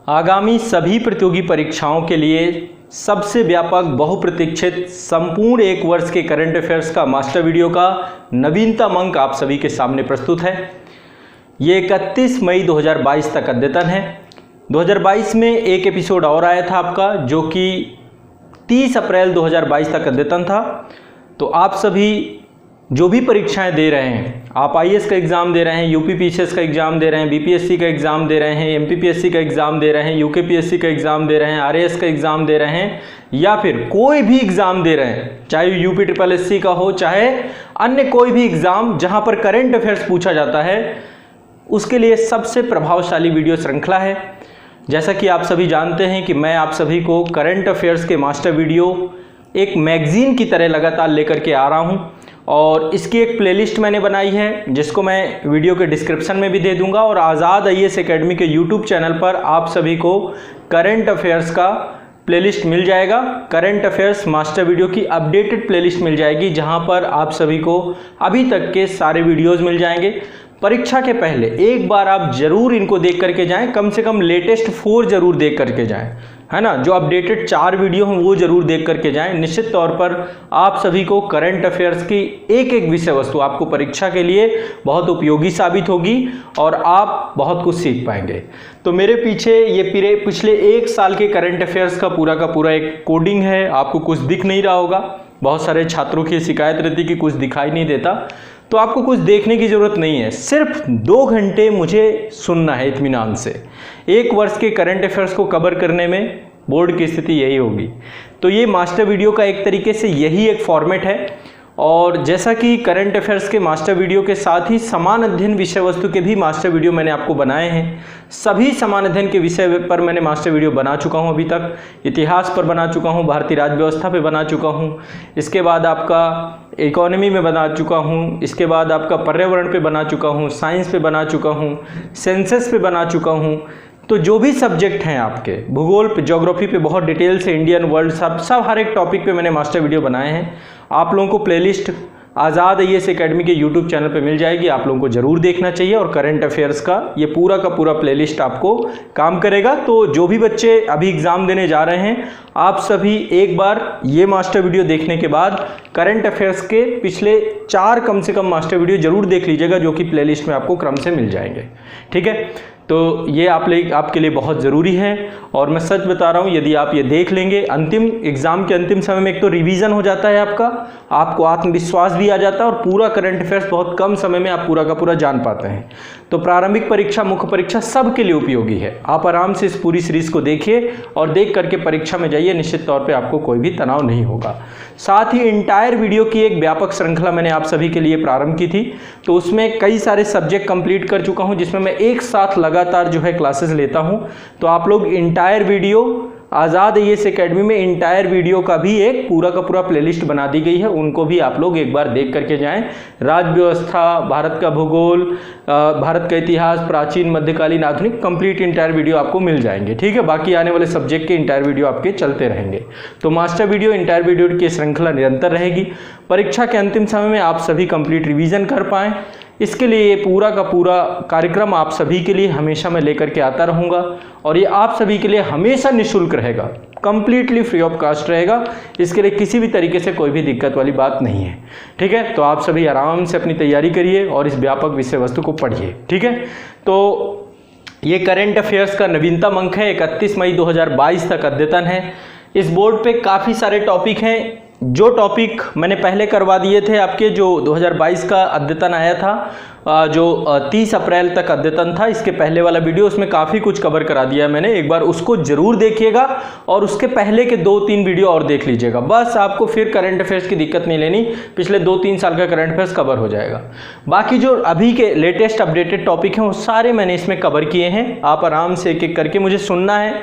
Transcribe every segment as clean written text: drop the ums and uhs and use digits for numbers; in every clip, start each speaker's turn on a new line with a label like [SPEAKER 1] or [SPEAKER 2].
[SPEAKER 1] आगामी सभी प्रतियोगी परीक्षाओं के लिए सबसे व्यापक बहुप्रतीक्षित संपूर्ण एक वर्ष के करंट अफेयर्स का मास्टर वीडियो का नवीनतम अंक आप सभी के सामने प्रस्तुत है। ये 31 मई 2022 तक अद्यतन है। 2022 में एक एपिसोड और आया था आपका, जो कि 30 अप्रैल 2022 तक अद्यतन था। तो आप सभी जो भी परीक्षाएं दे रहे हैं, आप आईएएस का एग्ज़ाम दे रहे हैं, यूपीपीसीएस का एग्ज़ाम दे रहे हैं, बीपीएससी का एग्ज़ाम दे रहे हैं, एमपीपीएससी का एग्ज़ाम दे रहे हैं, यूकेपीएससी का एग्ज़ाम दे रहे हैं, आरएएस का एग्ज़ाम दे रहे हैं, या फिर कोई भी एग्ज़ाम दे रहे हैं, चाहे यूपी ट्रिपल एससी का हो, चाहे अन्य कोई भी एग्ज़ाम जहां पर करंट अफेयर्स पूछा जाता है, उसके लिए सबसे प्रभावशाली वीडियो श्रृंखला है। जैसा कि आप सभी जानते हैं कि मैं आप सभी को करंट अफेयर्स के मास्टर वीडियो एक मैगज़ीन की तरह लगातार लेकर के आ रहा हूं, और इसकी एक प्लेलिस्ट मैंने बनाई है जिसको मैं वीडियो के डिस्क्रिप्शन में भी दे दूंगा, और आज़ाद आईएएस एकेडमी के यूट्यूब चैनल पर आप सभी को करंट अफेयर्स का प्लेलिस्ट मिल जाएगा। करंट अफेयर्स मास्टर वीडियो की अपडेटेड प्लेलिस्ट मिल जाएगी, जहां पर आप सभी को अभी तक के सारे वीडियोज़ मिल जाएंगे। परीक्षा के पहले एक बार आप जरूर इनको देख करके जाएं, कम से कम लेटेस्ट 4 जरूर देख करके जाएं, है ना। जो अपडेटेड 4 वीडियो हैं वो जरूर देख करके जाएं। निश्चित तौर पर आप सभी को करंट अफेयर्स की एक एक विषय वस्तु आपको परीक्षा के लिए बहुत उपयोगी साबित होगी और आप बहुत कुछ सीख पाएंगे। तो मेरे पीछे ये पिछले 1 साल के करंट अफेयर्स का पूरा एक कोडिंग है। आपको कुछ दिख नहीं रहा होगा, बहुत सारे छात्रों की शिकायत रहती कि कुछ दिखाई नहीं देता, तो आपको कुछ देखने की ज़रूरत नहीं है। सिर्फ 2 घंटे मुझे सुनना है इत्मीनान से। 1 वर्ष के करंट अफेयर्स को कवर करने में बोर्ड की स्थिति यही होगी। तो ये मास्टर वीडियो का एक तरीके से यही एक फॉर्मेट है। और जैसा कि करंट अफेयर्स के मास्टर वीडियो के साथ ही समान अध्ययन विषय वस्तु के भी मास्टर वीडियो मैंने आपको बनाए हैं। सभी समान अध्ययन के विषय पर मैंने मास्टर वीडियो बना चुका हूं। अभी तक इतिहास पर बना चुका हूं, भारतीय राज्य व्यवस्था पे बना चुका हूं, इसके बाद आपका इकोनॉमी में बना चुका हूं, इसके बाद आपका पर्यावरण पे बना चुका हूं, साइंस पे बना चुका हूं, सेंसस पे बना चुका हूं। तो जो भी सब्जेक्ट हैं आपके, भूगोल पे, ज्योग्राफी पे बहुत डिटेल से, इंडियन वर्ल्ड, सब हर एक टॉपिक पे मैंने मास्टर वीडियो बनाए हैं। आप लोगों को प्लेलिस्ट आज़ाद आईएएस एकेडमी के यूट्यूब चैनल पे मिल जाएगी, आप लोगों को ज़रूर देखना चाहिए। और करंट अफेयर्स का ये पूरा का पूरा प्लेलिस्ट आपको काम करेगा। तो जो भी बच्चे अभी एग्ज़ाम देने जा रहे हैं, आप सभी एक बार ये मास्टर वीडियो देखने के बाद करंट अफेयर्स के पिछले 4 कम से कम मास्टर वीडियो ज़रूर देख लीजिएगा, जो कि प्लेलिस्ट में आपको क्रम से मिल जाएंगे। ठीक है, तो ये आपके लिए बहुत ज़रूरी है। और मैं सच बता रहा हूँ, यदि आप ये देख लेंगे, अंतिम एग्ज़ाम के अंतिम समय में एक तो रिवीजन हो जाता है आपको आत्मविश्वास भी आ जाता है, और पूरा करंट अफेयर्स बहुत कम समय में आप पूरा का पूरा जान पाते हैं। तो प्रारंभिक परीक्षा, मुख्य परीक्षा सब के लिए उपयोगी है। आप आराम से इस पूरी सीरीज़ को देखिए और देख करके परीक्षा में जाइए, निश्चित तौर पर आपको कोई भी तनाव नहीं होगा। साथ ही इंटायर वीडियो की एक व्यापक श्रृंखला मैंने आप सभी के लिए प्रारंभ की थी, तो उसमें कई सारे सब्जेक्ट कंप्लीट कर चुका हूं, जिसमें मैं एक साथ लगातार जो है क्लासेस लेता हूं। तो आप लोग इंटायर वीडियो आज़ाद आईएएस एकेडमी में इंटायर वीडियो का भी एक पूरा का पूरा प्लेलिस्ट बना दी गई है, उनको भी आप लोग एक बार देख करके जाएं। राज्य व्यवस्था, भारत का भूगोल, भारत का इतिहास, प्राचीन, मध्यकालीन, आधुनिक, कंप्लीट इंटायर वीडियो आपको मिल जाएंगे। ठीक है, बाकी आने वाले सब्जेक्ट के इंटायर वीडियो आपके चलते रहेंगे। तो मास्टर वीडियो, इंटायर वीडियो की श्रृंखला निरंतर रहेगी। परीक्षा के अंतिम समय में आप सभी कंप्लीट रिवीजन कर पाएँ, इसके लिए ये पूरा का पूरा कार्यक्रम आप सभी के लिए हमेशा मैं लेकर के आता रहूँगा, और ये आप सभी के लिए हमेशा निःशुल्क रहेगा, कंप्लीटली फ्री ऑफ कॉस्ट रहेगा। इसके लिए किसी भी तरीके से कोई भी दिक्कत वाली बात नहीं है। ठीक है, तो आप सभी आराम से अपनी तैयारी करिए और इस व्यापक विषय वस्तु को पढ़िए। ठीक है, तो ये करंट अफेयर्स का नवीनतम अंक है, 31 मई 2022 तक अद्यतन है। इस बोर्ड पे काफ़ी सारे टॉपिक हैं। जो टॉपिक मैंने पहले करवा दिए थे आपके, जो 2022 का अद्यतन आया था, जो 30 अप्रैल तक अद्यतन था, इसके पहले वाला वीडियो, उसमें काफ़ी कुछ कवर करा दिया मैंने। एक बार उसको ज़रूर देखिएगा और उसके पहले के 2-3 वीडियो और देख लीजिएगा। बस आपको फिर करंट अफेयर्स की दिक्कत नहीं लेनी, पिछले 2-3 साल का करंट अफेयर्स कवर हो जाएगा। बाकी जो अभी के लेटेस्ट अपडेटेड टॉपिक हैं वो सारे मैंने इसमें कवर किए हैं। आप आराम से एक एक करके मुझे सुनना है,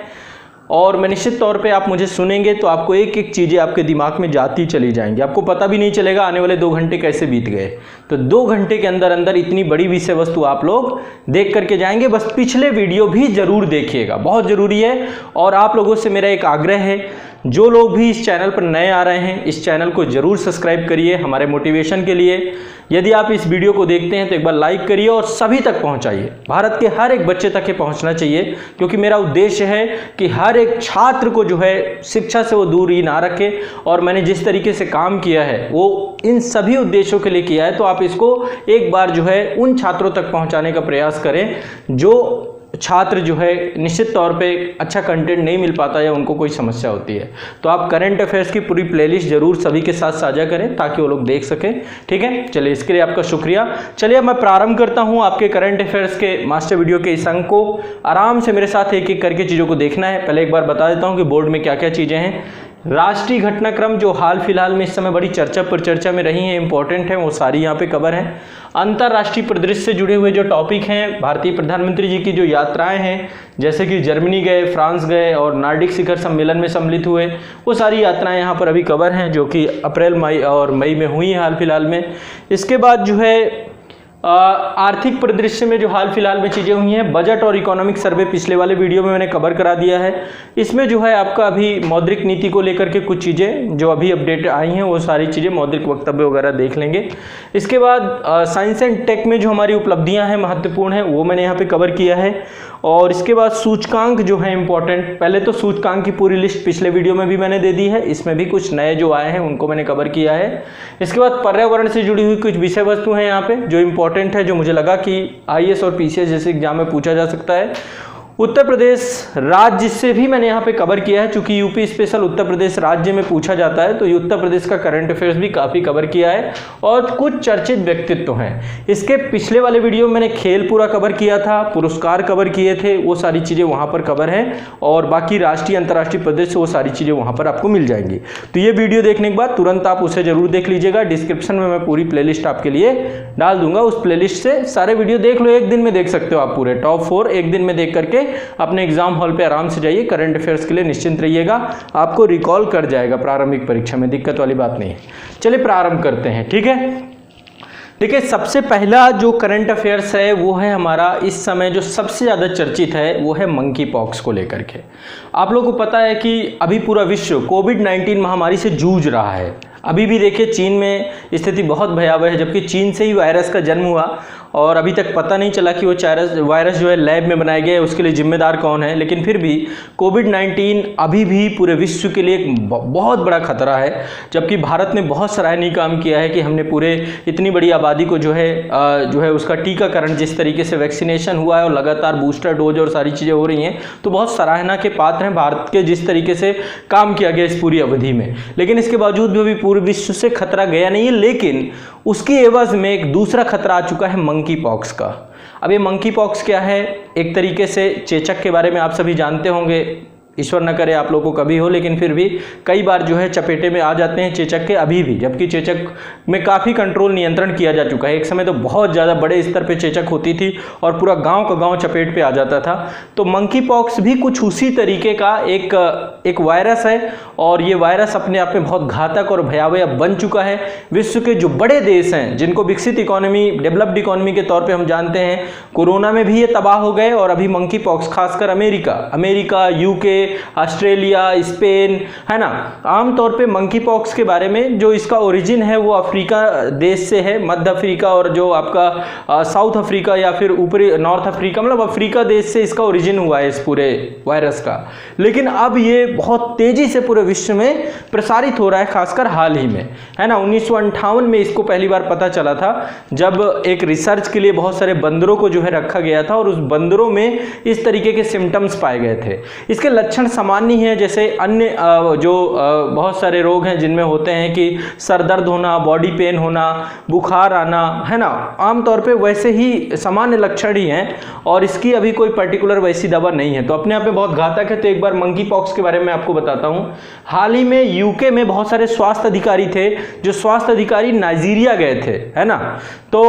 [SPEAKER 1] और मैं निश्चित तौर पे आप मुझे सुनेंगे तो आपको एक एक चीज़ें आपके दिमाग में जाती चली जाएंगी, आपको पता भी नहीं चलेगा आने वाले 2 घंटे कैसे बीत गए। तो 2 घंटे के अंदर अंदर इतनी बड़ी विषय वस्तु आप लोग देख करके जाएंगे। बस पिछले वीडियो भी जरूर देखिएगा, बहुत ज़रूरी है। और आप लोगों से मेरा एक आग्रह है, जो लोग भी इस चैनल पर नए आ रहे हैं इस चैनल को जरूर सब्सक्राइब करिए हमारे मोटिवेशन के लिए। यदि आप इस वीडियो को देखते हैं तो एक बार लाइक करिए और सभी तक पहुंचाइए। भारत के हर एक बच्चे तक ये पहुंचना चाहिए, क्योंकि मेरा उद्देश्य है कि हर एक छात्र को जो है शिक्षा से वो दूर ही ना रखे। और मैंने जिस तरीके से काम किया है वो इन सभी उद्देश्यों के लिए किया है। तो आप इसको एक बार जो है उन छात्रों तक पहुँचाने का प्रयास करें जो छात्र जो है निश्चित तौर पे अच्छा कंटेंट नहीं मिल पाता या उनको कोई समस्या होती है। तो आप करंट अफेयर्स की पूरी प्लेलिस्ट जरूर सभी के साथ साझा करें ताकि वो लोग देख सकें, ठीक है। चलिए, इसके लिए आपका शुक्रिया। चलिए, मैं प्रारंभ करता हूं आपके करंट अफेयर्स के मास्टर वीडियो के इस अंक को। आराम से मेरे साथ एक एक करके चीज़ों को देखना है। पहले एक बार बता देता हूँ कि बोर्ड में क्या क्या चीज़ें हैं। राष्ट्रीय घटनाक्रम जो हाल फिलहाल में इस समय बड़ी चर्चा में रही हैं, इंपॉर्टेंट है, वो सारी यहाँ पे कवर हैं। अंतर्राष्ट्रीय परिदृश्य से जुड़े हुए जो टॉपिक हैं, भारतीय प्रधानमंत्री जी की जो यात्राएं हैं, जैसे कि जर्मनी गए, फ्रांस गए और नार्डिक शिखर सम्मेलन में सम्मिलित हुए, वो सारी यात्राएं यहाँ पर अभी कवर हैं जो कि अप्रैल मई में हुई हैं हाल फिलहाल में। इसके बाद जो है आर्थिक परिदृश्य में जो हाल फिलहाल में चीज़ें हुई हैं, बजट और इकोनॉमिक सर्वे पिछले वाले वीडियो में मैंने कवर करा दिया है। इसमें जो है आपका अभी मौद्रिक नीति को लेकर के कुछ चीज़ें जो अभी अपडेट आई हैं वो सारी चीज़ें, मौद्रिक वक्तव्य वगैरह देख लेंगे। इसके बाद साइंस एंड टेक में जो हमारी उपलब्धियां हैं, महत्वपूर्ण हैं, वो मैंने यहाँ पे कवर किया है। और इसके बाद सूचकांक जो है इंपॉर्टेंट, पहले तो सूचकांक की पूरी लिस्ट पिछले वीडियो में भी मैंने दे दी है, इसमें भी कुछ नए जो आए हैं उनको मैंने कवर किया है। इसके बाद पर्यावरण से जुड़ी हुई कुछ विषय वस्तु हैं यहाँ पे जो इंपॉर्टेंट है, जो मुझे लगा कि IAS और PCS जैसे एग्जाम में पूछा जा सकता है। उत्तर प्रदेश राज्य से भी मैंने यहाँ पे कवर किया है, चूंकि यूपी स्पेशल उत्तर प्रदेश राज्य में पूछा जाता है, तो ये उत्तर प्रदेश का करंट अफेयर्स भी काफ़ी कवर किया है। और कुछ चर्चित व्यक्तित्व हैं। इसके पिछले वाले वीडियो में मैंने खेल पूरा कवर किया था, पुरस्कार कवर किए थे, वो सारी चीज़ें वहाँ पर कवर हैं। और बाकी राष्ट्रीय अंतर्राष्ट्रीय प्रदेश वो सारी चीज़ें वहाँ पर आपको मिल जाएंगी। तो ये वीडियो देखने के बाद तुरंत आप उसे जरूर देख लीजिएगा। डिस्क्रिप्शन में मैं पूरी प्लेलिस्ट आपके लिए डाल दूंगा, उस प्लेलिस्ट से सारे वीडियो देख लो। एक दिन में देख सकते हो आप पूरे टॉप 4 एक दिन में देख करके अपने एग्जाम हॉल पे आराम से जाइए। करंट अफेयर्स के लिए निश्चिंत रहिएगा, आपको रिकॉल कर जाएगा प्रारंभिक परीक्षा में, दिक्कत वाली बात नहीं है। चलिए प्रारंभ करते हैं, ठीक है। देखिए, सबसे पहला जो करंट अफेयर्स है वो है हमारा इस समय जो सबसे ज़्यादा चर्चित है वो है मंकी पॉक्स को लेकर के। आप लोगों को पता है कि अभी पूरा विश्व कोविड-19 महामारी से जूझ रहा है। अभी भी देखिए चीन में स्थिति बहुत भयावह है, जबकि चीन से ही वायरस का जन्म हुआ और अभी तक पता नहीं चला कि वो वायरस जो है लैब में बनाया गया है, उसके लिए जिम्मेदार कौन है। लेकिन फिर भी कोविड-19 अभी भी पूरे विश्व के लिए एक बहुत बड़ा खतरा है, जबकि भारत ने बहुत सराहनीय काम किया है कि हमने पूरे इतनी बड़ी आबादी को जो है उसका टीकाकरण, जिस तरीके से वैक्सीनेशन हुआ है और लगातार बूस्टर डोज और सारी चीज़ें हो रही हैं, तो बहुत सराहना के पात्र हैं भारत के जिस तरीके से काम किया गया इस पूरी अवधि में। लेकिन इसके बावजूद भी पूरे विश्व से खतरा गया नहीं है, लेकिन उसकी एवज में एक दूसरा खतरा आ चुका है मंकी पॉक्स का। अब ये मंकी पॉक्स क्या है? एक तरीके से चेचक के बारे में आप सभी जानते होंगे, ईश्वर न करे आप लोगों को कभी हो, लेकिन फिर भी कई बार जो है चपेटे में आ जाते हैं चेचक के अभी भी, जबकि चेचक में काफ़ी कंट्रोल नियंत्रण किया जा चुका है। एक समय तो बहुत ज़्यादा बड़े स्तर पे चेचक होती थी और पूरा गांव का गांव चपेट पे आ जाता था। तो मंकी पॉक्स भी कुछ उसी तरीके का एक वायरस है और ये वायरस अपने आप में बहुत घातक और भयावह बन चुका है। विश्व के जो बड़े देश हैं जिनको विकसित इकोनॉमी, डेवलप्ड इकोनॉमी के तौर पर हम जानते हैं, कोरोना में भी ये तबाह हो गए और अभी मंकी पॉक्स, खासकर अमेरिका, यूके, ऑस्ट्रेलिया, स्पेन, है ना। आमतौर पे मंकी पॉक्स के बारे में जो इसका ओरिजिन है वो अफ्रीका देश से है, मध्य अफ्रीका और जो आपका साउथ अफ्रीका या फिर ऊपरी नॉर्थ अफ्रीका, मतलब अफ्रीका देश से इसका ओरिजिन हुआ है इस पूरे वायरस का। लेकिन अब ये बहुत तेजी से पूरे विश्व में प्रसारित हो रहा है, खासकर हाल ही में, है ना। 1958 में इसको पहली बार पता चला था, जब एक रिसर्च के लिए बहुत सारे बंदरों को जो है रखा गया था और उस बंदरों में इस तरीके के सिम्टम्स पाए गए थे। इसके लक्षण सामान्य है, जैसे अन्य जो बहुत सारे रोग हैं जिनमें होते हैं कि सर दर्द होना, बॉडी पेन होना, बुखार आना, है ना, आमतौर पे वैसे ही सामान्य लक्षण ही हैं और इसकी अभी कोई पर्टिकुलर वैसी दवा नहीं है, तो अपने आप में बहुत घातक है। तो एक बार मंकी पॉक्स के बारे में आपको बताता हूं। हाल ही में यूके में बहुत सारे स्वास्थ्य अधिकारी थे, जो स्वास्थ्य अधिकारी नाइजीरिया गए थे, है ना। तो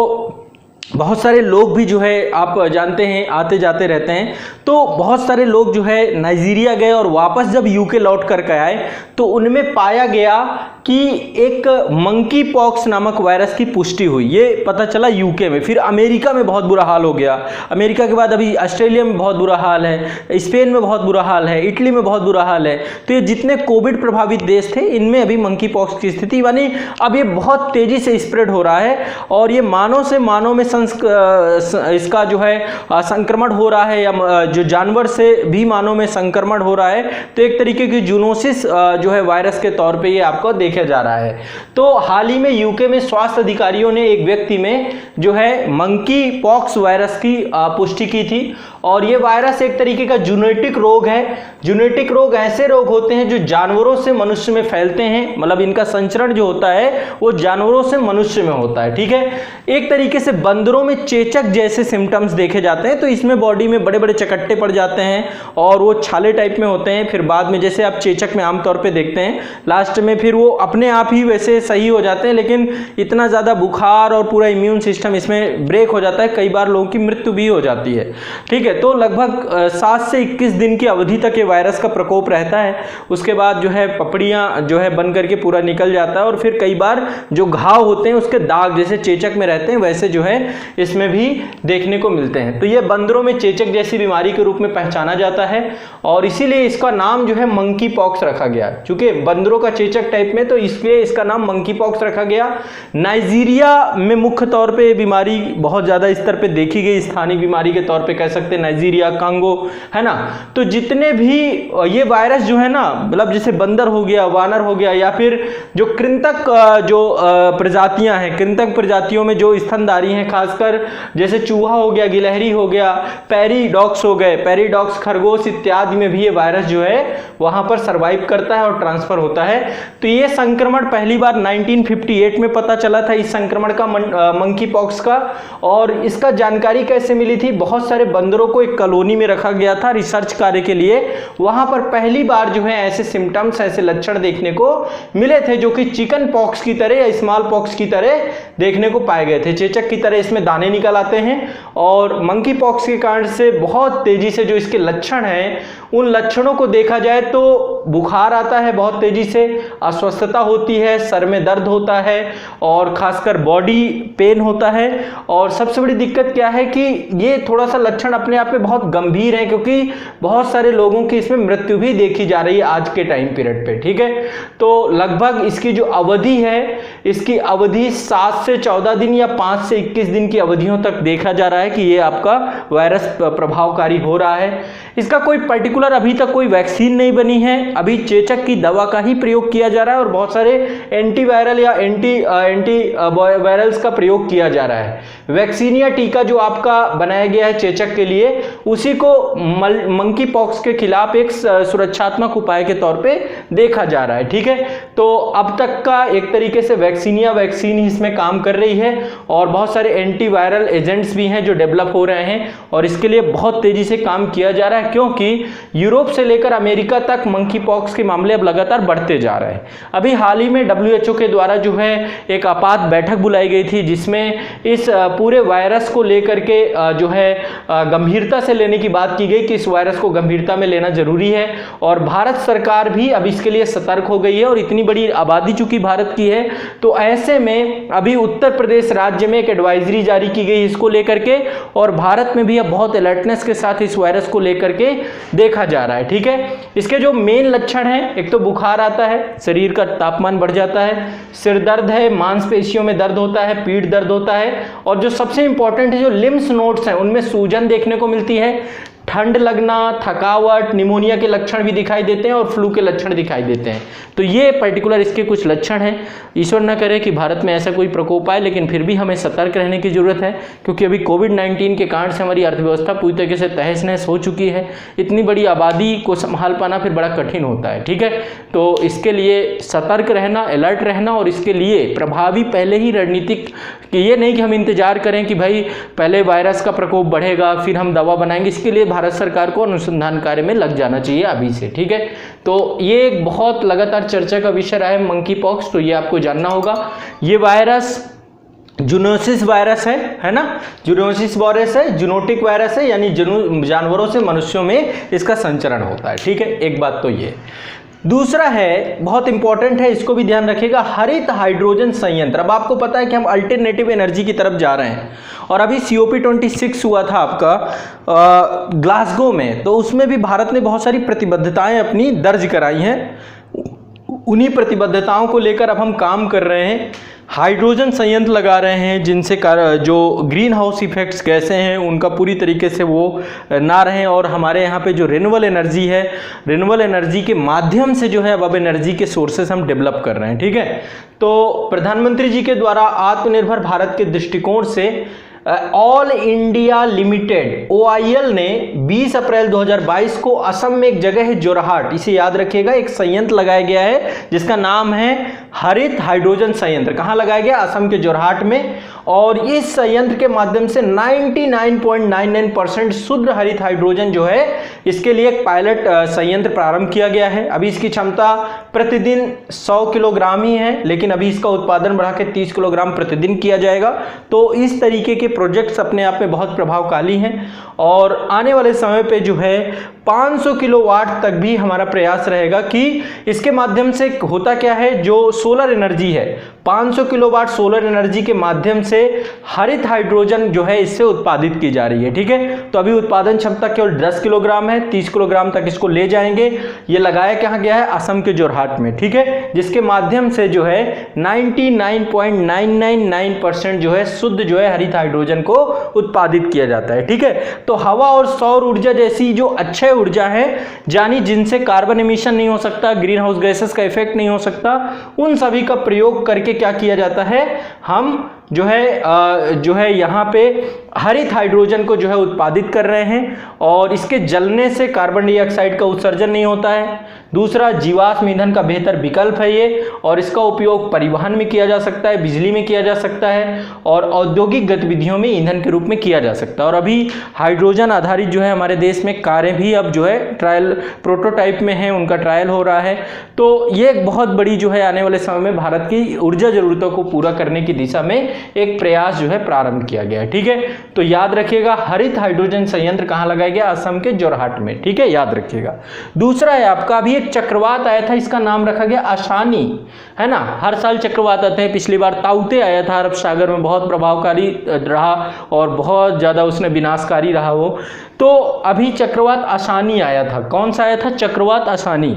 [SPEAKER 1] बहुत सारे लोग भी जो है आप जानते हैं आते जाते रहते हैं, तो बहुत सारे लोग जो है नाइजीरिया गए और वापस जब यूके लौट करके आए तो उनमें पाया गया कि एक मंकी पॉक्स नामक वायरस की पुष्टि हुई। ये पता चला यूके में, फिर अमेरिका में बहुत बुरा हाल हो गया, अमेरिका के बाद अभी ऑस्ट्रेलिया में बहुत बुरा हाल है, स्पेन में बहुत बुरा हाल है, इटली में बहुत बुरा हाल है। तो ये जितने कोविड प्रभावित देश थे इनमें अभी मंकी पॉक्स की स्थिति यानी अब ये बहुत तेजी से स्प्रेड हो रहा है और ये मानव से मानव में इसका जो है संक्रमण हो रहा है, या जो जानवर से भी मानव में संक्रमण हो रहा है। तो एक तरीके की जूनोसिस जो है वायरस के तौर पे ये आपको देखा जा रहा है। तो हाल ही में यूके में स्वास्थ्य अधिकारियों ने एक व्यक्ति में जो है मंकी पॉक्स वायरस की पुष्टि की थी और ये वायरस एक तरीके का जेनेटिक रोग है। जेनेटिक रोग ऐसे रोग होते हैं जो जानवरों से मनुष्य में फैलते हैं, मतलब इनका संचरण जो होता है वो जानवरों से मनुष्य में होता है, ठीक है। एक तरीके से बंदरों में चेचक जैसे सिम्टम्स देखे जाते हैं, तो इसमें बॉडी में बड़े बड़े चकट्टे पड़ जाते हैं और वो छाले टाइप में होते हैं। फिर बाद में जैसे आप चेचक में आमतौर पे देखते हैं लास्ट में फिर वो अपने आप ही वैसे सही हो जाते हैं, लेकिन इतना ज़्यादा बुखार और पूरा इम्यून सिस्टम इसमें ब्रेक हो जाता है, कई बार लोगों की मृत्यु भी हो जाती है, ठीक है। तो लगभग 7 से 21 दिन की अवधि तक ये वायरस का प्रकोप रहता है। उसके बाद जो है पपड़ियाँ जो है बन करके पूरा निकल जाता है और फिर कई बार जो घाव होते हैं उसके दाग जैसे चेचक में रहते हैं वैसे जो है इसमें भी देखने को मिलते हैं। तो ये बंदरों में चेचक जैसी बीमारी के रूप में पहचाना जाता है और इसीलिए इसका नाम जो है मंकी पॉक्स रखा गया, क्योंकि बंदरों का चेचक टाइप में, तो इसलिए इसका नाम मंकी पॉक्स रखा गया। नाइजीरिया में मुख्य तौर पे बीमारी बहुत ज़्यादा स्तर पे देखी गई, स्थानीय बीमारी के तौर पे कह सकते हैं, नाइजीरिया, कांगो, है ना। तो जितने भी ये वायरस जो है ना, मतलब जैसे बंदर हो गया, वानर हो गया, या फिर जो कृंतक जो प्रजातियां हैं, कृंतक प्रजातियों में जो स्तनधारी हैं, खासकर जैसे चूहा हो गया, गिलहरी हो गया, पैरीडॉक्स हो गए, पैरीडॉक्स खरगोश इत्यादि में भी ये वायरस जो है वहां पर सर्वाइव करता है और ट्रांसफर होता है। तो ये संक्रमण पहली बार 1958 में पता चला था इस संक्रमण का, मंकी पॉक्स का। और इसका जानकारी कैसे मिली थी? बहुत सारे बंदरों को एक कॉलोनी में रखा गया था रिसर्च कार्य के लिए, वहां पर पहली बार जो है ऐसे सिम्टम्स, ऐसे लक्षण देखने को मिले थे जो कि चिकन पॉक्स की तरह या स्मॉल पॉक्स की तरह देखने को पाए गए थे। चेचक की तरह इसमें दाने निकल आते हैं और मंकी पॉक्स के कारण से बहुत तेजी से जो इसके लक्षण हैं उन लक्षणों को देखा जाए तो बुखार आता है बहुत तेजी से, अस्वस्थता होती है, सर में दर्द होता है और खासकर बॉडी पेन होता है। और सबसे बड़ी दिक्कत क्या है कि ये थोड़ा सा लक्षण अपने आप में बहुत गंभीर है, क्योंकि बहुत सारे लोगों की इसमें मृत्यु भी देखी जा रही है आज के टाइम पीरियड पे, ठीक है। तो लगभग इसकी जो अवधि है, इसकी अवधि 7 से 14 दिन या 5 से 21 दिन की अवधियों तक देखा जा रहा है कि ये आपका वायरस प्रभावकारी हो रहा है। इसका कोई पर्टिकुलर अभी तक कोई वैक्सीन नहीं बनी है, अभी चेचक की दवा का ही प्रयोग किया जा रहा है और बहुत सारे एंटीवायरल या एंटी वायरल्स का प्रयोग किया जा रहा है। वैक्सीन या टीका जो आपका बनाया गया है चेचक के लिए, उसी को मंकी पॉक्स के खिलाफ एक सुरक्षात्मक उपाय के तौर पे देखा जा रहा है, ठीक है। तो अब तक का एक तरीके से वैक्सीन ही इसमें काम कर रही है और बहुत सारे एंटीवायरल एजेंट्स भी हैं जो डेवलप हो रहे हैं और इसके लिए बहुत तेजी से काम किया जा रहा है, क्योंकि यूरोप से लेकर अमेरिका तक मंकी पॉक्स के मामले अब लगातार बढ़ते जा रहे हैं। अभी हाल ही में WHO के द्वारा जो है एक आपात बैठक बुलाई गई थी जिसमें इस पूरे वायरस को लेकर के जो है गंभीरता से लेने की बात की गई कि इस वायरस को गंभीरता में लेना जरूरी है और भारत सरकार भी अब इसके लिए सतर्क हो गई है। और इतनी बड़ी आबादी चूंकि भारत की है तो ऐसे में अभी उत्तर प्रदेश राज्य में एक एडवाइजरी जारी की गई इसको लेकर के और भारत में भी अब बहुत अलर्टनेस के साथ इस वायरस को लेकर के देखा जा रहा है, ठीक है। इसके जो मेन लक्षण हैं, एक तो बुखार आता है, शरीर का तापमान बढ़ जाता है, सिर दर्द है, मांसपेशियों में दर्द होता है, पीठ दर्द होता है और जो सबसे इंपॉर्टेंट है जो लिम्स नोड्स हैं उनमें सूजन देखने को मिलती है, ठंड लगना, थकावट, निमोनिया के लक्षण भी दिखाई देते हैं और फ्लू के लक्षण दिखाई देते हैं। तो ये पर्टिकुलर इसके कुछ लक्षण हैं। ईश्वर न करे कि भारत में ऐसा कोई प्रकोप आए, लेकिन फिर भी हमें सतर्क रहने की जरूरत है, क्योंकि अभी कोविड-19 के कारण से हमारी अर्थव्यवस्था पूरी तरीके से तहस नहस हो चुकी है। इतनी बड़ी आबादी को संभाल पाना फिर बड़ा कठिन होता है, ठीक है। तो इसके लिए सतर्क रहना, अलर्ट रहना और इसके लिए प्रभावी पहले ही रणनीतिक, ये नहीं कि हम इंतजार करें कि भाई पहले वायरस का प्रकोप बढ़ेगा फिर हम दवा बनाएंगे। इसके लिए भारत सरकार को अनुसंधान कार्य में लग जाना चाहिए अभी से, ठीक है। तो ये एक बहुत लगातार चर्चा का विषय रहा है मंकी पॉक्स, तो ये आपको जानना होगा। ये वायरस जूनोसिस वायरस है ना, जूनोसिस वायरस है, जूनोटिक वायरस है, यानी जानवरों से मनुष्यों में इसका संचरण होता है। ठीक है, एक बात तो ये। दूसरा है, बहुत इंपॉर्टेंट है, इसको भी ध्यान रखिएगा, हरित हाइड्रोजन संयंत्र। अब आपको पता है कि हम अल्टरनेटिव एनर्जी की तरफ जा रहे हैं, और अभी COP26 हुआ था आपका ग्लासगो में, तो उसमें भी भारत ने बहुत सारी प्रतिबद्धताएं अपनी दर्ज कराई हैं। उन्हीं प्रतिबद्धताओं को लेकर अब हम काम कर रहे हैं, हाइड्रोजन संयंत्र लगा रहे हैं, जिनसे जो ग्रीन हाउस इफेक्ट्स गैसें हैं उनका पूरी तरीके से वो ना रहें, और हमारे यहाँ पे जो रिन्यूएबल एनर्जी है, रिन्यूएबल एनर्जी के माध्यम से जो है अब एनर्जी के सोर्सेस हम डेवलप कर रहे हैं। ठीक है, तो प्रधानमंत्री जी के द्वारा आत्मनिर्भर भारत के दृष्टिकोण से ऑल इंडिया लिमिटेड OIL ने 20 अप्रैल 2022 को असम में एक जगह है जोरहाट, इसे याद रखिएगा, एक संयंत्र लगाया गया है जिसका नाम है हरित हाइड्रोजन संयंत्र। कहाँ लगाया गया? असम के जोरहाट में। और इस संयंत्र के माध्यम से 99.99% शुद्ध हरित हाइड्रोजन जो है, इसके लिए एक पायलट संयंत्र प्रारंभ किया गया है। अभी इसकी क्षमता प्रतिदिन 100 किलोग्राम ही है, लेकिन अभी इसका उत्पादन बढ़ा के 30 किलोग्राम प्रतिदिन किया जाएगा। तो इस तरीके के प्रोजेक्ट्स अपने आप में बहुत प्रभावशाली हैं, और आने वाले समय पे जो है 500 किलोवाट तक भी हमारा प्रयास रहेगा कि इसके माध्यम से होता क्या है, जो सोलर एनर्जी है, 500 किलोवाट सोलर एनर्जी के माध्यम से हरित हाइड्रोजन जो है इससे उत्पादित की जा रही है। ठीक है, तो अभी उत्पादन क्षमता केवल 10 किलोग्राम है, 30 किलोग्राम तक इसको ले जाएंगे। ये लगाया कहाँ गया है? असम के जोरहाट में। ठीक है, जिसके माध्यम से जो है 99.999% जो है शुद्ध जो है हरित हाइड्रोजन को उत्पादित किया जाता है। ठीक है, तो हवा और सौर ऊर्जा जैसी जो अक्षय ऊर्जा है, जानी जिनसे कार्बन एमिशन नहीं हो सकता, ग्रीन हाउस गैसेस का इफेक्ट नहीं हो सकता, उन सभी का प्रयोग करके क्या किया जाता है, हम जो है यहाँ पे हरित हाइड्रोजन को जो है उत्पादित कर रहे हैं, और इसके जलने से कार्बन डाइऑक्साइड का उत्सर्जन नहीं होता है। दूसरा, जीवाश्म ईंधन का बेहतर विकल्प है ये, और इसका उपयोग परिवहन में किया जा सकता है, बिजली में किया जा सकता है, और औद्योगिक गतिविधियों में ईंधन के रूप में किया जा सकता है। और अभी हाइड्रोजन आधारित जो है हमारे देश में कारें भी अब जो है ट्रायल प्रोटोटाइप में है, उनका ट्रायल हो रहा है। तो ये एक बहुत बड़ी जो है आने वाले समय में भारत की ऊर्जा जरूरतों को पूरा करने की दिशा में एक प्रयास जो है प्रारंभ किया गया है। ठीक है, तो याद रखिएगा, हरित हाइड्रोजन संयंत्र कहाँ लगाया गया? असम के जोरहाट में। ठीक है, याद रखिएगा। दूसरा है आपका, अभी एक चक्रवात आया था, इसका नाम रखा गया आसानी, है ना। हर साल चक्रवात आते हैं, पिछली बार ताउते आया था अरब सागर में, बहुत प्रभावकारी रहा और बहुत ज्यादा उसने विनाशकारी रहा वो। तो अभी चक्रवात आसानी आया था। कौन सा आया था? चक्रवात आसानी।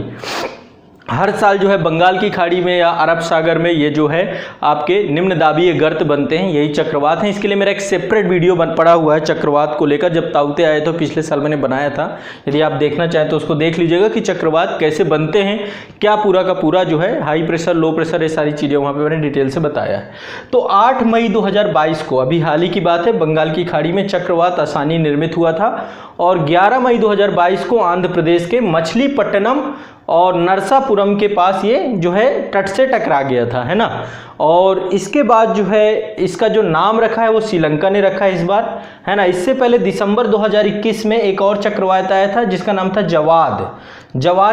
[SPEAKER 1] हर साल जो है बंगाल की खाड़ी में या अरब सागर में ये जो है आपके निम्न दाबीय गर्त बनते हैं, यही चक्रवात हैं। इसके लिए मेरा एक सेपरेट वीडियो पड़ा हुआ है चक्रवात को लेकर, जब ताउते आए तो पिछले साल मैंने बनाया था। यदि आप देखना चाहें तो उसको देख लीजिएगा कि चक्रवात कैसे बनते हैं, क्या पूरा का पूरा जो है हाई प्रेशर, लो प्रेशर, ये सारी चीज़ें वहाँ पर मैंने डिटेल से बताया है। तो 8 मई 2022 को, अभी हाल ही की बात है, बंगाल की खाड़ी में चक्रवात आसानी निर्मित हुआ था, और 11 मई 2022 को आंध्र प्रदेश के मछलीपट्टनम और नरसापुरम के पास ये जो है तट से टकरा गया था, है ना। और इसके बाद जो है इसका जो नाम रखा है वो श्रीलंका ने रखा है इस बार, है ना। इससे पहले दिसंबर 2021 में एक और चक्रवात आया था जिसका नाम था जवाद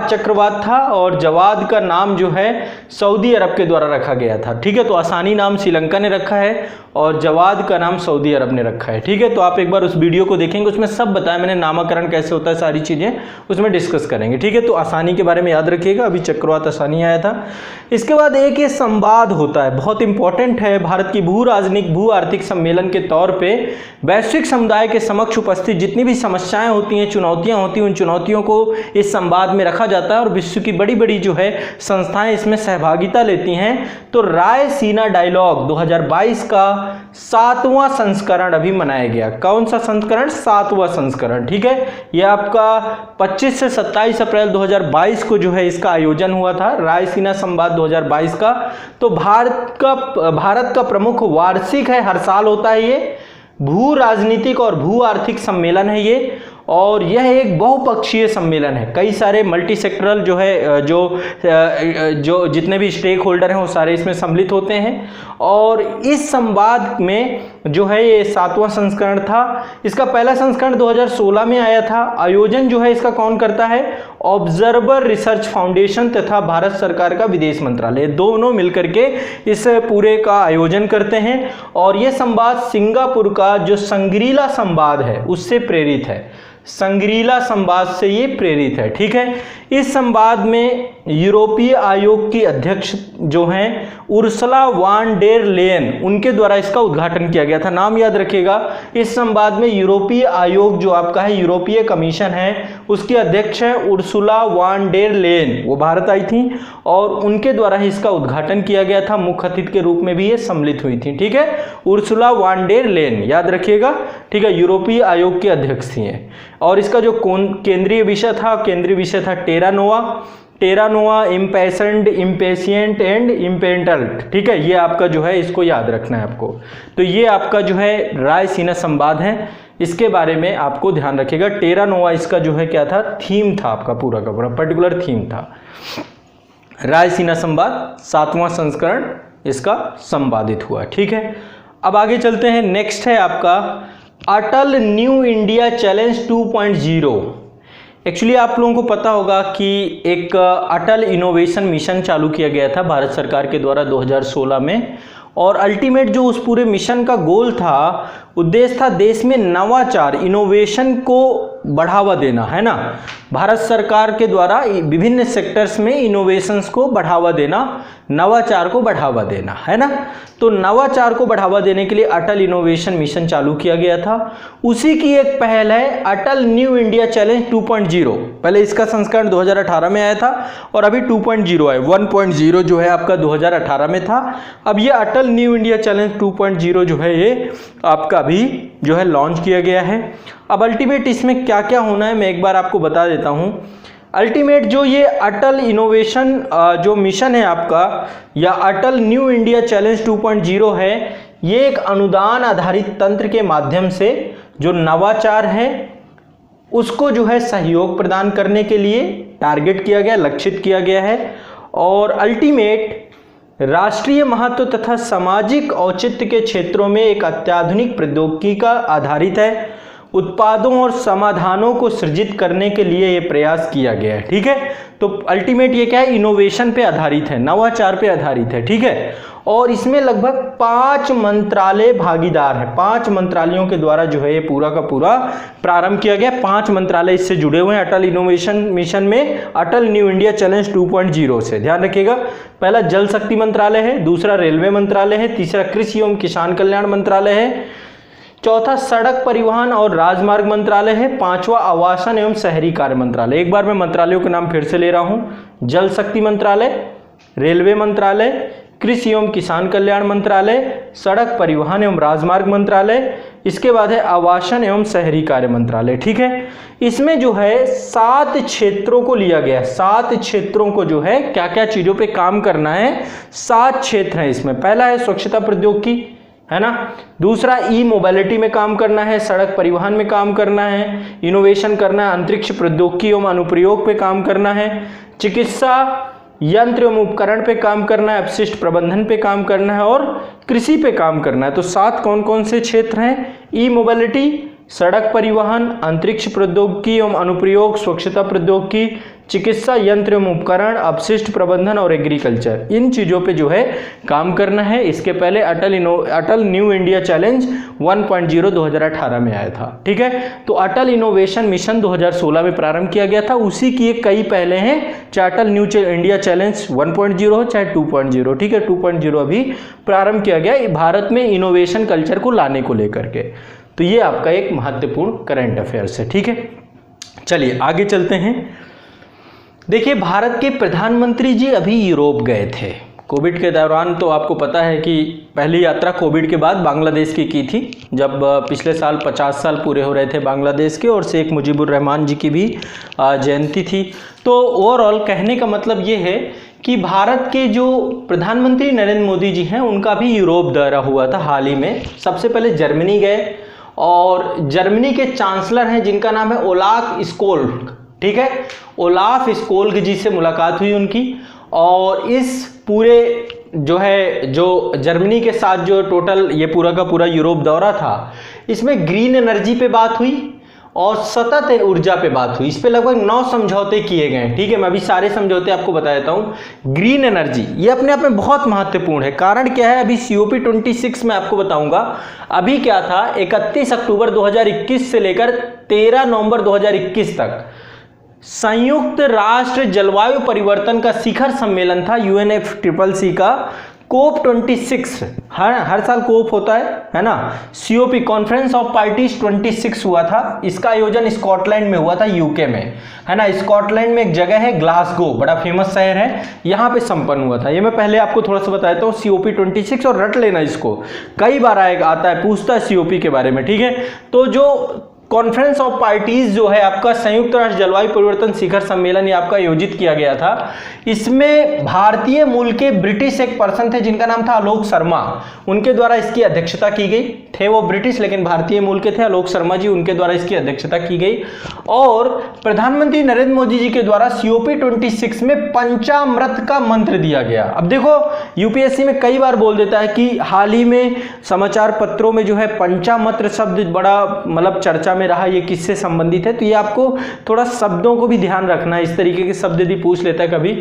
[SPEAKER 1] चक्रवात था, और जवाद का नाम जो है सऊदी अरब के द्वारा रखा गया था। ठीक है, तो आसानी नाम श्रीलंका ने रखा है और जवाद का नाम सऊदी अरब ने रखा है। ठीक है, तो आप एक बार उस वीडियो को देखेंगे, उसमें सब बताया मैंने, नामकरण कैसे होता है, सारी चीज़ें उसमें डिस्कस करेंगे। ठीक है, तो आसानी के बारे में याद रखिएगा, अभी चक्रवात आसानी आया था। इसके बाद एक ये संवाद होता है, बहुत इंपॉर्टेंट है, भारत की भू राजनीतिक भू आर्थिक सम्मेलन के तौर पर वैश्विक समुदाय के समक्ष उपस्थित जितनी भी समस्याएं होती हैं, चुनौतियां होती हैं, उन चुनौतियों को इस संवाद में रखा जाता है, और विश्व की बड़ी बड़ी जो है संस्थाएं इसमें सहभागिता लेती हैं। तो रायसीना डायलॉग 2022 का 7वां संस्करण अभी मनाया गया। कौन सा संस्करण? 7वां संस्करण। ठीक है, यह आपका 25 से 27 अप्रैल 2022 को जो है इसका आयोजन हुआ था, रायसीना संवाद 2022 का। तो भारत का प्रमुख वार्षिक है, हर साल होता है ये, भू राजनीतिक और भू आर्थिक सम्मेलन है ये, और यह एक बहुपक्षीय सम्मेलन है। कई सारे मल्टी सेक्टरल जो है जो जितने भी स्टेक होल्डर हैं वो सारे इसमें सम्मिलित होते हैं। और इस संवाद में जो है ये 7वां संस्करण था। इसका पहला संस्करण 2016 में आया था। आयोजन जो है इसका कौन करता है? ऑब्जर्वर रिसर्च फाउंडेशन तथा भारत सरकार का विदेश मंत्रालय, दोनों मिलकर के इस पूरे का आयोजन करते हैं। और ये संवाद सिंगापुर का जो संग्रीला संवाद है उससे प्रेरित है। संग्रीला संवाद से ये प्रेरित है, ठीक है। इस संवाद में यूरोपीय आयोग की अध्यक्ष जो हैं उर्सुला वान डेर लेयन, उनके द्वारा इसका उद्घाटन किया गया था। नाम याद रखिएगा, इस संवाद में यूरोपीय आयोग जो आपका है, यूरोपीय कमीशन है, उसकी अध्यक्ष है उर्सुला वान डेर लेयन, वो भारत आई थी और उनके द्वारा ही इसका उद्घाटन किया गया था। मुख्य अतिथि के रूप में भी ये सम्मिलित हुई थी, ठीक है। उर्सुला वान डेर लेयन याद रखिएगा, ठीक है, यूरोपीय आयोग की अध्यक्ष थी। और इसका जो केंद्रीय विषय था टेरा नोवा इम्पेशेंट, इम्पेशियंट एंड इम्पेंटल्ट, ठीक है। ये आपका जो है इसको याद रखना है आपको। तो ये आपका जो है रायसीना संवाद है, इसके बारे में आपको ध्यान रखिएगा। टेरा नोवा इसका जो है क्या था, थीम था आपका, पूरा का पूरा पर्टिकुलर थीम था। रायसीना संवाद 7वां संस्करण इसका संवादित हुआ, ठीक है। अब आगे चलते हैं। नेक्स्ट है आपका अटल न्यू इंडिया चैलेंज 2.0। एक्चुअली आप लोगों को पता होगा कि एक अटल इनोवेशन मिशन चालू किया गया था भारत सरकार के द्वारा 2016 में। और अल्टीमेट जो उस पूरे मिशन का गोल था, उद्देश्य था देश में नवाचार, इनोवेशन को बढ़ावा देना, है ना। भारत सरकार के द्वारा विभिन्न सेक्टर्स में इनोवेशंस को बढ़ावा देना, नवाचार को बढ़ावा देना, है ना। तो नवाचार को बढ़ावा देने के लिए अटल इनोवेशन मिशन चालू किया गया था। उसी की एक पहल है अटल न्यू इंडिया चैलेंज 2.0। पहले इसका संस्करण 2018 में आया था और अभी 2.0 है। 1.0 जो है आपका 2018 में था। अब ये अटल न्यू इंडिया चैलेंज 2.0 जो है ये आपका अभी जो है लॉन्च किया गया है। अब अल्टीमेट इसमें क्या क्या होना है मैं एक बार आपको बता देता हूँ। अल्टीमेट जो ये अटल इनोवेशन जो मिशन है आपका, या अटल न्यू इंडिया चैलेंज 2.0 है, ये एक अनुदान आधारित तंत्र के माध्यम से जो नवाचार है उसको जो है सहयोग प्रदान करने के लिए टारगेट किया गया, लक्षित किया गया है। और अल्टीमेट राष्ट्रीय महत्व तथा सामाजिक औचित्य के क्षेत्रों में एक अत्याधुनिक प्रौद्योगिकी का आधारित है। उत्पादों और समाधानों को सृजित करने के लिए ये प्रयास किया गया है, ठीक है। तो अल्टीमेट ये क्या है, इनोवेशन पे आधारित है, नवाचार पे आधारित है, ठीक है। और इसमें लगभग 5 मंत्रालय भागीदार है। 5 मंत्रालयों के द्वारा जो है ये पूरा का पूरा प्रारंभ किया गया। 5 मंत्रालय इससे जुड़े हुए हैं अटल इनोवेशन मिशन में, अटल न्यू इंडिया चैलेंज 2.0 से। ध्यान रखिएगा, पहला जल शक्ति मंत्रालय है, दूसरा रेलवे मंत्रालय है, तीसरा कृषि एवं किसान कल्याण मंत्रालय है, चौथा सड़क परिवहन और राजमार्ग मंत्रालय है, 5वां आवासन एवं शहरी कार्य मंत्रालय। एक बार मैं मंत्रालयों के नाम फिर से ले रहा हूं, जल शक्ति मंत्रालय, रेलवे मंत्रालय, कृषि एवं किसान कल्याण मंत्रालय, सड़क परिवहन एवं राजमार्ग मंत्रालय, इसके बाद है आवासन एवं शहरी कार्य मंत्रालय, ठीक है। इसमें जो है 7 क्षेत्रों को लिया गया, 7 क्षेत्रों को जो है क्या क्या चीजों पे काम करना है, 7 क्षेत्र हैं इसमें। पहला है स्वच्छता प्रौद्योगिकी, है ना। दूसरा ई मोबिलिटी में काम करना है, सड़क परिवहन में काम करना है, इनोवेशन करना है, अंतरिक्ष प्रौद्योगिकी एवं अनुप्रयोग पे काम करना है, चिकित्सा यंत्र एवं उपकरण पे काम करना है, अपशिष्ट प्रबंधन पे काम करना है और कृषि पे काम करना है। तो 7 कौन कौन से क्षेत्र हैं? ई मोबिलिटी, सड़क परिवहन, अंतरिक्ष प्रौद्योगिकी एवं अनुप्रयोग, स्वच्छता प्रौद्योगिकी, चिकित्सा यंत्र एवं उपकरण, अपशिष्ट प्रबंधन और एग्रीकल्चर। इन चीजों पे जो है काम करना है। इसके पहले अटल न्यू इंडिया चैलेंज 1.0 2018 में आया था, ठीक है। तो अटल इनोवेशन मिशन 2016 में प्रारंभ किया गया था। उसी की एक कई पहले हैं, चाहे अटल न्यू इंडिया चैलेंज 1.0 हो चाहे 2.0, ठीक है। 2.0 अभी प्रारंभ किया गया भारत में इनोवेशन कल्चर को लाने को लेकर के। तो ये आपका एक महत्वपूर्ण करंट अफेयर्स है, ठीक है। चलिए आगे चलते हैं। देखिए, भारत के प्रधानमंत्री जी अभी यूरोप गए थे कोविड के दौरान। तो आपको पता है कि पहली यात्रा कोविड के बाद बांग्लादेश की थी, जब पिछले साल 50 साल पूरे हो रहे थे बांग्लादेश के, और शेख मुजीबुर रहमान जी की भी जयंती थी। तो ओवरऑल कहने का मतलब ये है कि भारत के जो प्रधानमंत्री नरेंद्र मोदी जी हैं, उनका भी यूरोप दौरा हुआ था हाल ही में। सबसे पहले जर्मनी गए और जर्मनी के चांसलर हैं जिनका नाम है ओलाफ स्कोल्ग, ठीक है, ओलाफ स्कोल्ग जी से मुलाकात हुई उनकी। और इस पूरे जो जर्मनी के साथ जो टोटल ये पूरा का पूरा यूरोप दौरा था, इसमें ग्रीन एनर्जी पे बात हुई और सतत ऊर्जा पे बात हुई। इस पे लगभग 9 समझौते किए गए, ठीक है। मैं अभी सारे समझौते आपको बता देता हूं। ग्रीन एनर्जी ये अपने आप में बहुत महत्वपूर्ण है। कारण क्या है, अभी COP26 में आपको बताऊंगा। अभी क्या था, 31 अक्टूबर 2021 से लेकर 13 नवंबर 2021 तक संयुक्त राष्ट्र जलवायु परिवर्तन का शिखर सम्मेलन था, UNFCCC का COP26। हर साल कोप होता है ना। COP कॉन्फ्रेंस ऑफ पार्टीज 26 हुआ था। इसका आयोजन स्कॉटलैंड में हुआ था, UK में, है ना। स्कॉटलैंड में एक जगह है ग्लासगो, बड़ा फेमस शहर है, यहाँ पे संपन्न हुआ था। ये मैं पहले आपको थोड़ा सा बताया था COP26, और रट लेना इसको, कई बार आता है, पूछता है COP के बारे में, ठीक है। तो जो कॉन्फ्रेंस ऑफ पार्टीज जो है आपका संयुक्त राष्ट्र जलवायु परिवर्तन शिखर सम्मेलन, ये आपका आयोजित किया गया था। इसमें भारतीय मूल के ब्रिटिश एक पर्सन थे जिनका नाम था आलोक शर्मा, उनके द्वारा इसकी अध्यक्षता की गई। थे वो ब्रिटिश लेकिन भारतीय मूल के थे, आलोक शर्मा जी, उनके द्वारा इसकी अध्यक्षता की गई। और प्रधानमंत्री नरेंद्र मोदी जी के द्वारा COP26 में पंचामृत का मंत्र दिया गया। अब देखो UPSC में कई बार बोल देता है कि हाल ही में समाचार पत्रों में जो है पंचामृत शब्द बड़ा मतलब चर्चा में रहा, ये किससे संबंधित है। तो ये आपको थोड़ा शब्दों को भी ध्यान रखना है, इस तरीके के शब्द यदि पूछ लेता है कभी।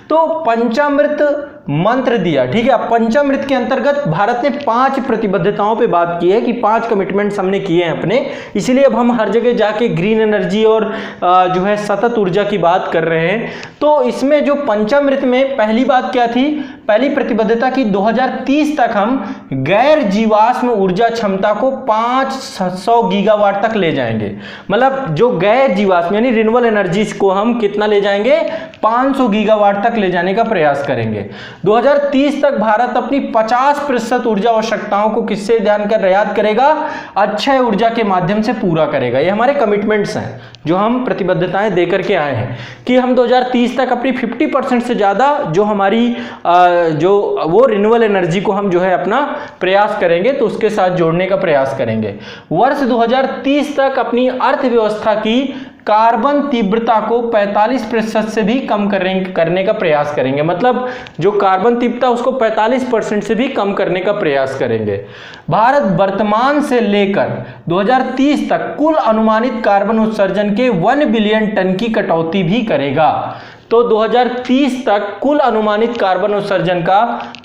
[SPEAKER 1] तो पंचामृत मंत्र दिया, ठीक है। पंचामृत के अंतर्गत भारत ने 5 प्रतिबद्धताओं पे बात की है कि 5 कमिटमेंट्स हमने किए हैं अपने, इसलिए अब हम हर जगह जाके ग्रीन एनर्जी और जो है सतत ऊर्जा की बात कर रहे हैं। तो इसमें जो पंचामृत में पहली बात क्या थी, पहली प्रतिबद्धता की 2030 तक हम गैर जीवाश्म ऊर्जा क्षमता को 500 गीगावाट तक ले जाएंगे। मतलब जो गैर जीवाश्म यानी रिन्यूएबल एनर्जीज को हम कितना ले जाएंगे, 500 गीगावाट तक ले जाने का प्रयास करेंगे। 2030 तक भारत अपनी 50% ऊर्जा आवश्यकताओं को किससे याद करेगा, अक्षय ऊर्जा के माध्यम से पूरा करेगा। ये हमारे कमिटमेंट्स हैं जो हम प्रतिबद्धताएं देकर के आए हैं कि हम 2030 तक अपनी 50% से ज्यादा जो हमारी जो वो रिन्यूएबल एनर्जी को हम जो है अपना प्रयास करेंगे, तो उसके साथ जोड़ने का प्रयास करेंगे। वर्ष 2030 तक अपनी अर्थव्यवस्था की कार्बन तीव्रता को 45% से भी कम करने का प्रयास करेंगे। मतलब जो कार्बन तीव्रता उसको 45% से भी कम करने का प्रयास करेंगे। भारत वर्तमान से लेकर 2030 तक कुल अनुमानित कार्बन उत्सर्जन के 1 बिलियन टन की कटौती भी करेगा। तो 2030 तक कुल अनुमानित कार्बन उत्सर्जन का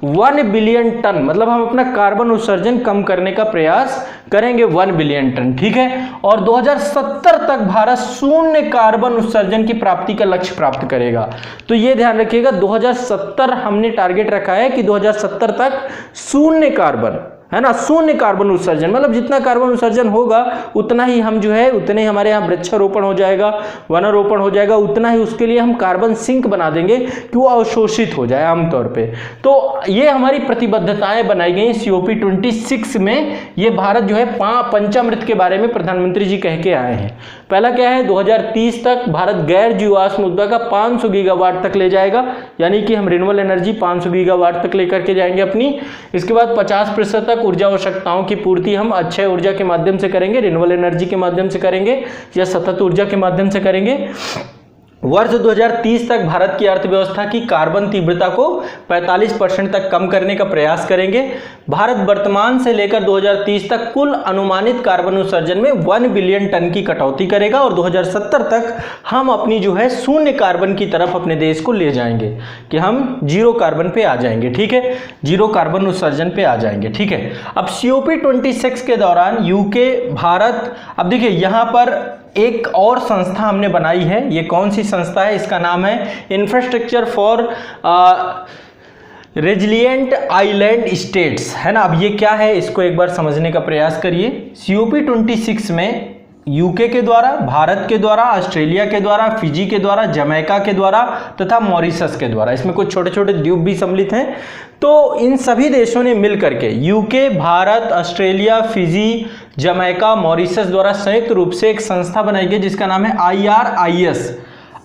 [SPEAKER 1] 1 बिलियन टन, मतलब हम अपना कार्बन उत्सर्जन कम करने का प्रयास करेंगे 1 बिलियन टन, ठीक है। और 2070 तक भारत शून्य कार्बन उत्सर्जन की प्राप्ति का लक्ष्य प्राप्त करेगा। तो ये ध्यान रखिएगा, 2070 हमने टारगेट रखा है कि 2070 तक शून्य कार्बन, है ना, शून्य कार्बन उत्सर्जन। मतलब जितना कार्बन उत्सर्जन होगा उतना ही हम जो है, उतने ही हमारे यहाँ वृक्षारोपण हो जाएगा, वनारोपण हो जाएगा, उतना ही उसके लिए हम कार्बन सिंक बना देंगे कि वो अवशोषित हो जाए आमतौर पे। तो ये हमारी प्रतिबद्धताएं बनाई गई COP26 में। ये भारत जो है पंचामृत के बारे में प्रधानमंत्री जी कह के आए हैं। पहला क्या है, 2030 तक भारत गैर जीवाश्म ऊर्जा का 500 गीगावाट तक ले जाएगा, यानी कि हम रिन्यूएबल एनर्जी 500 गीगावाट तक लेकर के जाएंगे अपनी। इसके बाद 50% तक ऊर्जा आवश्यकताओं की पूर्ति हम अक्षय ऊर्जा के माध्यम से करेंगे, रिन्यूएबल एनर्जी के माध्यम से करेंगे या सतत ऊर्जा के माध्यम से करेंगे। वर्ष 2030 तक भारत की अर्थव्यवस्था की कार्बन तीव्रता को 45% तक कम करने का प्रयास करेंगे। भारत वर्तमान से लेकर 2030 तक कुल अनुमानित कार्बन उत्सर्जन में 1 बिलियन टन की कटौती करेगा और 2070 तक हम अपनी जो है शून्य कार्बन की तरफ अपने देश को ले जाएंगे कि हम जीरो कार्बन पे आ जाएंगे, ठीक है, जीरो कार्बन उत्सर्जन पे आ जाएंगे, ठीक है। अब COP26 के दौरान UK, भारत, अब देखिए यहाँ पर एक और संस्था हमने बनाई है। ये कौन सी संस्था है, इसका नाम है infrastructure for resilient island states, है ना। अब ये क्या है, इसको एक बार समझने का प्रयास करिए। COP26 में UK के द्वारा, भारत के द्वारा, ऑस्ट्रेलिया के द्वारा, फिजी के द्वारा, जमैका के द्वारा तथा मॉरिशस के द्वारा, इसमें कुछ छोटे छोटे द्वीप भी सम्मिलित हैं। तो इन सभी देशों ने मिलकर के UK, Bharat, Australia, Fiji, Jamaica, Mauritius द्वारा संयुक्त रूप से एक संस्था बनाई गई जिसका नाम है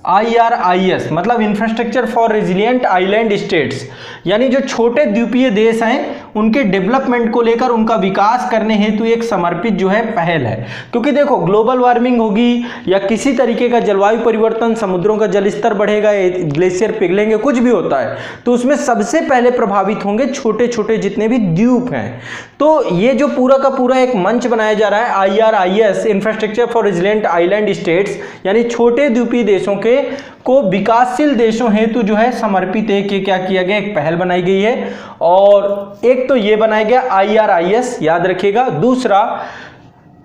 [SPEAKER 1] IRIS, मतलब infrastructure for resilient island states, यानी जो छोटे द्वीपीय देश हैं उनके डेवलपमेंट को लेकर, उनका विकास करने हेतु एक समर्पित जो है पहल है। क्योंकि देखो ग्लोबल वार्मिंग होगी या किसी तरीके का जलवायु परिवर्तन, समुद्रों का जल स्तर बढ़ेगा, ग्लेशियर पिघलेंगे, कुछ भी होता है तो उसमें सबसे पहले प्रभावित होंगे छोटे छोटे जितने भी द्वीप हैं। तो ये जो पूरा का पूरा एक मंच बनाया जा रहा है IRIS, infrastructure for resilient island states, यानी छोटे द्वीपीय देशों के को विकासशील देशों हेतु जो है समर्पित एक क्या किया गया, एक पहल बनाई गई है। और एक तो ये बनाया गया IRIS, याद रखिएगा। दूसरा,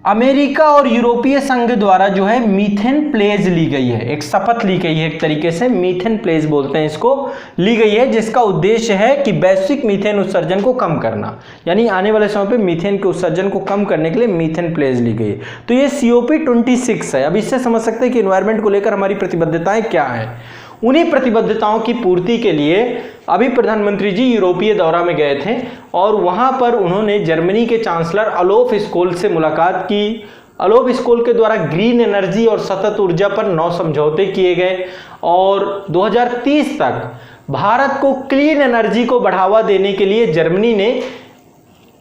[SPEAKER 1] अमेरिका और यूरोपीय संघ द्वारा जो है मीथेन प्लेज ली गई है, एक शपथ ली गई है, एक तरीके से मीथेन प्लेज बोलते हैं इसको, ली गई है, जिसका उद्देश्य है कि वैश्विक मीथेन उत्सर्जन को कम करना, यानी आने वाले समय पे मीथेन के उत्सर्जन को कम करने के लिए मीथेन प्लेज ली गई है। तो ये COP26 है। अब इससे समझ सकते हैं कि एनवायरनमेंट को लेकर हमारी प्रतिबद्धताएं क्या हैं। उन्हीं प्रतिबद्धताओं की पूर्ति के लिए अभी प्रधानमंत्री जी यूरोपीय दौरा में गए थे और वहां पर उन्होंने जर्मनी के चांसलर ओलाफ स्कोल से मुलाकात की। ओलाफ स्कोल के द्वारा ग्रीन एनर्जी और सतत ऊर्जा पर 9 समझौते किए गए और 2030 तक भारत को क्लीन एनर्जी को बढ़ावा देने के लिए जर्मनी ने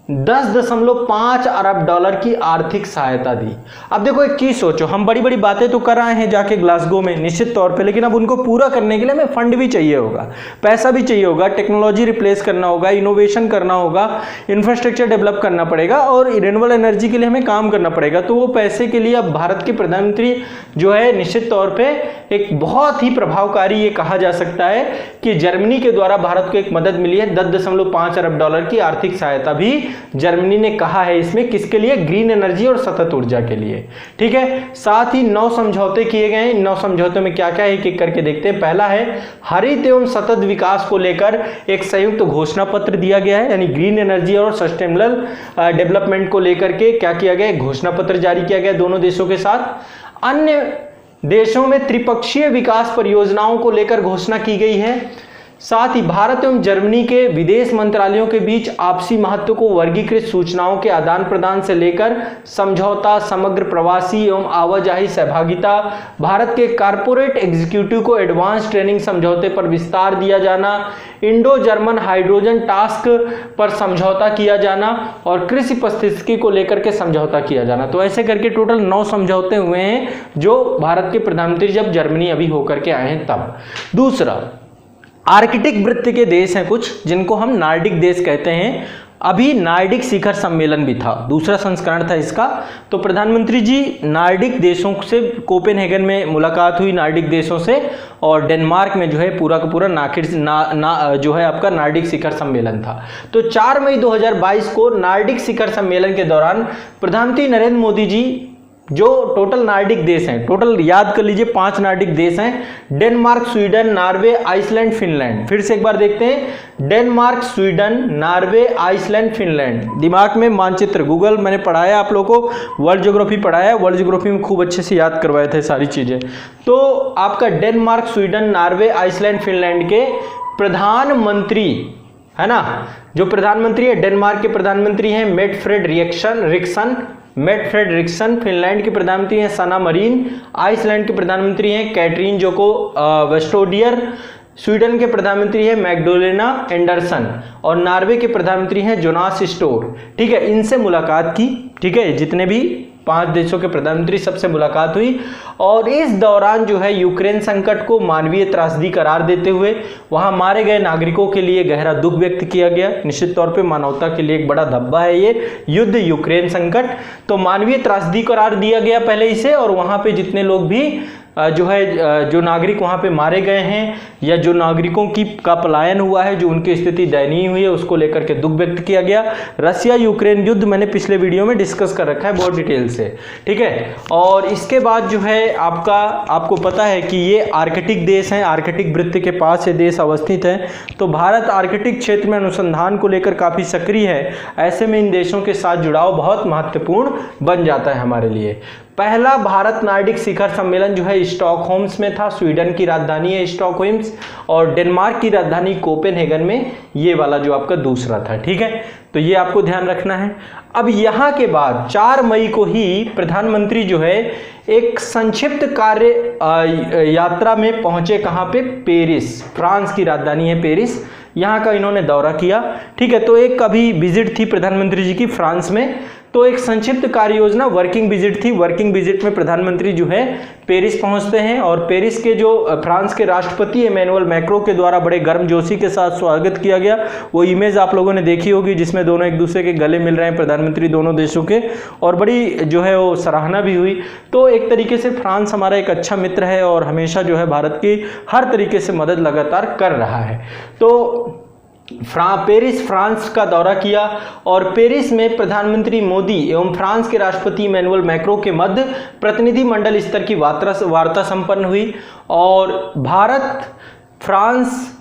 [SPEAKER 1] 10.5 अरब डॉलर की आर्थिक सहायता दी। अब देखो एक चीज सोचो, हम बड़ी बड़ी बातें तो कर रहे हैं जाके ग्लासगो में निश्चित तौर पे, लेकिन अब उनको पूरा करने के लिए हमें फंड भी चाहिए होगा, पैसा भी चाहिए होगा, टेक्नोलॉजी रिप्लेस करना होगा, इनोवेशन करना होगा, इंफ्रास्ट्रक्चर डेवलप करना पड़ेगा और रिन्यूएबल एनर्जी के लिए हमें काम करना पड़ेगा। तो वो पैसे के लिए अब भारत के प्रधानमंत्री जो है निश्चित तौर पर एक बहुत ही प्रभावकारी, ये कहा जा सकता है कि जर्मनी के द्वारा भारत को एक मदद मिली है, 10.5 अरब डॉलर की आर्थिक सहायता भी जर्मनी ने कहा है इसमें, किसके लिए, ग्रीन एनर्जी और सतत ऊर्जा के लिए। ठीक है, साथ ही 9 समझौते किए गए हैं। 9 समझौतों में क्या क्या है एक एक करके देखते हैं। पहला है हरित एवं सतत विकास को लेकर एक संयुक्त घोषणा पत्र दिया गया है, यानी ग्रीन एनर्जी और सस्टेनेबल डेवलपमेंट को लेकर के क्या किया गया, घोषणा पत्र जारी किया गया दोनों देशों के साथ। अन्य देशों में त्रिपक्षीय विकास परियोजनाओं को लेकर घोषणा की गई है। साथ ही भारत एवं जर्मनी के विदेश मंत्रालयों के बीच आपसी महत्व को वर्गीकृत सूचनाओं के आदान प्रदान से लेकर समझौता, समग्र प्रवासी एवं आवाजाही सहभागिता, भारत के कारपोरेट एग्जीक्यूटिव को एडवांस ट्रेनिंग समझौते पर विस्तार दिया जाना, इंडो जर्मन हाइड्रोजन टास्क पर समझौता किया जाना और कृषि पारिस्थितिकी को लेकर के समझौता किया जाना। तो ऐसे करके टोटल 9 समझौते हुए हैं जो भारत के प्रधानमंत्री जब जर्मनी अभी होकर के आए हैं तब। दूसरा, आर्कटिक वृत्त के देश हैं कुछ, जिनको हम नार्डिक देश कहते हैं। अभी नार्डिक शिखर सम्मेलन भी था, दूसरा संस्करण था इसका। तो प्रधानमंत्री जी नार्डिक देशों से, कोपेनहेगन में मुलाकात हुई नार्डिक देशों से और डेनमार्क में जो है पूरा का पूरा जो है आपका नार्डिक शिखर सम्मेलन था। तो 4 मई 2022 को नार्डिक शिखर सम्मेलन के दौरान प्रधानमंत्री नरेंद्र मोदी जी, जो टोटल नार्डिक देश हैं, टोटल याद कर लीजिए 5 नार्डिक देश हैं, Denmark, Sweden, Norway, Iceland, Finland. फिर से एक बार देखते हैं, Denmark, Sweden, Norway, Iceland, Finland. दिमाग में मानचित्र, गूगल मैंने पढ़ाया आप लोगों को, वर्ल्ड ज्योग्राफी पढ़ाया, वर्ल्ड ज्योग्राफी में खूब अच्छे से याद करवाए थे सारी चीजें। तो आपका Denmark, Sweden, Norway, Iceland, Finland के प्रधानमंत्री है ना, जो प्रधानमंत्री है, डेनमार्क के प्रधानमंत्री हैं मेटफ्रेड रिक्सन, फिनलैंड के प्रधानमंत्री हैं सना मरीन, आइसलैंड के प्रधानमंत्री हैं कैटरीन जोको वेस्टोडियर, स्वीडन के प्रधानमंत्री हैं मैग्डोलेना एंडरसन और नॉर्वे के प्रधानमंत्री हैं जोनास स्टोर। ठीक है, इनसे मुलाकात की। ठीक है, जितने भी 5 देशों के प्रधानमंत्री सबसे मुलाकात हुई और इस दौरान जो है यूक्रेन संकट को मानवीय त्रासदी करार देते हुए वहां मारे गए नागरिकों के लिए गहरा दुख व्यक्त किया गया। निश्चित तौर पे मानवता के लिए एक बड़ा धब्बा है ये युद्ध, यूक्रेन संकट। तो मानवीय त्रासदी करार दिया गया पहले इसे, और वहां पे जितने लोग भी जो नागरिक वहां पे मारे गए हैं या जो नागरिकों का पलायन हुआ है, जो उनकी स्थिति दयनीय हुई है, उसको लेकर के दुख व्यक्त किया गया। रसिया यूक्रेन युद्ध मैंने पिछले वीडियो में डिस्कस कर रखा है बहुत डिटेल से। ठीक है, और इसके बाद जो है आपको पता है कि ये आर्कटिक देश हैं, आर्कटिक वृत्त के पास ये देश अवस्थित है। तो भारत आर्कटिक क्षेत्र में अनुसंधान को लेकर काफी सक्रिय है। ऐसे में इन देशों के साथ जुड़ाव बहुत महत्वपूर्ण बन जाता है हमारे लिए। पहला भारत नार्डिक शिखर सम्मेलन जो है स्टॉकहोम्स में था, स्वीडन की राजधानी है स्टॉकहोम्स, और डेनमार्क की राजधानी कोपेनहेगन में ये वाला जो आपका दूसरा था। ठीक है, तो ये आपको ध्यान रखना है। अब यहाँ के बाद 4 मई को ही प्रधानमंत्री जो है एक संक्षिप्त कार्य यात्रा में पहुंचे, कहाँ पे, पेरिस, फ्रांस की राजधानी है पेरिस। यहाँ का इन्होंने दौरा किया। ठीक है, तो एक अभी विजिट थी प्रधानमंत्री जी की फ्रांस में, तो एक संक्षिप्त कार्य योजना वर्किंग विजिट थी। वर्किंग विजिट में प्रधानमंत्री जो है पेरिस पहुंचते हैं और पेरिस के जो फ्रांस के राष्ट्रपति इमैनुअल मैक्रों के द्वारा बड़े गर्मजोशी के साथ स्वागत किया गया। वो इमेज आप लोगों ने देखी होगी जिसमें दोनों एक दूसरे के गले मिल रहे हैं, प्रधानमंत्री दोनों देशों के, और बड़ी जो है वो सराहना भी हुई। तो एक तरीके से फ्रांस हमारा एक अच्छा मित्र है और हमेशा जो है भारत की हर तरीके से मदद लगातार कर रहा है। तो पेरिस फ्रांस का दौरा किया और पेरिस में प्रधानमंत्री मोदी एवं फ्रांस के राष्ट्रपति इमैनुअल मैक्रों के मध्य प्रतिनिधि मंडल स्तर की वार्ता संपन्न हुई। और भारत फ्रांस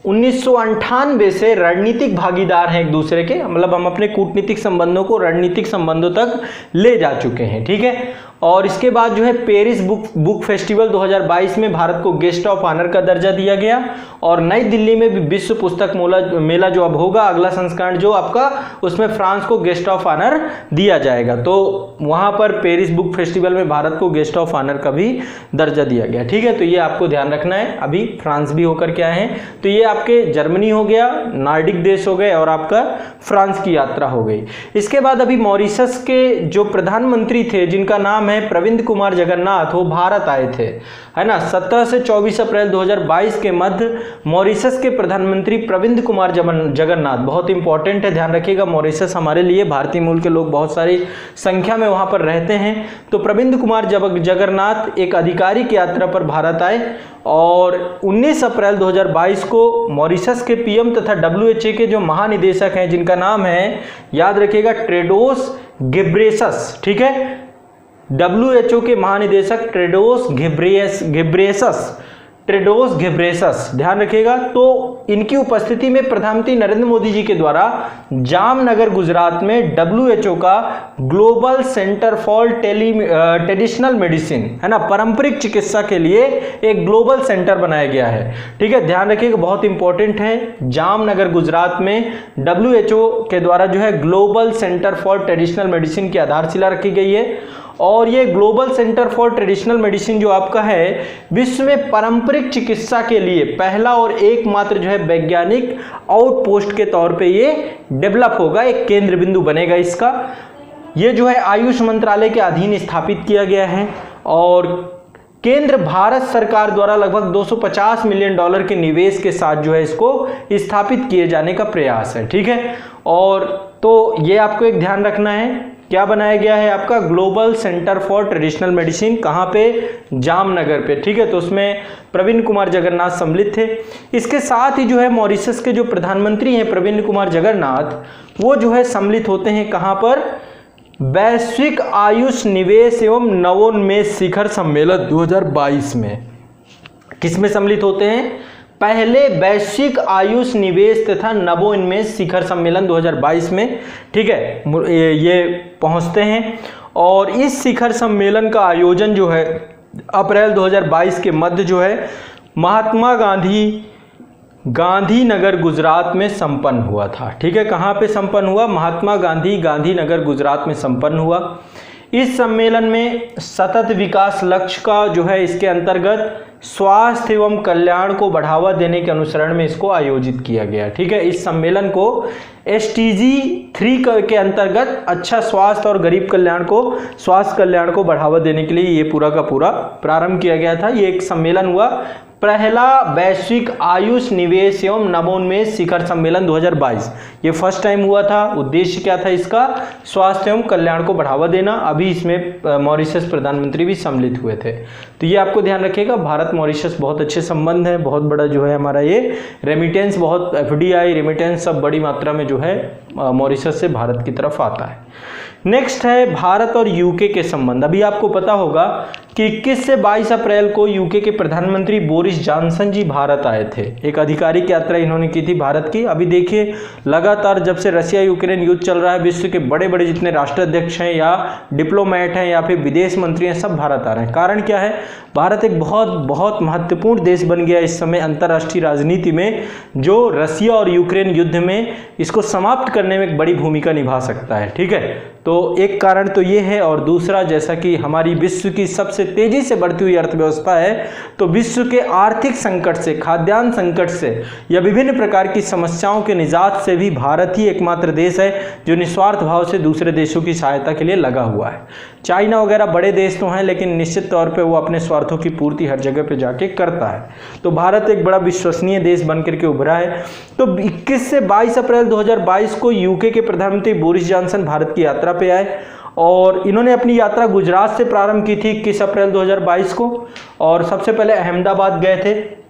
[SPEAKER 1] 1998 से रणनीतिक भागीदार हैं एक दूसरे के, मतलब हम अपने कूटनीतिक संबंधों को रणनीतिक संबंधों तक ले जा चुके हैं। ठीक है, और इसके बाद जो है पेरिस बुक फेस्टिवल 2022 में भारत को गेस्ट ऑफ ऑनर का दर्जा दिया गया और नई दिल्ली में भी विश्व पुस्तक मेला जो अब होगा अगला संस्करण जो आपका, उसमें फ्रांस को गेस्ट ऑफ ऑनर दिया जाएगा। तो वहां पर पेरिस बुक फेस्टिवल में भारत को गेस्ट ऑफ ऑनर का भी दर्जा दिया गया। ठीक है, तो ये आपको ध्यान रखना है। अभी फ्रांस भी होकर के आए हैं, तो ये आपके जर्मनी हो गया, नॉर्डिक देश हो गए और आपका फ्रांस की यात्रा हो गई। इसके बाद अभी मॉरिशस के जो प्रधानमंत्री थे जिनका नाम है प्रविंद कुमार जगन्नाथ, वो भारत आए थे, है ना। 17 से 24 अप्रैल 2022 के मध्य मॉरिशस के प्रधानमंत्री प्रविंद कुमार जगन्नाथ, बहुत इंपॉर्टेंट है, ध्यान रखिएगा। मॉरिशस हमारे लिए भारतीय मूल के लोग बहुत सारी संख्या में वहां पर रहते हैं। तो प्रविंद कुमार जगन्नाथ एक आधिकारिक यात्रा पर भारत आए और 19 अप्रैल 2022 को मॉरिशस के पीएम तथा WHO के जो महानिदेशक हैं जिनका नाम है, याद रखिएगा, टेड्रोस घेब्रेयेसस। ठीक है, WHO के महानिदेशक टेड्रोस घेब्रेयेसस, ध्यान रखिएगा। तो इनकी उपस्थिति में प्रधानमंत्री नरेंद्र मोदी जी के द्वारा जामनगर गुजरात में WHO का global centre for traditional medicine, है ना, पारंपरिक चिकित्सा के लिए एक ग्लोबल सेंटर बनाया गया है। ठीक है, ध्यान रखिएगा, बहुत इंपॉर्टेंट है। जामनगर गुजरात में WHO के द्वारा जो है global centre for traditional medicine की आधारशिला रखी गई है और ये global centre for traditional medicine जो आपका है विश्व में पारंपरिक चिकित्सा के लिए पहला और एकमात्र जो है वैज्ञानिक आउटपोस्ट के तौर पे ये डेवलप होगा, एक केंद्र बिंदु बनेगा इसका। ये जो है आयुष मंत्रालय के अधीन स्थापित किया गया है और केंद्र भारत सरकार द्वारा लगभग $250 मिलियन के निवेश के साथ जो है इसको स्थापित किए जाने का प्रयास है। ठीक है, और तो ये आपको एक ध्यान रखना है, क्या बनाया गया है आपका global centre for traditional medicine, कहाँ पे, जामनगर पे। ठीक है, तो उसमें प्रविंद कुमार जगन्नाथ सम्मिलित थे। इसके साथ ही जो है मॉरिशस के जो प्रधानमंत्री हैं प्रविंद कुमार जगन्नाथ, वो जो है सम्मिलित होते हैं कहाँ पर, वैश्विक आयुष निवेश एवं नवोन्मेष शिखर सम्मेलन 2022 में। किसमें सम्मिलित होते हैं, पहले वैश्विक आयुष निवेश तथा नवोन्मेष शिखर सम्मेलन 2022 में। ठीक है, ये पहुंचते हैं और इस शिखर सम्मेलन का आयोजन जो है अप्रैल 2022 के मध्य जो है महात्मा गांधीनगर गुजरात में संपन्न हुआ था। ठीक है, कहाँ पे संपन्न हुआ, महात्मा गांधीनगर गुजरात में संपन्न हुआ। इस सम्मेलन में सतत विकास लक्ष्य का जो है इसके अंतर्गत स्वास्थ्य एवं कल्याण को बढ़ावा देने के अनुसरण में इसको आयोजित किया गया। ठीक है, इस सम्मेलन को SDG 3 के अंतर्गत अच्छा स्वास्थ्य और गरीब कल्याण को, स्वास्थ्य कल्याण को बढ़ावा देने के लिए ये पूरा का पूरा प्रारंभ किया गया था। ये एक सम्मेलन हुआ, पहला वैश्विक आयुष निवेश एवं नवोन्मेष शिखर सम्मेलन 2022, ये फर्स्ट टाइम हुआ था। उद्देश्य क्या था इसका, स्वास्थ्य एवं कल्याण को बढ़ावा देना। अभी इसमें मॉरिशस प्रधानमंत्री भी सम्मिलित हुए थे। तो ये आपको ध्यान रखिएगा, भारत मॉरिशस बहुत अच्छे संबंध है, बहुत बड़ा जो है हमारा ये रेमिटेंस, बहुत FDI रेमिटेंस सब बड़ी मात्रा में जो है मॉरिशस से भारत की तरफ आता है। नेक्स्ट है भारत और यूके के संबंध। अभी आपको पता होगा कि 21 से 22 अप्रैल को यूके के प्रधानमंत्री बोरिस जॉनसन जी भारत आए थे। एक आधिकारिक यात्रा इन्होंने की थी भारत की। अभी देखिए लगातार जब से रशिया यूक्रेन युद्ध चल रहा है, विश्व के बड़े बड़े जितने राष्ट्राध्यक्ष हैं या डिप्लोमेट हैं या फिर विदेश मंत्री हैं, सब भारत आ रहे हैं। कारण क्या है, भारत एक बहुत महत्वपूर्ण देश बन गया इस समय अंतर्राष्ट्रीय राजनीति में, जो रशिया और यूक्रेन युद्ध में इसको समाप्त करने में एक बड़ी भूमिका निभा सकता है। ठीक है, तो तो एक कारण तो ये है, और दूसरा जैसा कि हमारी विश्व की सबसे तेजी से बढ़ती हुई अर्थव्यवस्था है, तो विश्व के आर्थिक संकट से, खाद्यान्न संकट से या विभिन्न प्रकार की समस्याओं के निजात से भी भारत ही एकमात्र देश है जो निस्वार्थ भाव से दूसरे देशों की सहायता के लिए लगा हुआ है। चाइना वगैरह बड़े देश तो हैं, लेकिन निश्चित तौर पे वो अपने स्वार्थों की पूर्ति हर जगह पे जाके करता है। तो भारत एक बड़ा विश्वसनीय देश बनकर के उभरा है। तो 21 से 22 अप्रैल 2022 को यूके के प्रधानमंत्री बोरिस जॉनसन भारत की यात्रा पे आए, और इन्होंने अपनी यात्रा गुजरात से प्रारंभ की थी 21 अप्रैल 2022 को, और सबसे पहले अहमदाबाद गए थे।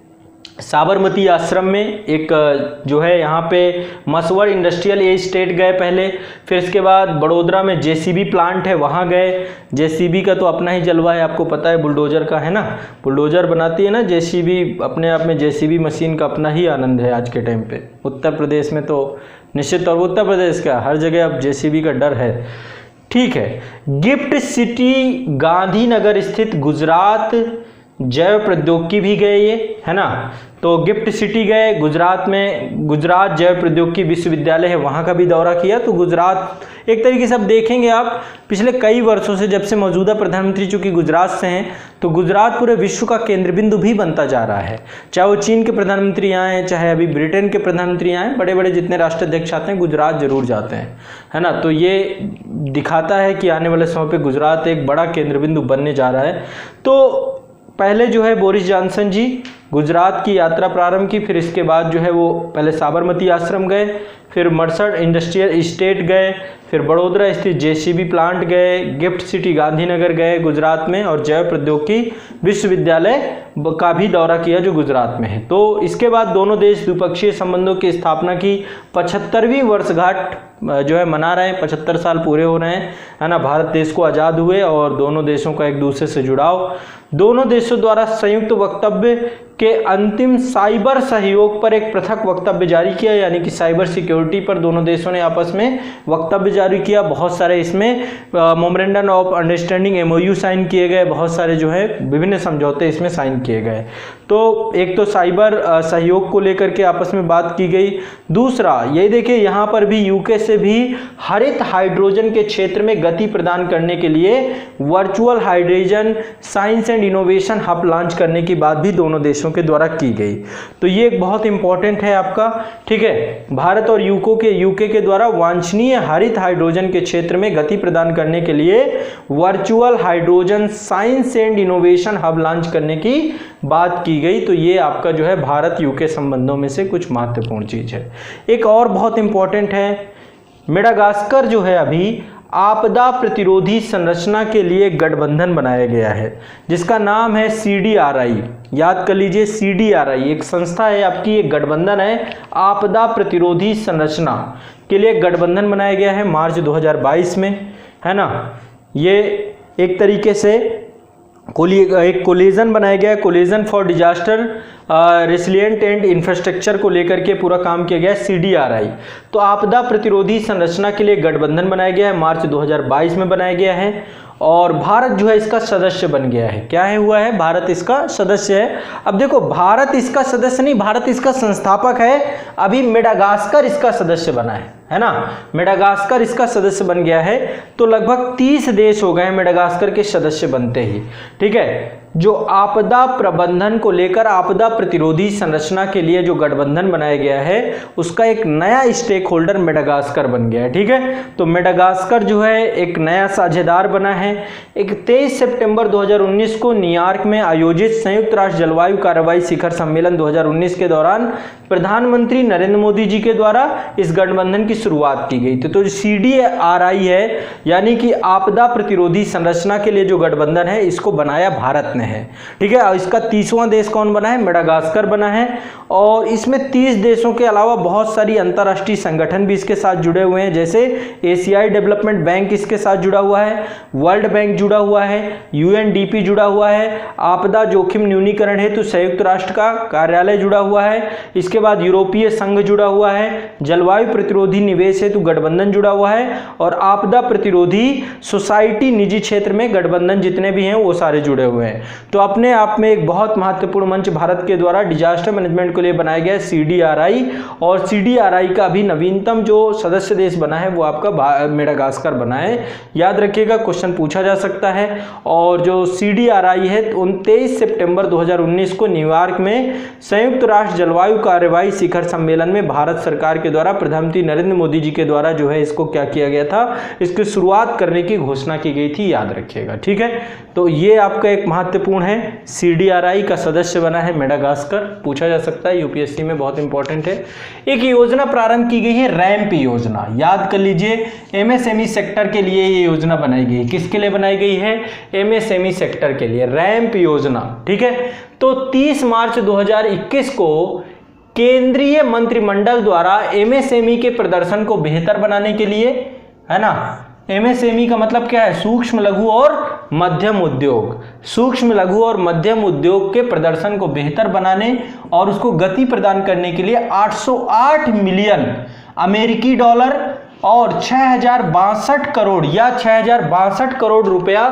[SPEAKER 1] साबरमती आश्रम में एक जो है यहाँ पे मसवर इंडस्ट्रियल एस्टेट गए पहले, फिर इसके बाद बड़ोदरा में जेसीबी प्लांट है वहाँ गए। जेसीबी का तो अपना ही जलवा है, आपको पता है, बुलडोजर का है ना, बुलडोजर बनाती है ना जेसीबी, अपने आप में जेसीबी मशीन का अपना ही आनंद है आज के टाइम पे। उत्तर प्रदेश में तो निश्चित तौर, उत्तर प्रदेश का हर जगह अब जेसीबी का डर है। ठीक है, गिफ्ट सिटी गांधीनगर स्थित गुजरात जैव प्रौद्योगिकी भी गए ये, है ना। तो गिफ्ट सिटी गए गुजरात में, गुजरात जैव प्रौद्योगिकी विश्वविद्यालय है वहाँ का भी दौरा किया। तो गुजरात एक तरीके से अब देखेंगे आप, पिछले कई वर्षों से, जब से मौजूदा प्रधानमंत्री चूंकि गुजरात से हैं, तो गुजरात पूरे विश्व का केंद्र बिंदु भी बनता जा रहा है। चाहे वो चीन के प्रधानमंत्री आए, चाहे अभी ब्रिटेन के प्रधानमंत्री आए, बड़े बड़े जितने राष्ट्राध्यक्ष आते हैं गुजरात जरूर जाते हैं, है ना। तो ये दिखाता है कि आने वाले समय पर गुजरात एक बड़ा केंद्र बिंदु बनने जा रहा है। तो पहले जो है बोरिस जॉनसन जी गुजरात की यात्रा प्रारंभ की, फिर इसके बाद जो है वो पहले साबरमती आश्रम गए, फिर मर्सर इंडस्ट्रियल इस्टेट गए, फिर बड़ोदरा स्थित जेसीबी प्लांट गए, गिफ्ट सिटी गांधीनगर गए गुजरात में, और जैव प्रौद्योगिकी विश्वविद्यालय का भी दौरा किया जो गुजरात में है। तो इसके बाद दोनों देश द्विपक्षीय संबंधों की स्थापना की 75वीं वर्षगांठ जो है मना रहे हैं, 75 साल पूरे हो रहे हैं, है ना। भारत देश को आज़ाद हुए, और दोनों देशों का एक दूसरे से जुड़ाव, दोनों देशों द्वारा संयुक्त वक्तव्य के अंतिम साइबर सहयोग पर एक पृथक वक्तव्य जारी किया, यानी कि साइबर सिक्योरिटी पर दोनों देशों ने आपस में वक्तव्य जारी किया। बहुत सारे इसमें memorandum of understanding MOU sign किए गए, बहुत सारे जो है विभिन्न समझौते इसमें साइन किए गए। तो एक तो साइबर सहयोग को लेकर के आपस में बात की गई। दूसरा ये देखिए, यहाँ पर भी यूके से भी हरित हाइड्रोजन के क्षेत्र में गति प्रदान करने के लिए virtual hydrogen science and innovation hub launch करने की बात भी दोनों देशों के द्वारा की गई। तो ये एक बहुत इंपॉर्टेंट है आपका, ठीक है। भारत और यूके के द्वारा वांछनीय हरित हाइड्रोजन के क्षेत्र में गति प्रदान करने के लिए virtual hydrogen science and innovation hub launch करने की बात की गई। तो ये आपका जो है भारत यूके संबंधों में से कुछ महत्वपूर्ण चीज है। एक और बहुत इंपॉर्टेंट है, मेडागास्कर जो है अभी आपदा प्रतिरोधी संरचना के लिए गठबंधन बनाया गया है, जिसका नाम है CDRI। याद कर लीजिए, CDRI एक संस्था है आपकी, एक गठबंधन है, आपदा प्रतिरोधी संरचना के लिए गठबंधन बनाया गया है मार्च 2022 में, है ना। ये एक तरीके से एक कोलिजन बनाया गया है, coalition for disaster resilient and infrastructure को लेकर के पूरा काम किया गया है, CDRI। तो आपदा प्रतिरोधी संरचना के लिए गठबंधन बनाया गया है, मार्च 2022 में बनाया गया है, और भारत जो है इसका सदस्य बन गया है। क्या है हुआ है, भारत इसका सदस्य है। अब देखो, भारत इसका सदस्य नहीं, भारत इसका संस्थापक है। अभी मेडागास्कर इसका सदस्य बना है ना, मेडागास्कर इसका सदस्य बन गया है। तो लगभग 30 देश हो गए हैं मेडागास्कर के सदस्य बनते ही, ठीक है। जो आपदा प्रबंधन को लेकर, आपदा प्रतिरोधी संरचना के लिए जो गठबंधन बनाया गया है, उसका एक नया स्टेक होल्डर मेडागास्कर बन गया है, ठीक है। तो मेडागास्कर जो है एक नया साझेदार बना है। 23 सितंबर 2019 को न्यूयॉर्क में आयोजित संयुक्त राष्ट्र जलवायु कार्रवाई शिखर सम्मेलन 2019 के दौरान प्रधानमंत्री नरेंद्र मोदी जी के द्वारा इस गठबंधन की शुरुआत की गई थी। तो CDRI है, यानी कि आपदा प्रतिरोधी संरचना के लिए जो गठबंधन है, इसको बनाया भारत ने है, ठीक है। और इसका 30वां देश कौन बना है, मेडागास्कर बना है। और इसमें 30 देशों के अलावा बहुत सारी अंतर्राष्ट्रीय संगठन भी इसके साथ जुड़े हुए हैं, जैसे एशियाई डेवलपमेंट बैंक इसके साथ जुड़ा हुआ है, वर्ल्ड बैंक जुड़ा हुआ है, UNDP जुड़ा हुआ है, आपदा जोखिम न्यूनीकरण हेतु संयुक्त राष्ट्र का कार्यालय जुड़ा हुआ है, इसके बाद यूरोपीय संघ जुड़ा हुआ है, जलवायु प्रतिरोधी निवेश हेतु गठबंधन जुड़ा हुआ है, और आपदा प्रतिरोधी सोसाइटी निजी क्षेत्र में गठबंधन जितने भी हैं वो सारे जुड़े हुए हैं। तो अपने आप में एक बहुत महत्वपूर्ण मंच भारत के द्वारा डिजास्टर मैनेजमेंट के लिए बनाया गया है CDRI, और CDRI का अभी नवीनतम जो सदस्य देश बना है वो आपका मेडागास्कर बना है। याद रखिएगा, क्वेश्चन पूछा जा सकता है। और जो CDRI है 29 सितंबर 2019 को न्यूयॉर्क में संयुक्त राष्ट्र जलवायु कार्यवाही शिखर सम्मेलन में भारत सरकार के द्वारा प्रधानमंत्री नरेंद्र मोदी जी के द्वारा जो है इसको क्या किया गया था, इसकी शुरुआत करने की घोषणा की गई थी, याद रखिएगा। ठीक है, तो ये आपका एक महत्वपूर्ण है। CDRI का सदस्य बना है मेडागास्कर, पूछा जा सकता है, यूपीएससी में बहुत इंपॉर्टेंट है। एक योजना प्रारंभ की गई है, रैंप योजना, याद कर लीजिए, MSME सेक्टर के लिए ये योजना बनाई गई। किसके लिए बनाई गई है? MSME सेक्टर के लिए, रैंप योजना। ठीक है, तो 30 मार्च 2021 को केंद्रीय मंत्रिमंडल द्वारा MSME के प्रदर्शन को बेहतर बनाने के लिए, है ना, MSME का मतलब क्या है? सूक्ष्म लघु और मध्यम उद्योग। सूक्ष्म लघु और मध्यम उद्योग के प्रदर्शन को बेहतर बनाने और उसको गति प्रदान करने के लिए 808 मिलियन अमेरिकी डॉलर और 6062 करोड़ या 6062 करोड़ रुपया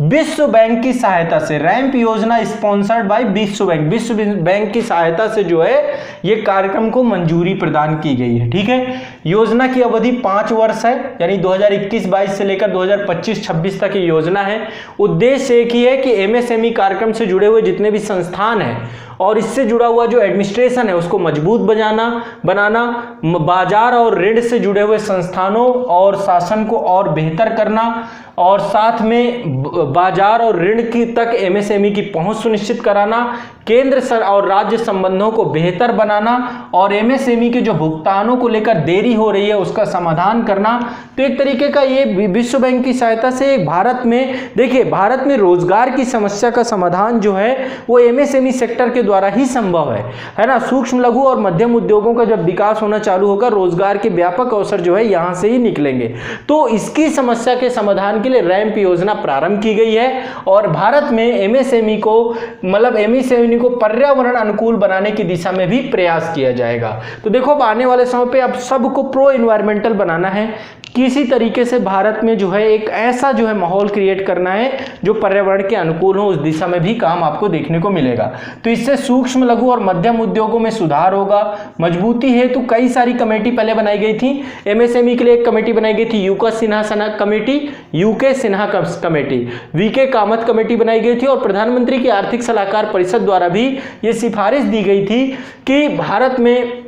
[SPEAKER 1] विश्व बैंक की सहायता से, रैंप योजना स्पॉन्सर्ड बाय विश्व बैंक, विश्व बैंक की सहायता से जो है ये कार्यक्रम को मंजूरी प्रदान की गई है। ठीक है, योजना की अवधि 5 वर्ष है, यानी 2021-22 से लेकर 2025-26 तक ये योजना है। उद्देश्य एक ही है कि MSME कार्यक्रम से जुड़े हुए जितने भी संस्थान हैं और इससे जुड़ा हुआ जो एडमिनिस्ट्रेशन है उसको मजबूत बनाना, बाजार और ऋण से जुड़े हुए संस्थानों और शासन को और बेहतर करना, और साथ में बाजार और ऋण की तक MSME की पहुंच सुनिश्चित कराना, केंद्र और राज्य संबंधों को बेहतर बनाना, और MSME के जो भुगतानों को लेकर देरी हो रही है उसका समाधान करना। तो एक तरीके का ये विश्व बैंक की सहायता से भारत में, देखिए, भारत में रोजगार की समस्या का समाधान जो है वो MSME सेक्टर के द्वारा ही संभव है ना। सूक्ष्म लघु और मध्यम उद्योगों का जब विकास होना चालू होगा, रोजगार के व्यापक अवसर जो है यहां से ही निकलेंगे। तो इसकी समस्या के समाधान के लिए रैंप योजना प्रारंभ की गई है, और भारत में MSME को, मतलब MSME को पर्यावरण अनुकूल बनाने की दिशा में भी प्रयास किया जाएगा। तो देखो, अब आने वाले समय पे अब सबको प्रो एनवायरमेंटल बनाना है, किसी तरीके से भारत में जो है एक ऐसा जो है माहौल क्रिएट करना है जो पर्यावरण के अनुकूल हो, उस दिशा में भी काम आपको देखने को मिलेगा। तो इससे सूक्ष्म लघु और मध्यम उद्योगों में सुधार होगा। मजबूती हेतु कई सारी कमेटी पहले बनाई गई थी। MSME के लिए एक कमेटी बनाई गई थी, UK Sinha committee, VK Kamat committee बनाई गई थी, और प्रधानमंत्री की आर्थिक सलाहकार परिषद द्वारा भी ये सिफारिश दी गई थी कि भारत में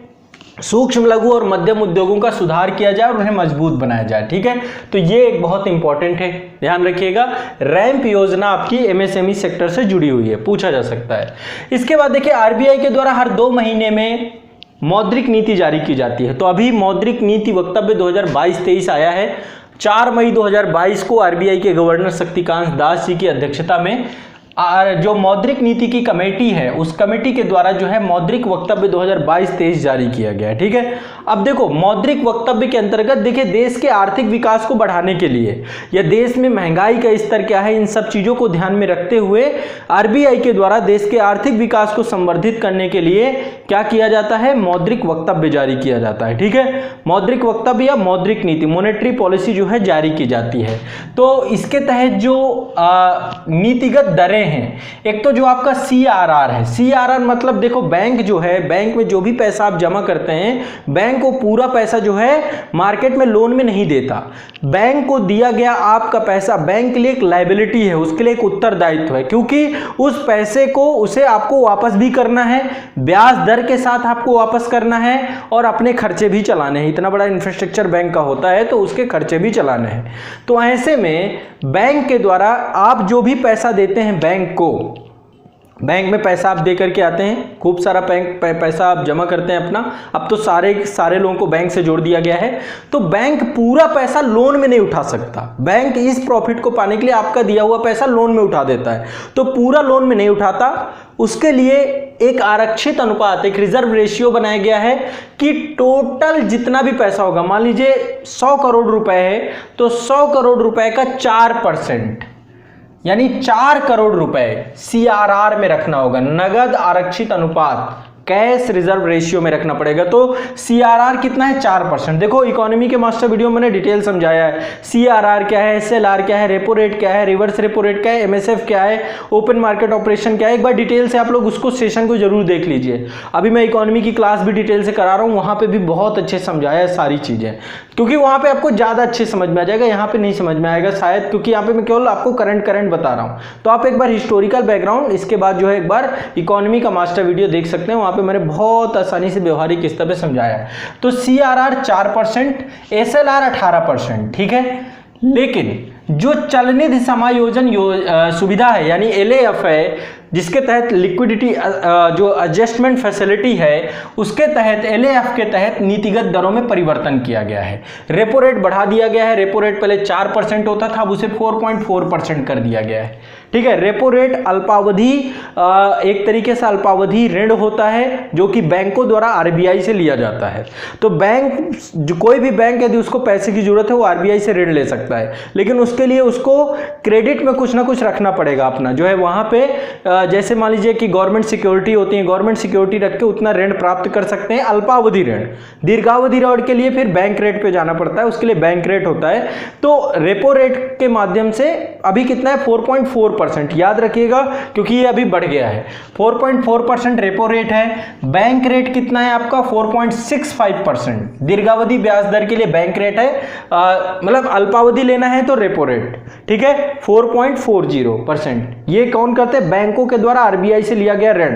[SPEAKER 1] सूक्ष्म लघु और मध्यम उद्योगों का सुधार किया जाए और उन्हें मजबूत बनाया जाए। ठीक है, तो ये एक बहुत इंपॉर्टेंट है, ध्यान रखिएगा। रैंप योजना आपकी MSME सेक्टर से जुड़ी हुई है, पूछा जा सकता है। इसके बाद देखिए, RBI के द्वारा हर 2 महीने में मौद्रिक नीति जारी की जाती है। तो अभी मौद्रिक नीति वक्तव्य 2022-23 आया है। 4 मई 2022 को RBI के गवर्नर शक्तिकांत दास जी की अध्यक्षता में जो मौद्रिक नीति की कमेटी है, उस कमेटी के द्वारा जो है मौद्रिक वक्तव्य 2022-23 जारी किया गया है। ठीक है, अब देखो, मौद्रिक वक्तव्य के अंतर्गत देखिए, देश के आर्थिक विकास को बढ़ाने के लिए या देश में महंगाई का स्तर क्या है, इन सब चीजों को ध्यान में रखते हुए RBI के द्वारा देश के आर्थिक विकास को संवर्धित करने के लिए क्या किया जाता है? मौद्रिक वक्तव्य जारी किया जाता है। ठीक है, मौद्रिक वक्तव्य या मौद्रिक नीति, मॉनेटरी पॉलिसी जो है जारी की जाती है। तो इसके तहत जो नीतिगत दरें हैं, एक तो जो आपका CRR है, CRR मतलब देखो, बैंक जो है, बैंक में जो भी पैसा आप जमा करते हैं, बैंक को पूरा पैसा जो है मार्केट में लोन में नहीं देता। बैंक को दिया गया आपका पैसा बैंक के लिए एक लायबिलिटी है, उसके लिए एक उत्तरदायित्व है, क्योंकि उस पैसे को उसे आपको वापस भी करना है, ब्याज दर के साथ आपको वापस करना है, और अपने खर्चे भी चलाने हैं। इतना बड़ा इंफ्रास्ट्रक्चर बैंक का होता है तो उसके खर्चे भी चलाने हैं। तो ऐसे में बैंक के द्वारा आप जो भी पैसा देते हैं बैंक को, बैंक में पैसा आप दे करके आते हैं, खूब सारा पैसा आप जमा करते हैं अपना। अब तो सारे लोगों को बैंक से जोड़ दिया गया है, तो बैंक पूरा पैसा लोन में नहीं उठा सकता। बैंक इस प्रॉफिट को पाने के लिए आपका दिया हुआ पैसा लोन में उठा देता है, तो पूरा लोन में नहीं उठाता। उसके लिए एक आरक्षित अनुपात, एक रिजर्व रेशियो बनाया गया है कि टोटल जितना भी पैसा होगा, मान लीजिए 100 करोड़ रुपए है, तो 100 करोड़ रुपए का 4%, यानी 4 करोड़ रुपए CRR में रखना होगा, नगद आरक्षित अनुपात। कैश रिजर्व रेशियो में रखना पड़ेगा। तो CRR कितना है 4%। देखो इकोनॉमी के मास्टर वीडियो मैंने डिटेल समझाया है, CRR क्या है, SLR क्या है, रेपो रेट क्या है, रिवर्स रेपो रेट क्या है, MSF क्या है, ओपन मार्केट ऑपरेशन क्या है। एक बार डिटेल से आप लोग उसको सेशन को जरूर देख लीजिए। अभी मैं इकोनॉमी की क्लास भी डिटेल से करा रहा हूँ, वहां पे भी बहुत अच्छे समझाया है सारी चीजें, क्योंकि वहां पे आपको ज्यादा अच्छे समझ में आ जाएगा, यहाँ पे नहीं समझ में आएगा शायद, क्योंकि यहाँ पे मैं केवल आपको करंट बता रहा हूँ। तो आप एक बार हिस्टोरिकल बैकग्राउंड, इसके बाद जो है एक बार इकोनॉमी का मास्टर वीडियो देख सकते हैं, वहां पे मैंने बहुत आसानी से व्यवहारिक स्तर पे समझाया है। तो CRR 4%, SLR 18%, ठीक है। लेकिन जो चलनिधि समायोजन सुविधा है यानी LAF है, जिसके तहत लिक्विडिटी जो एडजस्टमेंट फैसिलिटी है, उसके तहत LAF के तहत नीतिगत दरों में परिवर्तन किया गया है। रेपो रेट बढ़ा दिया गया है। रेपो रेट पहले 4% होता था, अब उसे 4.4% कर दिया गया है, ठीक है। रेपो रेट अल्पावधि एक तरीके से अल्पावधि ऋण होता है जो कि बैंकों द्वारा RBI से लिया जाता है। तो बैंक जो कोई भी बैंक यदि उसको पैसे की जरूरत है वो RBI से ऋण ले सकता है, लेकिन उसके लिए उसको क्रेडिट में कुछ ना कुछ रखना पड़ेगा अपना, जो है वहां पे जैसे मान लीजिए कि गवर्नमेंट सिक्योरिटी होती है, गवर्नमेंट सिक्योरिटी रख के उतना ऋण प्राप्त कर सकते हैं, अल्पावधि ऋण। दीर्घावधि ऋण के लिए फिर बैंक रेट पे जाना पड़ता है, उसके लिए बैंक रेट होता है। तो रेपो रेट के माध्यम से अभी कितना है 4.4%, याद रखिएगा क्योंकि ये अभी बढ़ गया है। 4.4% रेपो रेट है। बैंक रेट कितना है आपका 4.65%। दीर्घावधि ब्याज दर के लिए बैंक रेट है, मतलब अल्पावधि लेना है तो रेपो रेट, ठीक है, 4.40%। ये कौन करते हैं? बैंकों के द्वारा RBI से लिया गया ऋण।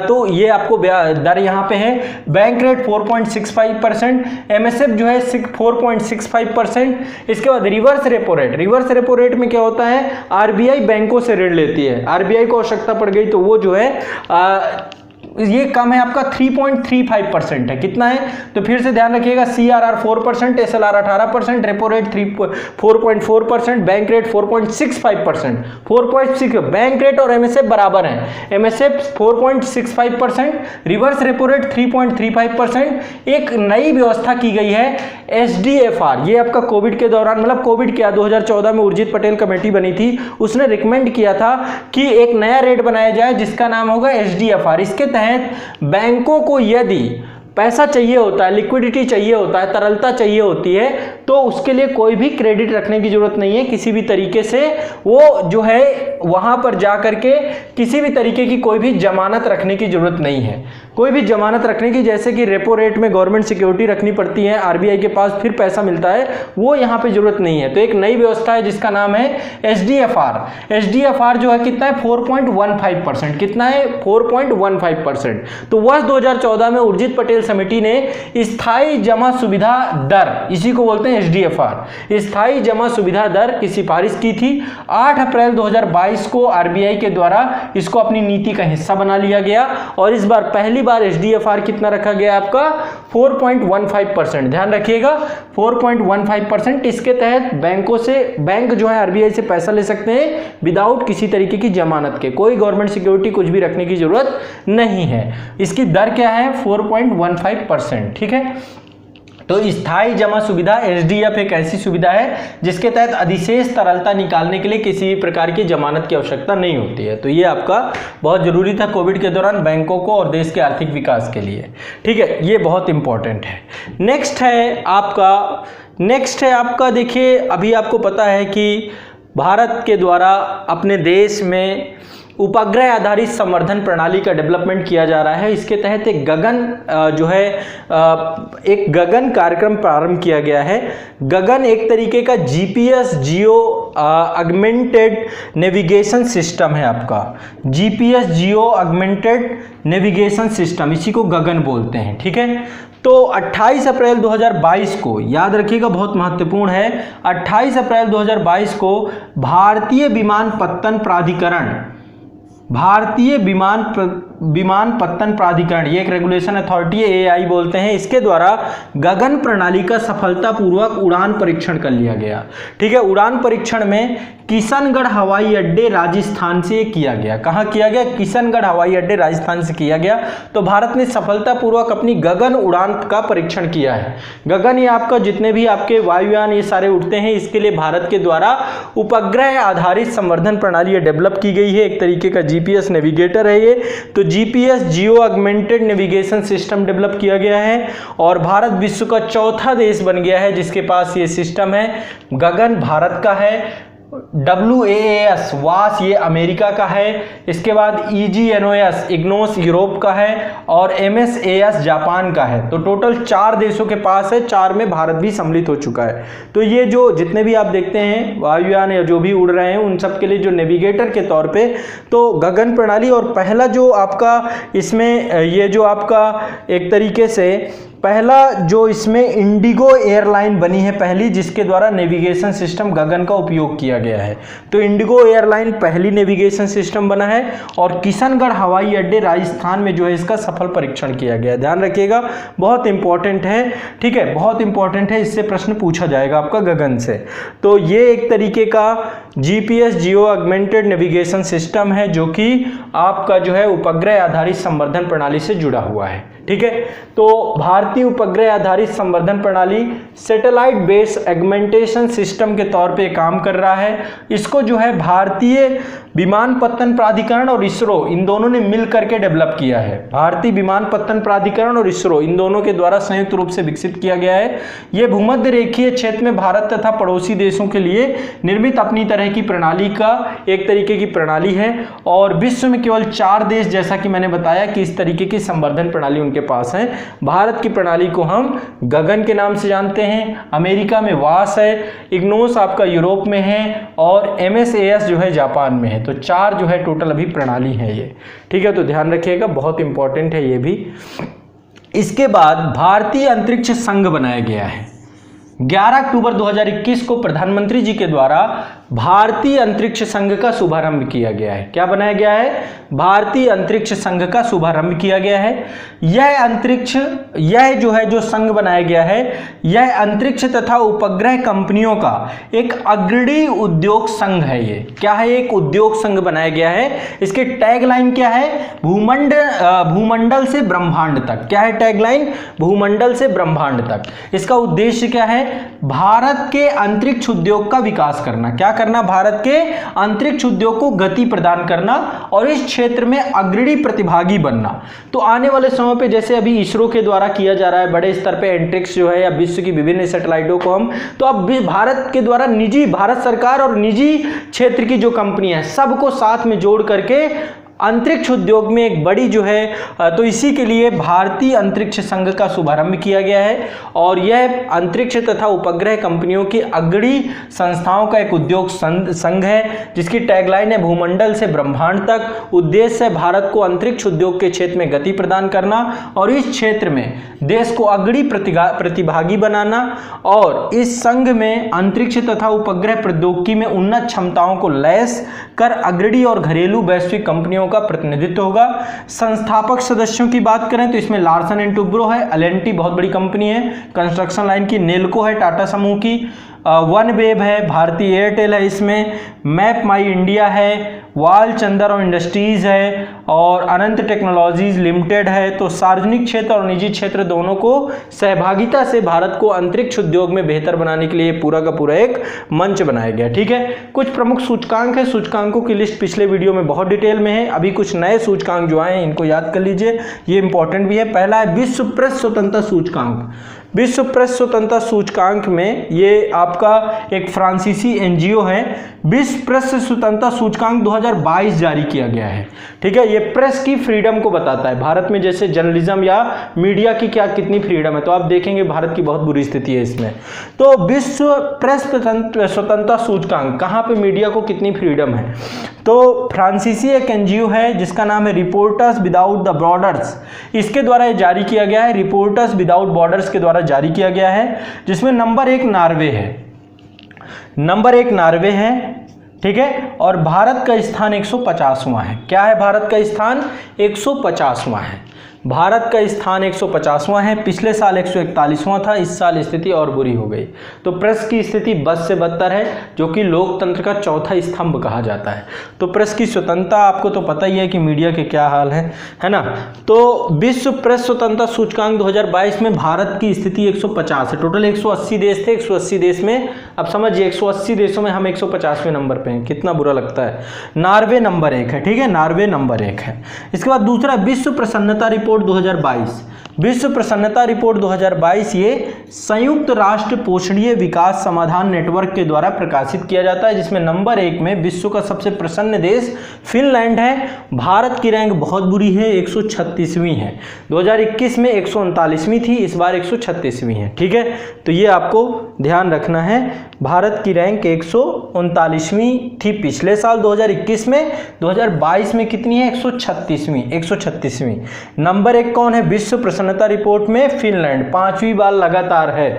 [SPEAKER 1] तो ये आपको दर यहां पे है। बैंक रेट 4.65%, MSF जो है 4.65%। इसके बाद reverse repo rate. Reverse repo rate में क्या होता है? RBI बैंकों से ऋण लेती है, RBI को आवश्यकता पड़ गई तो वो जो है ये कम है आपका 3.35% है। कितना है? तो फिर से ध्यान रखिएगा, CRR 4%, SLR 18%, repo rate 4.4%, bank rate 4.65%। 4.6 bank rate और MSF बराबर हैं। MSF 4.65%, reverse repo rate 3.35%। एक नई व्यवस्था की गई है SDFR। ये आपका कोविड के दौरान, मतलब कोविड क्या 2014 में उर्जित पटेल कमेटी बनी थी, उसने रिकमेंड किया था कि एक नया रेट बनाया जाए जिसका नाम होगा SDFR। इसके तहत बैंकों को यदि पैसा चाहिए होता है, लिक्विडिटी चाहिए होता है, तरलता चाहिए होती है, तो उसके लिए कोई भी क्रेडिट रखने की जरूरत नहीं है किसी भी तरीके से। वो जो है वहां पर जा करके किसी भी तरीके की कोई भी जमानत रखने की जरूरत नहीं है। कोई भी जमानत रखने की, जैसे कि रेपो रेट में गवर्नमेंट सिक्योरिटी रखनी पड़ती है, RBI के पास फिर पैसा मिलता है, वो यहाँ पे जरूरत नहीं है। तो एक नई व्यवस्था है जिसका नाम है SDFR। SDFR जो है कितना है 4.15%। कितना है 4.15%। तो वर्ष 2014 में उर्जित पटेल समिति ने स्थायी जमा सुविधा दर, इसी को बोलते हैं SDFR, स्थायी जमा सुविधा दर की सिफारिश की थी। 8 अप्रैल 2022 को RBI के द्वारा इसको अपनी नीति का हिस्सा बना लिया गया और इस बार पहली बार SDFR कितना रखा गया आपका 4.15%। ध्यान रखिएगा 4.15%। इसके तहत बैंकों से, बैंक जो है RBI से पैसा ले सकते हैं विदाउट किसी तरीके की जमानत के, कोई गवर्नमेंट सिक्योरिटी कुछ भी रखने की जरूरत नहीं है। इसकी दर क्या है 4.15%, ठीक है। तो स्थायी जमा सुविधा SDF एक ऐसी सुविधा है जिसके तहत अधिशेष तरलता निकालने के लिए किसी भी प्रकार की जमानत की आवश्यकता नहीं होती है। तो ये आपका बहुत जरूरी था कोविड के दौरान बैंकों को और देश के आर्थिक विकास के लिए, ठीक है, ये बहुत इंपॉर्टेंट है। नेक्स्ट है आपका देखिए, अभी आपको पता है कि भारत के द्वारा अपने देश में उपग्रह आधारित संवर्धन प्रणाली का डेवलपमेंट किया जा रहा है। इसके तहत एक गगन जो है एक गगन कार्यक्रम प्रारंभ किया गया है। गगन एक तरीके का GPS geo augmented navigation system है आपका, GPS geo augmented navigation system, इसी को गगन बोलते हैं, ठीक है। तो 28 अप्रैल 2022 को, याद रखिएगा बहुत महत्वपूर्ण है, 28 अप्रैल 2022 को भारतीय विमानपत्तन प्राधिकरण, ये एक रेगुलेशन अथॉरिटी है, AI बोलते हैं, इसके द्वारा गगन प्रणाली का सफलतापूर्वक उड़ान परीक्षण कर लिया गया, ठीक है। उड़ान परीक्षण में किशनगढ़ हवाई अड्डे राजस्थान से किया गया। कहाँ किया गया? किशनगढ़ हवाई अड्डे राजस्थान से किया गया। तो भारत ने सफलतापूर्वक अपनी गगन उड़ान का परीक्षण किया है। गगन ये आपका जितने भी आपके वायुयान ये सारे उड़ते हैं, इसके लिए भारत के द्वारा उपग्रह आधारित संवर्धन प्रणाली डेवलप की गई है। एक तरीके का GPS नेविगेटर है ये। तो GPS geo augmented navigation system develop किया गया है और भारत विश्व का चौथा देश बन गया है जिसके पास ये सिस्टम है। गगन भारत का है, WAAS वास ये अमेरिका का है, इसके बाद EGNOS इग्नोस यूरोप का है और MSAS जापान का है। तो टोटल 4 देशों के पास है, 4 में भारत भी सम्मिलित हो चुका है। तो ये जो जितने भी आप देखते हैं वायुयान या जो भी उड़ रहे हैं उन सब के लिए जो नेविगेटर के तौर पे तो गगन प्रणाली, और पहला जो आपका इसमें ये जो आपका एक तरीके से पहला जो इसमें इंडिगो एयरलाइन बनी है पहली, जिसके द्वारा नेविगेशन सिस्टम गगन का उपयोग किया गया है। तो इंडिगो एयरलाइन पहली नेविगेशन सिस्टम बना है और किशनगढ़ हवाई अड्डे राजस्थान में जो है इसका सफल परीक्षण किया गया है। ध्यान रखिएगा, बहुत इंपॉर्टेंट है, ठीक है, बहुत इंपॉर्टेंट है, इससे प्रश्न पूछा जाएगा आपका गगन से। तो ये एक तरीके का GPS geo augmented navigation system है जो कि आपका जो है उपग्रह आधारित संवर्धन प्रणाली से जुड़ा हुआ है, ठीक है। तो भारतीय उपग्रह आधारित संवर्धन प्रणाली सैटेलाइट बेस एगमेंटेशन सिस्टम के तौर पे काम कर रहा है। इसको जो है भारतीय विमानपत्तन प्राधिकरण और इसरो इन दोनों ने मिल करके डेवलप किया है। भारतीय विमानपत्तन प्राधिकरण और इसरो इन दोनों के द्वारा संयुक्त रूप से विकसित किया गया है। यह भूमध्य रेखीय क्षेत्र में भारत तथा पड़ोसी देशों के लिए निर्मित अपनी तरह की प्रणाली का एक तरीके की प्रणाली है और विश्व में केवल 4 देश, जैसा कि मैंने बताया कि इस तरीके की संवर्धन प्रणाली उनके पास है। भारत की प्रणाली को हम गगन के नाम से जानते हैं, अमेरिका में वास है, इग्नोस आपका यूरोप में है और MSAS जो है जापान में है। तो 4 जो है टोटल अभी प्रणाली है ये, ठीक है। तो ध्यान रखिएगा, बहुत इंपॉर्टेंट है ये भी। इसके बाद भारतीय अंतरिक्ष संघ बनाया गया है। 11 अक्टूबर 2021 को प्रधानमंत्री जी के द्वारा भारतीय अंतरिक्ष संघ का शुभारंभ किया गया है। क्या बनाया गया है? भारतीय अंतरिक्ष संघ का शुभारंभ किया गया है। यह जो है जो संघ बनाया गया है, यह अंतरिक्ष तथा उपग्रह कंपनियों का एक अग्रणी उद्योग संघ है। ये क्या है? एक उद्योग संघ बनाया गया है। इसके टैगलाइन क्या है? भूमंडल से ब्रह्मांड तक। क्या है टैगलाइन? भूमंडल से ब्रह्मांड तक। इसका उद्देश्य क्या है? भारत के अंतरिक्ष उद्योग का विकास करना। क्या करना? भारत के अंतरिक्ष उद्योग को गति प्रदान करना और इस क्षेत्र में अग्रणी प्रतिभागी बनना। तो आने वाले समय पे जैसे अभी इसरो के द्वारा किया जा रहा है बड़े स्तर पे एंट्रिक्स जो है या विश्व की विभिन्न सैटेलाइटों को हम, तो अब भारत के द्वारा निजी, भारत सरकार और निजी क्षेत्र की जो कंपनियां हैं सबको साथ में जोड़ करके अंतरिक्ष उद्योग में एक बड़ी जो है, तो इसी के लिए भारतीय अंतरिक्ष संघ का शुभारंभ किया गया है और यह अंतरिक्ष तथा उपग्रह कंपनियों की अग्रणी संस्थाओं का एक उद्योग संघ है जिसकी टैगलाइन है भूमंडल से ब्रह्मांड तक। उद्देश्य है भारत को अंतरिक्ष उद्योग के क्षेत्र में गति प्रदान करना और इस क्षेत्र में देश को अग्रणी प्रतिभागी बनाना और इस संघ में अंतरिक्ष तथा उपग्रह प्रौद्योगिकी में उन्नत क्षमताओं को लैस कर अग्रणी और घरेलू वैश्विक कंपनियों का प्रतिनिधित्व होगा। संस्थापक सदस्यों की बात करें तो इसमें लार्सन एंड टुब्रो है, एल&टी बहुत बड़ी कंपनी है कंस्ट्रक्शन लाइन की, नेल्को है टाटा समूह की, वन वेब है, भारतीय एयरटेल है, इसमें मैप माई इंडिया है, वाल चंदर और इंडस्ट्रीज है और अनंत टेक्नोलॉजीज लिमिटेड है। तो सार्वजनिक क्षेत्र और निजी क्षेत्र दोनों को सहभागिता से भारत को अंतरिक्ष उद्योग में बेहतर बनाने के लिए पूरा का पूरा एक मंच बनाया गया। ठीक है, कुछ प्रमुख सूचकांक है, सूचकांकों की लिस्ट पिछले वीडियो में बहुत डिटेल में है। अभी कुछ नए सूचकांक जो आए हैं इनको याद कर लीजिए, ये इंपॉर्टेंट भी है। पहला है विश्व प्रेस स्वतंत्रता सूचकांक। विश्व प्रेस स्वतंत्रता सूचकांक में ये आपका एक फ्रांसीसी एनजीओ है। विश्व प्रेस स्वतंत्रता सूचकांक 2022 जारी किया गया है। ठीक है, ये प्रेस की फ्रीडम को बताता है। भारत में जैसे जर्नलिज्म या मीडिया की क्या कितनी फ्रीडम है, तो आप देखेंगे भारत की बहुत बुरी स्थिति है इसमें। तो विश्व प्रेस स्वतंत्रता सूचकांक, कहाँ पे मीडिया को कितनी फ्रीडम है, तो फ्रांसीसी एक एनजीओ है जिसका नाम है रिपोर्टर्स विदाउट द बॉर्डर्स, इसके द्वारा ये जारी किया गया है। रिपोर्टर्स विदाउट बॉर्डर्स के द्वारा जारी किया गया है, जिसमें नंबर 1 नार्वे है, नंबर 1 नार्वे है। ठीक है, और भारत का स्थान 150वां है। क्या है भारत का स्थान? 150वां है। भारत का स्थान 150वां है, पिछले साल 141वां था, इस साल स्थिति और बुरी हो गई। तो प्रेस की स्थिति बद से बदतर है, जो कि लोकतंत्र का चौथा स्तंभ कहा जाता है। तो प्रेस की स्वतंत्रता, आपको तो पता ही है कि मीडिया के क्या हाल है ना। तो विश्व प्रेस स्वतंत्रता सूचकांक 2022 में भारत की स्थिति 150 है। टोटल 180 देश थे, 180 देश में अब समझिए 180 देशों में हम 150वें नंबर पे हैं, कितना बुरा लगता है। नॉर्वे नंबर 1 है, ठीक है, नॉर्वे नंबर 1 है। इसके बाद दूसरा विश्व प्रसन्नता रिपोर्ट 2022। विश्व प्रसन्नता रिपोर्ट 2022 ये संयुक्त राष्ट्र पोषणीय विकास समाधान नेटवर्क के द्वारा प्रकाशित किया जाता है, जिसमें नंबर 1 में विश्व का सबसे प्रसन्न देश फिनलैंड है। भारत की रैंक बहुत बुरी है, 136वीं है। 2021 में 139वीं थी, इस बार 136वीं है, ठीक है। तो ये आपको ध्यान रखना है, भारत की रैंक 139वीं थी पिछले साल 2021 में, 2022 में कितनी है, 136वीं। नंबर 1 कौन है विश्व प्रसन्नता रिपोर्ट में, फिनलैंड, 5वीं बार लगातार है,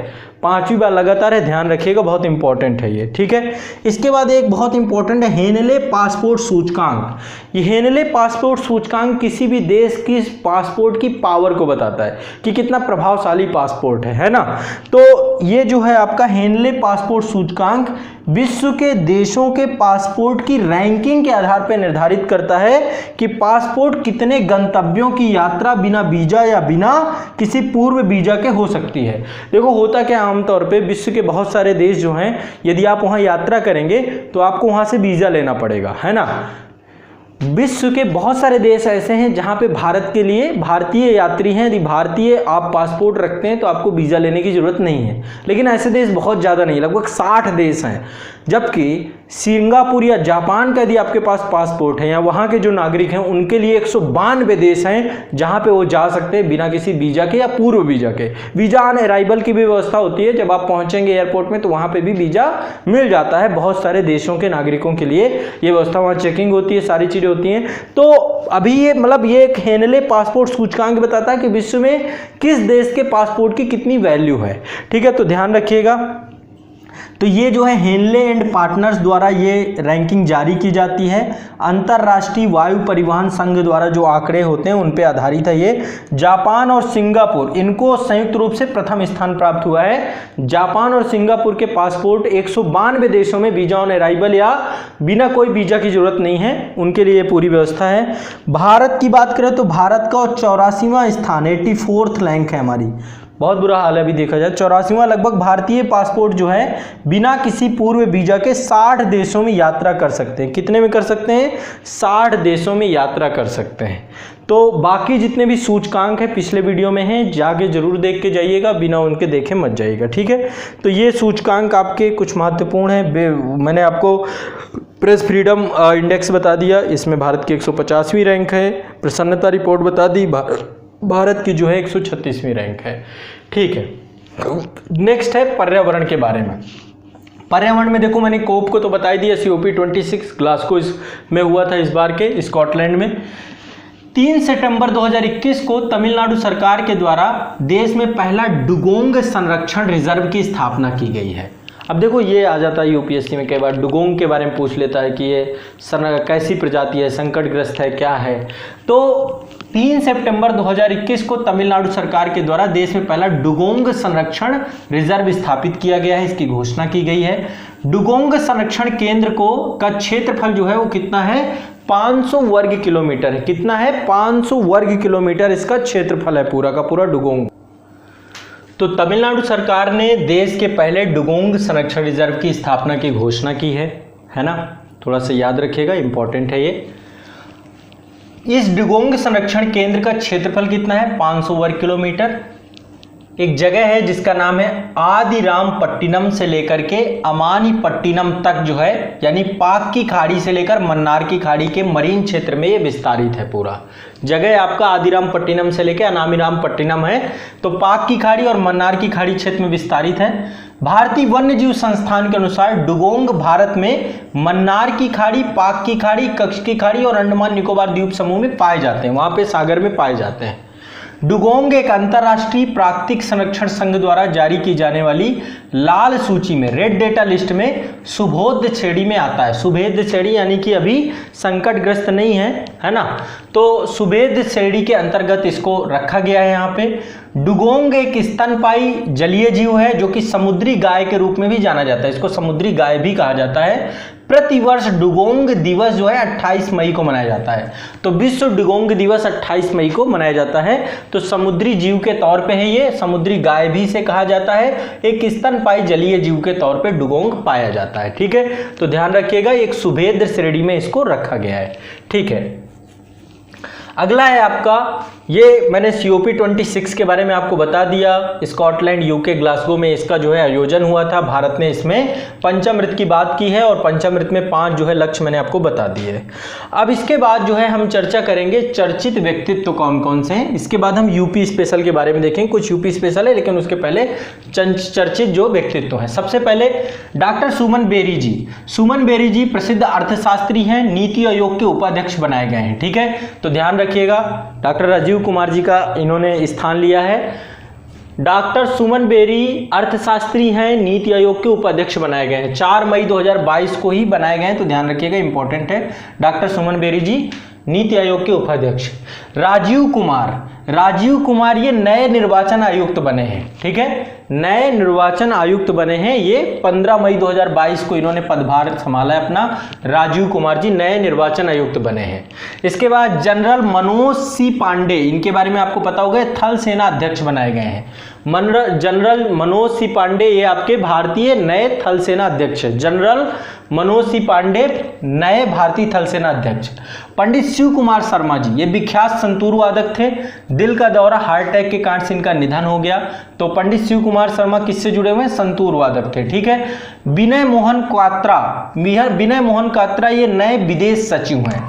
[SPEAKER 1] 5वीं बार लगातार है, ध्यान रखिएगा, बहुत इंपॉर्टेंट है ये, ठीक है। इसके बाद एक बहुत इंपॉर्टेंट है हेनले पासपोर्ट सूचकांक। ये हेनले पासपोर्ट सूचकांक किसी भी देश की पासपोर्ट की पावर को बताता है कि कितना प्रभावशाली पासपोर्ट है ना। तो ये जो है आपका हेनले पासपोर्ट सूचकांक विश्व के देशों के पासपोर्ट की रैंकिंग के आधार पर निर्धारित करता है कि पासपोर्ट कितने गंतव्यों की यात्रा बिना वीजा या बिना किसी पूर्व वीजा के हो सकती है। देखो होता क्या, आमतौर पे विश्व के बहुत सारे देश जो हैं, यदि आप वहां यात्रा करेंगे तो आपको वहां से वीजा लेना पड़ेगा, है ना। विश्व के बहुत सारे देश ऐसे हैं जहां पे भारत के लिए भारतीय यात्री हैं, यदि भारतीय आप पासपोर्ट रखते हैं तो आपको वीज़ा लेने की ज़रूरत नहीं है। लेकिन ऐसे देश बहुत ज़्यादा नहीं, लगभग 60 देश हैं। जबकि सिंगापुर या जापान का यदि आपके पास पासपोर्ट है या वहाँ के जो नागरिक हैं उनके लिए 192 देश हैं जहाँ पे वो जा सकते हैं बिना किसी वीज़ा के या पूर्व वीज़ा के। वीज़ा ऑन अराइवल की भी व्यवस्था होती है, जब आप पहुँचेंगे एयरपोर्ट में तो वहाँ पे भी वीज़ा मिल जाता है। बहुत सारे देशों के नागरिकों के लिए ये व्यवस्था, वहाँ चेकिंग होती है, सारी चीज़ें होती हैं। तो अभी ये मतलब ये एक हेनले पासपोर्ट सूचकांक बताता है कि विश्व में किस देश के पासपोर्ट की कितनी वैल्यू है, ठीक है। तो ध्यान रखिएगा। तो ये जो है हेनले एंड पार्टनर्स द्वारा ये रैंकिंग जारी की जाती है। अंतर्राष्ट्रीय वायु परिवहन संघ द्वारा जो आंकड़े होते हैं उन पे आधारित है ये। जापान और सिंगापुर, इनको संयुक्त रूप से प्रथम स्थान प्राप्त हुआ है। जापान और सिंगापुर के पासपोर्ट 192 देशों में वीजा ऑन अराइवल या बिना कोई वीजा की जरूरत नहीं है, उनके लिए पूरी व्यवस्था है। भारत की बात करें तो भारत का 84वां स्थान, 84th रैंक है हमारी। बहुत बुरा हाल है अभी देखा जाए, 84वां। लगभग भारतीय पासपोर्ट जो है बिना किसी पूर्व वीजा के 60 देशों में यात्रा कर सकते हैं। कितने में कर सकते हैं? 60 देशों में यात्रा कर सकते हैं। तो बाकी जितने भी सूचकांक है पिछले वीडियो में हैं, जाके जरूर देख के जाइएगा, बिना उनके देखे मत जाइएगा, ठीक है। तो ये सूचकांक आपके कुछ महत्वपूर्ण है। मैंने आपको प्रेस फ्रीडम इंडेक्स बता दिया, इसमें भारत की 150वीं रैंक है। प्रसन्नता रिपोर्ट बता दी, भारत की जो है 136वीं रैंक है, ठीक है। नेक्स्ट है पर्यावरण के बारे में। पर्यावरण में देखो, मैंने कोप को तो बता ही दिया, COP26 ग्लासगो में हुआ था इस बार के स्कॉटलैंड में। 3 सितंबर 2021 को तमिलनाडु सरकार के द्वारा देश में पहला डुगोंग संरक्षण रिजर्व की स्थापना की गई है। अब देखो ये आ जाता है यूपीएससी में कई बार, डुगोंग के बारे में पूछ लेता है कि ये कैसी प्रजाति है, संकटग्रस्त है, क्या है। तो 3 सितंबर 2021 को तमिलनाडु सरकार के द्वारा देश में पहला डुगोंग संरक्षण रिजर्व स्थापित किया गया है, इसकी घोषणा की गई है। डुगोंग संरक्षण केंद्र का क्षेत्रफल जो है वो कितना है? 500 वर्ग किलोमीटर है। कितना है? 500 वर्ग किलोमीटर इसका क्षेत्रफल है पूरा का पूरा डुगोंग। तो तमिलनाडु सरकार ने देश के पहले डुगोंग संरक्षण रिजर्व की स्थापना की घोषणा की है ना। थोड़ा सा याद रखिएगा, इंपॉर्टेंट है ये। इस डुगोंग संरक्षण केंद्र का क्षेत्रफल कितना है? 500 वर्ग किलोमीटर। एक जगह है जिसका नाम है आदिरामपट्टिनम से लेकर के अमानीपट्टिनम तक जो है, यानी पाक की खाड़ी से लेकर मन्नार की खाड़ी के मरीन क्षेत्र में ये विस्तारित है। पूरा जगह आपका आदिरामपट्टिनम से लेकर अनामीरामपट्टिनम है, तो पाक की खाड़ी और मन्नार की खाड़ी क्षेत्र में विस्तारित है। भारतीय वन्यजीव संस्थान के अनुसार डुगोंग भारत में मन्नार की खाड़ी, पाक की खाड़ी, कच्छ की खाड़ी और अंडमान निकोबार द्वीप समूह में पाए जाते हैं, वहां पे सागर में पाए जाते हैं। डुगोंग एक अंतर्राष्ट्रीय प्राकृतिक संरक्षण संघ द्वारा जारी की जाने वाली लाल सूची में, रेड डेटा लिस्ट में सुबोध श्रेणी में आता है। सुबोध श्रेणी यानी कि अभी संकटग्रस्त नहीं है ना, तो सुबोध श्रेणी के अंतर्गत इसको रखा गया है यहाँ पे। डुगोंग एक स्तनपायी जलीय जीव है जो कि समुद्री गाय के रूप में भी जाना जाता है, इसको समुद्री गाय भी कहा जाता है। प्रतिवर्ष डुगोंग दिवस जो है 28 मई को मनाया जाता है, तो विश्व डुगोंग दिवस 28 मई को मनाया जाता है। तो समुद्री जीव के तौर पे है ये, समुद्री गाय भी इसे कहा जाता है। एक स्तनपायी जलीय जीव के तौर पे डुगोंग पाया जाता है, ठीक है। तो ध्यान रखिएगा, एक सुभेद श्रेणी में इसको रखा गया है, ठीक है। अगला है आपका, ये मैंने COP26 के बारे में आपको बता दिया। स्कॉटलैंड, यूके, ग्लासगो में इसका जो है आयोजन हुआ था। भारत ने इसमें पंचामृत की बात की है और पंचामृत में 5 जो है लक्ष्य मैंने आपको बता दिए हैं। अब इसके बाद जो है हम चर्चा करेंगे चर्चित व्यक्तित्व कौन कौन से हैं। इसके बाद हम यूपी स्पेशल के बारे में देखेंगे, कुछ यूपी स्पेशल है लेकिन उसके पहले चर्चित जो व्यक्तित्व हैं। सबसे पहले डॉक्टर सुमन बेरी जी। सुमन बेरी जी प्रसिद्ध अर्थशास्त्री हैं, नीति आयोग के उपाध्यक्ष बनाए गए हैं, ठीक है। तो ध्यान रखिएगा, डॉक्टर राजीव कुमार जी का इन्होंने स्थान लिया है। डॉक्टर सुमन बेरी अर्थशास्त्री हैं, नीति आयोग के उपाध्यक्ष बनाए गए हैं। 4 मई 2022 को ही बनाए गए हैं, तो ध्यान रखिएगा, इंपॉर्टेंट है। डॉक्टर सुमन बेरी जी नीति आयोग के उपाध्यक्ष। राजीव कुमार ये नए निर्वाचन आयुक्त बने हैं, ठीक है, नए निर्वाचन आयुक्त बने हैं। ये 15 मई 2022 को इन्होंने पदभार संभाला है अपना। राजीव कुमार जी नए निर्वाचन आयुक्त बने हैं। इसके बाद जनरल मनोज सी पांडे, इनके बारे में आपको पता होगा, थल सेना अध्यक्ष बनाए गए हैं। जनरल मनोज सी पांडे ये आपके भारतीय नए थल सेना अध्यक्ष, जनरल मनोज सी पांडे नए भारतीय थल सेना अध्यक्ष। पंडित शिव कुमार शर्मा जी ये विख्यात संतूर वादक थे, दिल का दौरा हार्ट अटैक के कारण से इनका निधन हो गया। तो पंडित शिव कुमार शर्मा किससे जुड़े हुए हैं? संतूर वादक थे, ठीक है। विनय मोहन क्वात्रा ये नए विदेश सचिव हैं,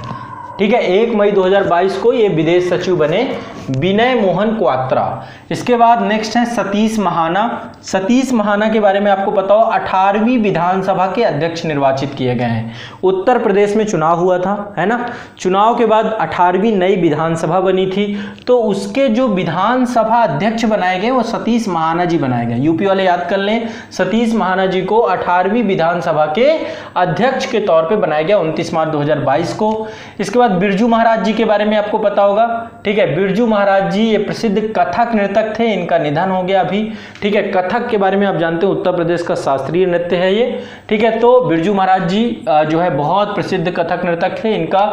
[SPEAKER 1] ठीक है। 1 मई 2022 को ये विदेश सचिव बने, विनय मोहन क्वात्रा। इसके बाद नेक्स्ट है सतीश महाना। सतीश महाना के बारे में आपको पता हो, 18वीं विधानसभा के अध्यक्ष निर्वाचित किए गए हैं। उत्तर प्रदेश में चुनाव हुआ था, है ना। चुनाव के बाद 18वीं नई विधानसभा बनी थी, तो उसके जो विधानसभा अध्यक्ष बनाए गए वो सतीश महाना जी बनाए गए। यूपी वाले याद कर लें, सतीश महाना जी को 18वीं विधानसभा के अध्यक्ष के तौर पे बनाया गया 29 मार्च 2022 को। इसके बाद बिरजू महाराज जी के बारे में आपको पता होगा, ठीक है। बिरजू महाराज जी ये प्रसिद्ध कथक नृतक थे, इनका निधन हो गया अभी, ठीक है। कथक के बारे में आप जानते हो उत्तर प्रदेश का शास्त्रीय नृत्य है ये, ठीक है। तो बिरजू महाराज जी जो है बहुत प्रसिद्ध कथक नृतक थे, इनका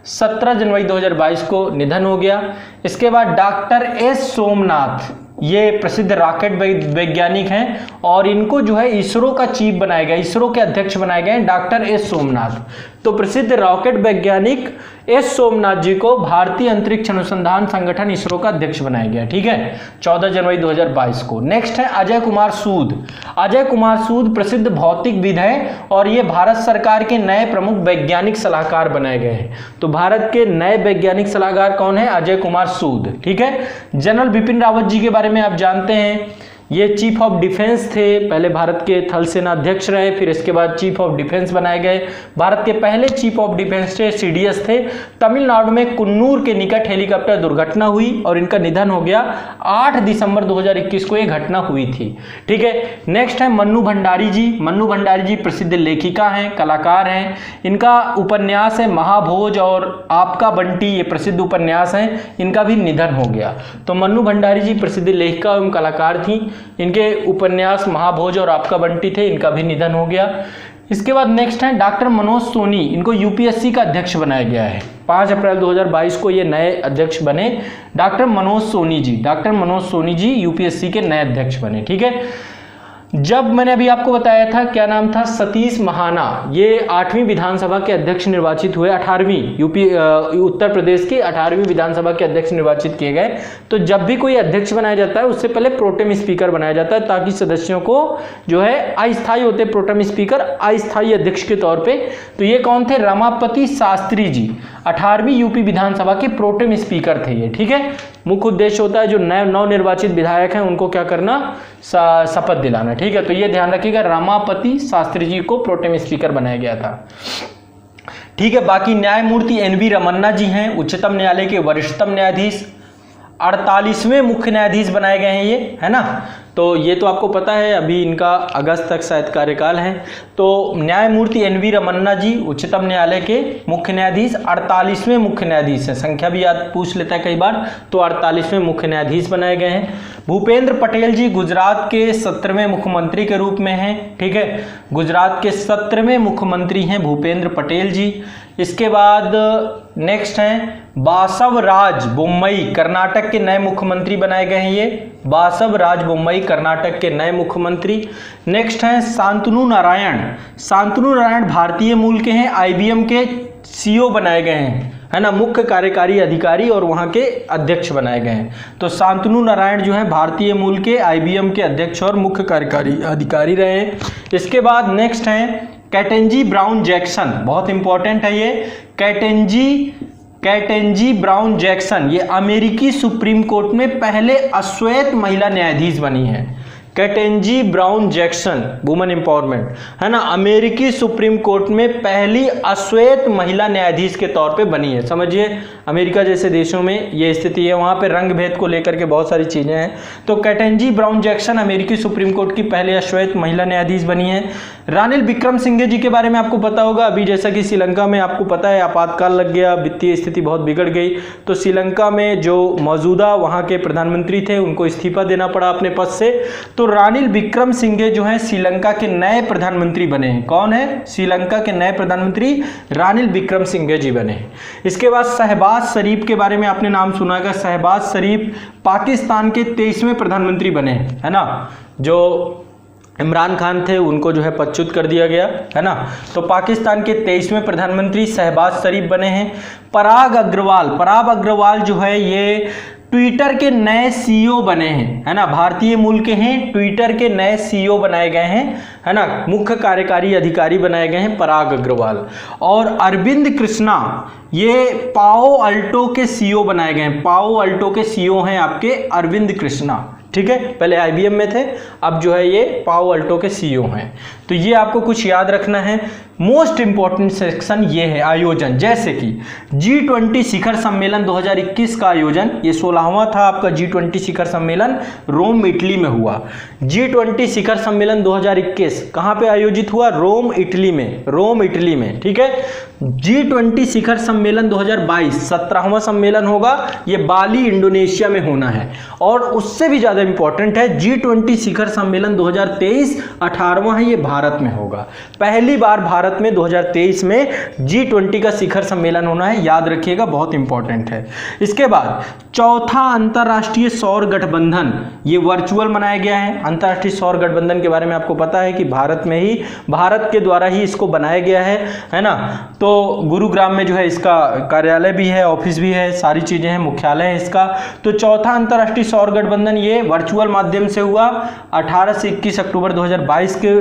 [SPEAKER 1] 17 जनवरी 2022 को निधन हो गया। इसके बाद डॉक्टर एस सोमनाथ ये प्रसिद्ध रॉकेट वैज्ञानिक हैं और इनको जो है इसरो का चीफ बनाया गया, इसरो के अध्यक्ष बनाए गए डॉक्टर एस सोमनाथ। तो प्रसिद्ध रॉकेट वैज्ञानिक एस सोमनाथ जी को भारतीय अंतरिक्ष अनुसंधान संगठन इसरो का अध्यक्ष बनाया गया, ठीक है, 14 जनवरी 2022 को। नेक्स्ट है अजय कुमार सूद। अजय कुमार सूद प्रसिद्ध भौतिकविद हैं और ये भारत सरकार के नए प्रमुख वैज्ञानिक सलाहकार बनाए गए हैं। तो भारत के नए वैज्ञानिक सलाहकार कौन है? अजय कुमार सूद, ठीक है। जनरल बिपिन रावत जी के बारे में आप जानते हैं, ये चीफ ऑफ डिफेंस थे, पहले भारत के थल सेना अध्यक्ष रहे, फिर इसके बाद चीफ ऑफ डिफेंस बनाए गए। भारत के पहले चीफ ऑफ डिफेंस थे, CDS थे। तमिलनाडु में कुन्नूर के निकट हेलीकॉप्टर दुर्घटना हुई और इनका निधन हो गया 8 दिसंबर 2021 को ये घटना हुई थी, ठीक है। नेक्स्ट है मन्नू भंडारी जी। मन्नू भंडारी जी प्रसिद्ध लेखिका हैं, कलाकार हैं। इनका उपन्यास है महाभोज और आपका बंटी, ये प्रसिद्ध उपन्यास हैं, इनका भी निधन हो गया। तो मन्नू भंडारी जी प्रसिद्ध लेखिका एवं कलाकार थी, इनके उपन्यास महाभोज और आपका बंटी थे, इनका भी निधन हो गया। इसके बाद नेक्स्ट है डॉक्टर मनोज सोनी, इनको UPSC का अध्यक्ष बनाया गया है। 5 अप्रैल 2022 को ये नए अध्यक्ष बने, doctor Manoj Soni ji. Doctor Manoj Soni ji UPSC के नए अध्यक्ष बने, ठीक है। जब मैंने अभी आपको बताया था, क्या नाम था, सतीश महाना, ये 8वीं विधानसभा के अध्यक्ष निर्वाचित हुए, 18वीं उत्तर प्रदेश की 18वीं विधानसभा के अध्यक्ष निर्वाचित किए गए। तो जब भी कोई अध्यक्ष बनाया जाता है उससे पहले प्रोटेम स्पीकर बनाया जाता है, ताकि सदस्यों को जो है अस्थायी होते प्रोटेम स्पीकर, अस्थायी अध्यक्ष के तौर पे। तो ये कौन थे? रमापति शास्त्री जी 18वीं यूपी विधानसभा के प्रोटेम स्पीकर थे ये, ठीक है। मुख्य उद्देश्य होता है जो नए नवनिर्वाचित विधायक हैं उनको क्या करना, शपथ दिलाना, ठीक है। तो ये ध्यान रखिएगा, रमापति शास्त्री जी को प्रोटेम स्पीकर बनाया गया था, ठीक है। बाकी न्यायमूर्ति NV रमन्ना जी हैं, उच्चतम न्यायालय के वरिष्ठतम न्यायाधीश। 48वें मुख्य न्यायाधीश बनाए गए हैं ये, है ना। तो ये तो आपको पता है, अभी इनका अगस्त तक शायद कार्यकाल है। तो न्यायमूर्ति NV रमन्ना जी उच्चतम न्यायालय के मुख्य न्यायाधीश 48वें मुख्य न्यायाधीश हैं। संख्या भी याद पूछ लेता है कई बार, तो 48वें मुख्य न्यायाधीश बनाए गए हैं। भूपेंद्र पटेल जी गुजरात के 17वें मुख्यमंत्री के रूप में हैं, ठीक है, गुजरात के 17वें मुख्यमंत्री हैं भूपेंद्र पटेल जी। इसके बाद नेक्स्ट हैं बासवराज बोम्मई, कर्नाटक के नए मुख्यमंत्री बनाए गए हैं ये, बासवराज बोम्मई कर्नाटक के नए मुख्यमंत्री। नेक्स्ट हैं शांतनु नारायण, शांतनु नारायण भारतीय मूल के हैं, IBM के CEO बनाए गए हैं, है ना, मुख्य कार्यकारी अधिकारी और वहाँ के अध्यक्ष बनाए गए हैं। तो शांतनु नारायण जो हैं भारतीय मूल के IBM के अध्यक्ष और मुख्य कार्यकारी अधिकारी रहे हैं। इसके बाद नेक्स्ट हैं कैटेंजी ब्राउन जैक्सन, बहुत इंपॉर्टेंट है ये, कैटेंजी ब्राउन जैक्सन, ये अमेरिकी सुप्रीम कोर्ट में पहले अश्वेत महिला न्यायाधीश बनी है। कैटेंजी ब्राउन जैक्सन, वुमेन एम्पावरमेंट, है ना, अमेरिकी सुप्रीम कोर्ट में पहली अश्वेत महिला न्यायाधीश के तौर पे बनी है। समझिए अमेरिका जैसे देशों में ये स्थिति है, वहाँ पे रंग भेद को लेकर के बहुत सारी चीज़ें हैं। तो कैटेंजी ब्राउन जैक्सन अमेरिकी सुप्रीम कोर्ट की पहले अश्वेत महिला न्यायाधीश बनी है। रानिल विक्रमसिंघे जी के बारे में आपको पता होगा, अभी जैसा कि श्रीलंका में आपको पता है आपातकाल लग गया, वित्तीय स्थिति बहुत बिगड़ गई, तो श्रीलंका में जो मौजूदा वहाँ के प्रधानमंत्री थे उनको इस्तीफा देना पड़ा अपने पद से। तो रानिल विक्रमसिंघे जो है श्रीलंका के नए प्रधानमंत्री बने हैं। कौन है? श्रीलंका के नए प्रधानमंत्री रानिल विक्रमसिंघे जी बने हैं। इसके बाद शहबाज शरीफ के बारे में आपने नाम सुना होगा, शहबाज शरीफ पाकिस्तान के 23वें प्रधानमंत्री बने हैं, है ना, जो इमरान खान थे उनको जो है पदच्युत कर दिया गया, है ना। तो पाकिस्तान के 23वें प्रधानमंत्री शहबाज शरीफ बने हैं। पराग अग्रवाल जो है ये ट्विटर के नए CEO बने हैं, है ना, भारतीय मूल के हैं, ट्विटर के नए CEO बनाए गए हैं, है ना, मुख्य कार्यकारी अधिकारी बनाए गए हैं पराग अग्रवाल। और अरविंद कृष्णा ये पाओ अल्टो के CEO बनाए गए हैं, पाओ अल्टो के CEO हैं आपके अरविंद कृष्णा, ठीक है, पहले IBM में थे, अब जो है ये पाओ अल्टो के CEO हैं। तो ये आपको कुछ याद रखना है। मोस्ट इंपॉर्टेंट सेक्शन ये है आयोजन, जैसे कि G20 शिखर सम्मेलन 2021 का आयोजन, ये 16वां था आपका G20 शिखर सम्मेलन, रोम इटली में हुआ। G20 शिखर सम्मेलन 2021 कहाँ पे आयोजित हुआ? रोम इटली में, ठीक है। G20 शिखर सम्मेलन 2022 17वां सम्मेलन होगा, ये बाली इंडोनेशिया में होना है। और उससे भी ज़्यादा इंपॉर्टेंट है G20 शिखर सम्मेलन 2023 18वां है, ये भारत में होगा। पहली बार भारत में 2023 में G20 का शिखर सम्मेलन होना है, याद रखिएगा, बहुत इंपॉर्टेंट है। इसके बाद चौथा अंतर्राष्ट्रीय सौर गठबंधन, ये वर्चुअल मनाया गया है। अंतर्राष्ट्रीय सौर गठबंधन के बारे में आपको पता है कि भारत के द्वारा ही इसको बनाया गया है ना। तो गुरुग्राम में जो है इसका कार्यालय भी है, ऑफिस भी है, सारी चीजें हैं, मुख्यालय है इसका। तो चौथा अंतर्राष्ट्रीय सौर गठबंधन ये वर्चुअल माध्यम से हुआ 18 से 21 अक्टूबर 2022 के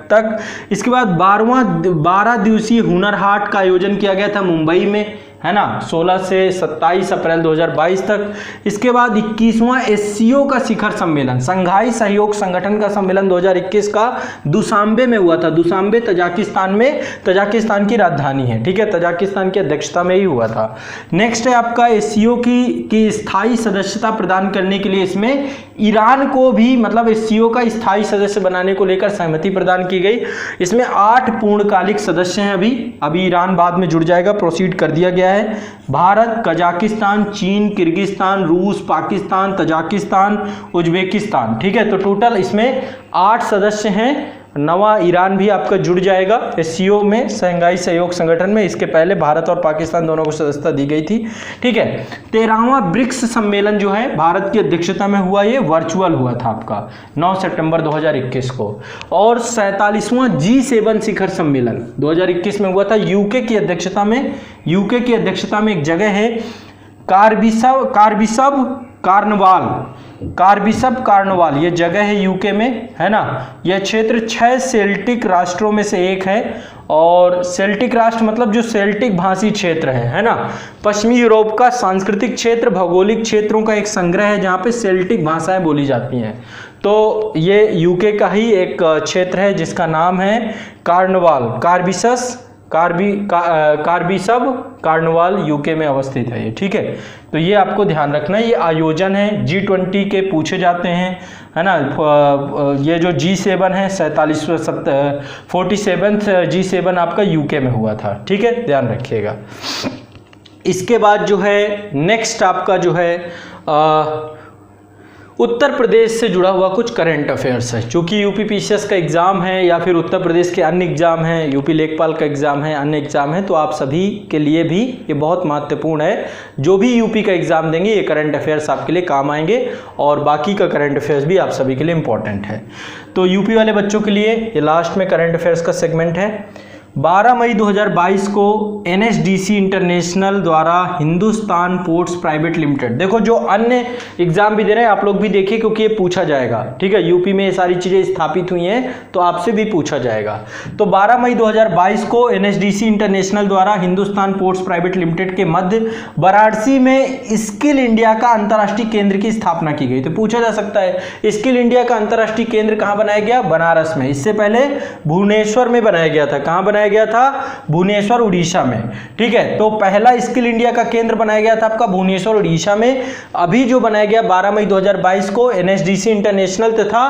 [SPEAKER 1] तक। इसके बाद 12 दिवसीय हुनर हाट का आयोजन किया गया था मुंबई में, है ना, 16 से 27 अप्रैल 2022 तक। इसके बाद 21वां SCO का शिखर सम्मेलन, संघाई सहयोग संगठन का सम्मेलन 2021 का दुशांबे में हुआ था। दुशांबे तजाकिस्तान में, तजाकिस्तान की राजधानी है, ठीक है, तजाकिस्तान की अध्यक्षता में ही हुआ था। नेक्स्ट है आपका SCO की स्थायी सदस्यता प्रदान करने के लिए इसमें ईरान को भी, मतलब SCO का स्थायी सदस्य बनाने को लेकर सहमति प्रदान की गई। इसमें 8 पूर्णकालिक सदस्य हैं। अभी ईरान बाद में जुड़ जाएगा, प्रोसीड कर दिया गया है। भारत, कजाकिस्तान, चीन, किर्गिस्तान, रूस, पाकिस्तान, तजाकिस्तान, उज्बेकिस्तान, ठीक है। तो टोटल इसमें 8 सदस्य हैं। नवा ईरान भी आपका जुड़ जाएगा SCO में, शंघाई सहयोग संगठन में। इसके पहले भारत और पाकिस्तान दोनों को सदस्यता दी गई थी, ठीक है। 13वां ब्रिक्स सम्मेलन जो है भारत की अध्यक्षता में हुआ, ये वर्चुअल हुआ था आपका 9 सितंबर 2021 को। और 47वां G7 शिखर सम्मेलन 2021 में हुआ था यूके की अध्यक्षता में। यूके की अध्यक्षता में एक जगह है कार्बिसब कार्नवाल, ये जगह है यूके में, है ना। यह क्षेत्र 6 सेल्टिक राष्ट्रों में से एक है। और सेल्टिक राष्ट्र मतलब जो सेल्टिक भाषी क्षेत्र है ना, पश्चिमी यूरोप का सांस्कृतिक क्षेत्र, भौगोलिक क्षेत्रों का एक संग्रह है जहाँ पे सेल्टिक भाषाएं बोली जाती हैं। तो ये यूके का ही एक क्षेत्र है जिसका नाम है कार्बिसस कार्बिसब कार्नवाल यूके में अवस्थित है ये, ठीक है। तो ये आपको ध्यान रखना, ये आयोजन है G20 के पूछे जाते हैं, है ना। ये जो G7 है 47th G7 आपका यूके में हुआ था, ठीक है, ध्यान रखिएगा। इसके बाद जो है नेक्स्ट आपका जो है उत्तर प्रदेश से जुड़ा हुआ कुछ करंट अफेयर्स है। चूँकि यूपीपीसीएस का एग्ज़ाम है या फिर उत्तर प्रदेश के अन्य एग्ज़ाम हैं, यूपी लेखपाल का एग्ज़ाम है, अन्य एग्ज़ाम है, तो आप सभी के लिए भी ये बहुत महत्वपूर्ण है। जो भी यूपी का एग्ज़ाम देंगे ये करंट अफेयर्स आपके लिए काम आएंगे और बाकी का करंट अफेयर्स भी आप सभी के लिए इम्पॉर्टेंट है। तो यूपी वाले बच्चों के लिए ये लास्ट में करंट अफेयर्स का सेगमेंट है। 12 मई 2022 को NSDC इंटरनेशनल द्वारा हिंदुस्तान पोर्ट्स प्राइवेट लिमिटेड, देखो जो अन्य एग्जाम भी दे रहे हैं आप लोग भी देखिए क्योंकि ये पूछा जाएगा, ठीक है। यूपी में ये सारी चीज़ें स्थापित हुई हैं तो आपसे भी पूछा जाएगा। तो 12 मई 2022 को NSDC इंटरनेशनल द्वारा हिंदुस्तान पोर्ट्स प्राइवेट लिमिटेड के मध्य वाराणसी में स्किल इंडिया का अंतर्राष्ट्रीय केंद्र की स्थापना की गई। तो पूछा जा सकता है स्किल इंडिया का अंतर्राष्ट्रीय केंद्र कहाँ बनाया गया? बनारस में। इससे पहले भुवनेश्वर में बनाया गया था। कहाँ बनाया गया था? भुवनेश्वर उड़ीसा में, ठीक है। तो पहला स्किल इंडिया का केंद्र बनाया गया था आपका भुवनेश्वर उड़ीसा में। अभी जो बनाया गया 12 मई 2022 को NSDC इंटरनेशनल तथा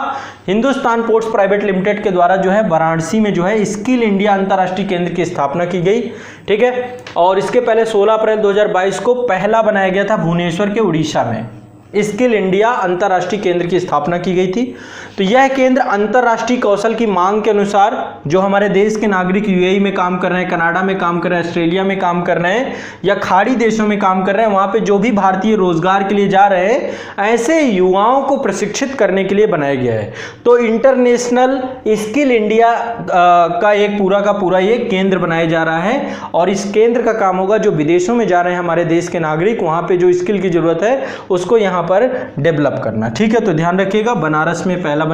[SPEAKER 1] हिंदुस्तान पोर्ट्स प्राइवेट लिमिटेड के द्वारा जो है वाराणसी में जो है स्किल इंडिया अंतर्राष्ट्रीय केंद्र की स्थापना की गई, ठीक है। और इसके पहले 16 अप्रैल 2022 को पहला बनाया गया था भुवनेश्वर के उड़ीसा में स्किल इंडिया अंतर्राष्ट्रीय केंद्र की स्थापना की गई थी। तो यह केंद्र अंतर्राष्ट्रीय कौशल की मांग के अनुसार जो हमारे देश के नागरिक UAE में काम कर रहे हैं, कनाडा में काम कर रहे हैं, ऑस्ट्रेलिया में काम कर रहे हैं या खाड़ी देशों में काम कर रहे हैं, वहां पे जो भी भारतीय रोजगार के लिए जा रहे हैं ऐसे युवाओं को प्रशिक्षित करने के लिए बनाया गया है। तो इंटरनेशनल स्किल इंडिया का एक पूरा का पूरा ये केंद्र बनाया जा रहा है और इस केंद्र का काम होगा जो विदेशों में जा रहे हैं हमारे देश के नागरिक, वहां पे जो स्किल की जरूरत है उसको यहाँ पर डेवलप करना, ठीक है। तो ध्यान रखिएगा, बनारस में पहला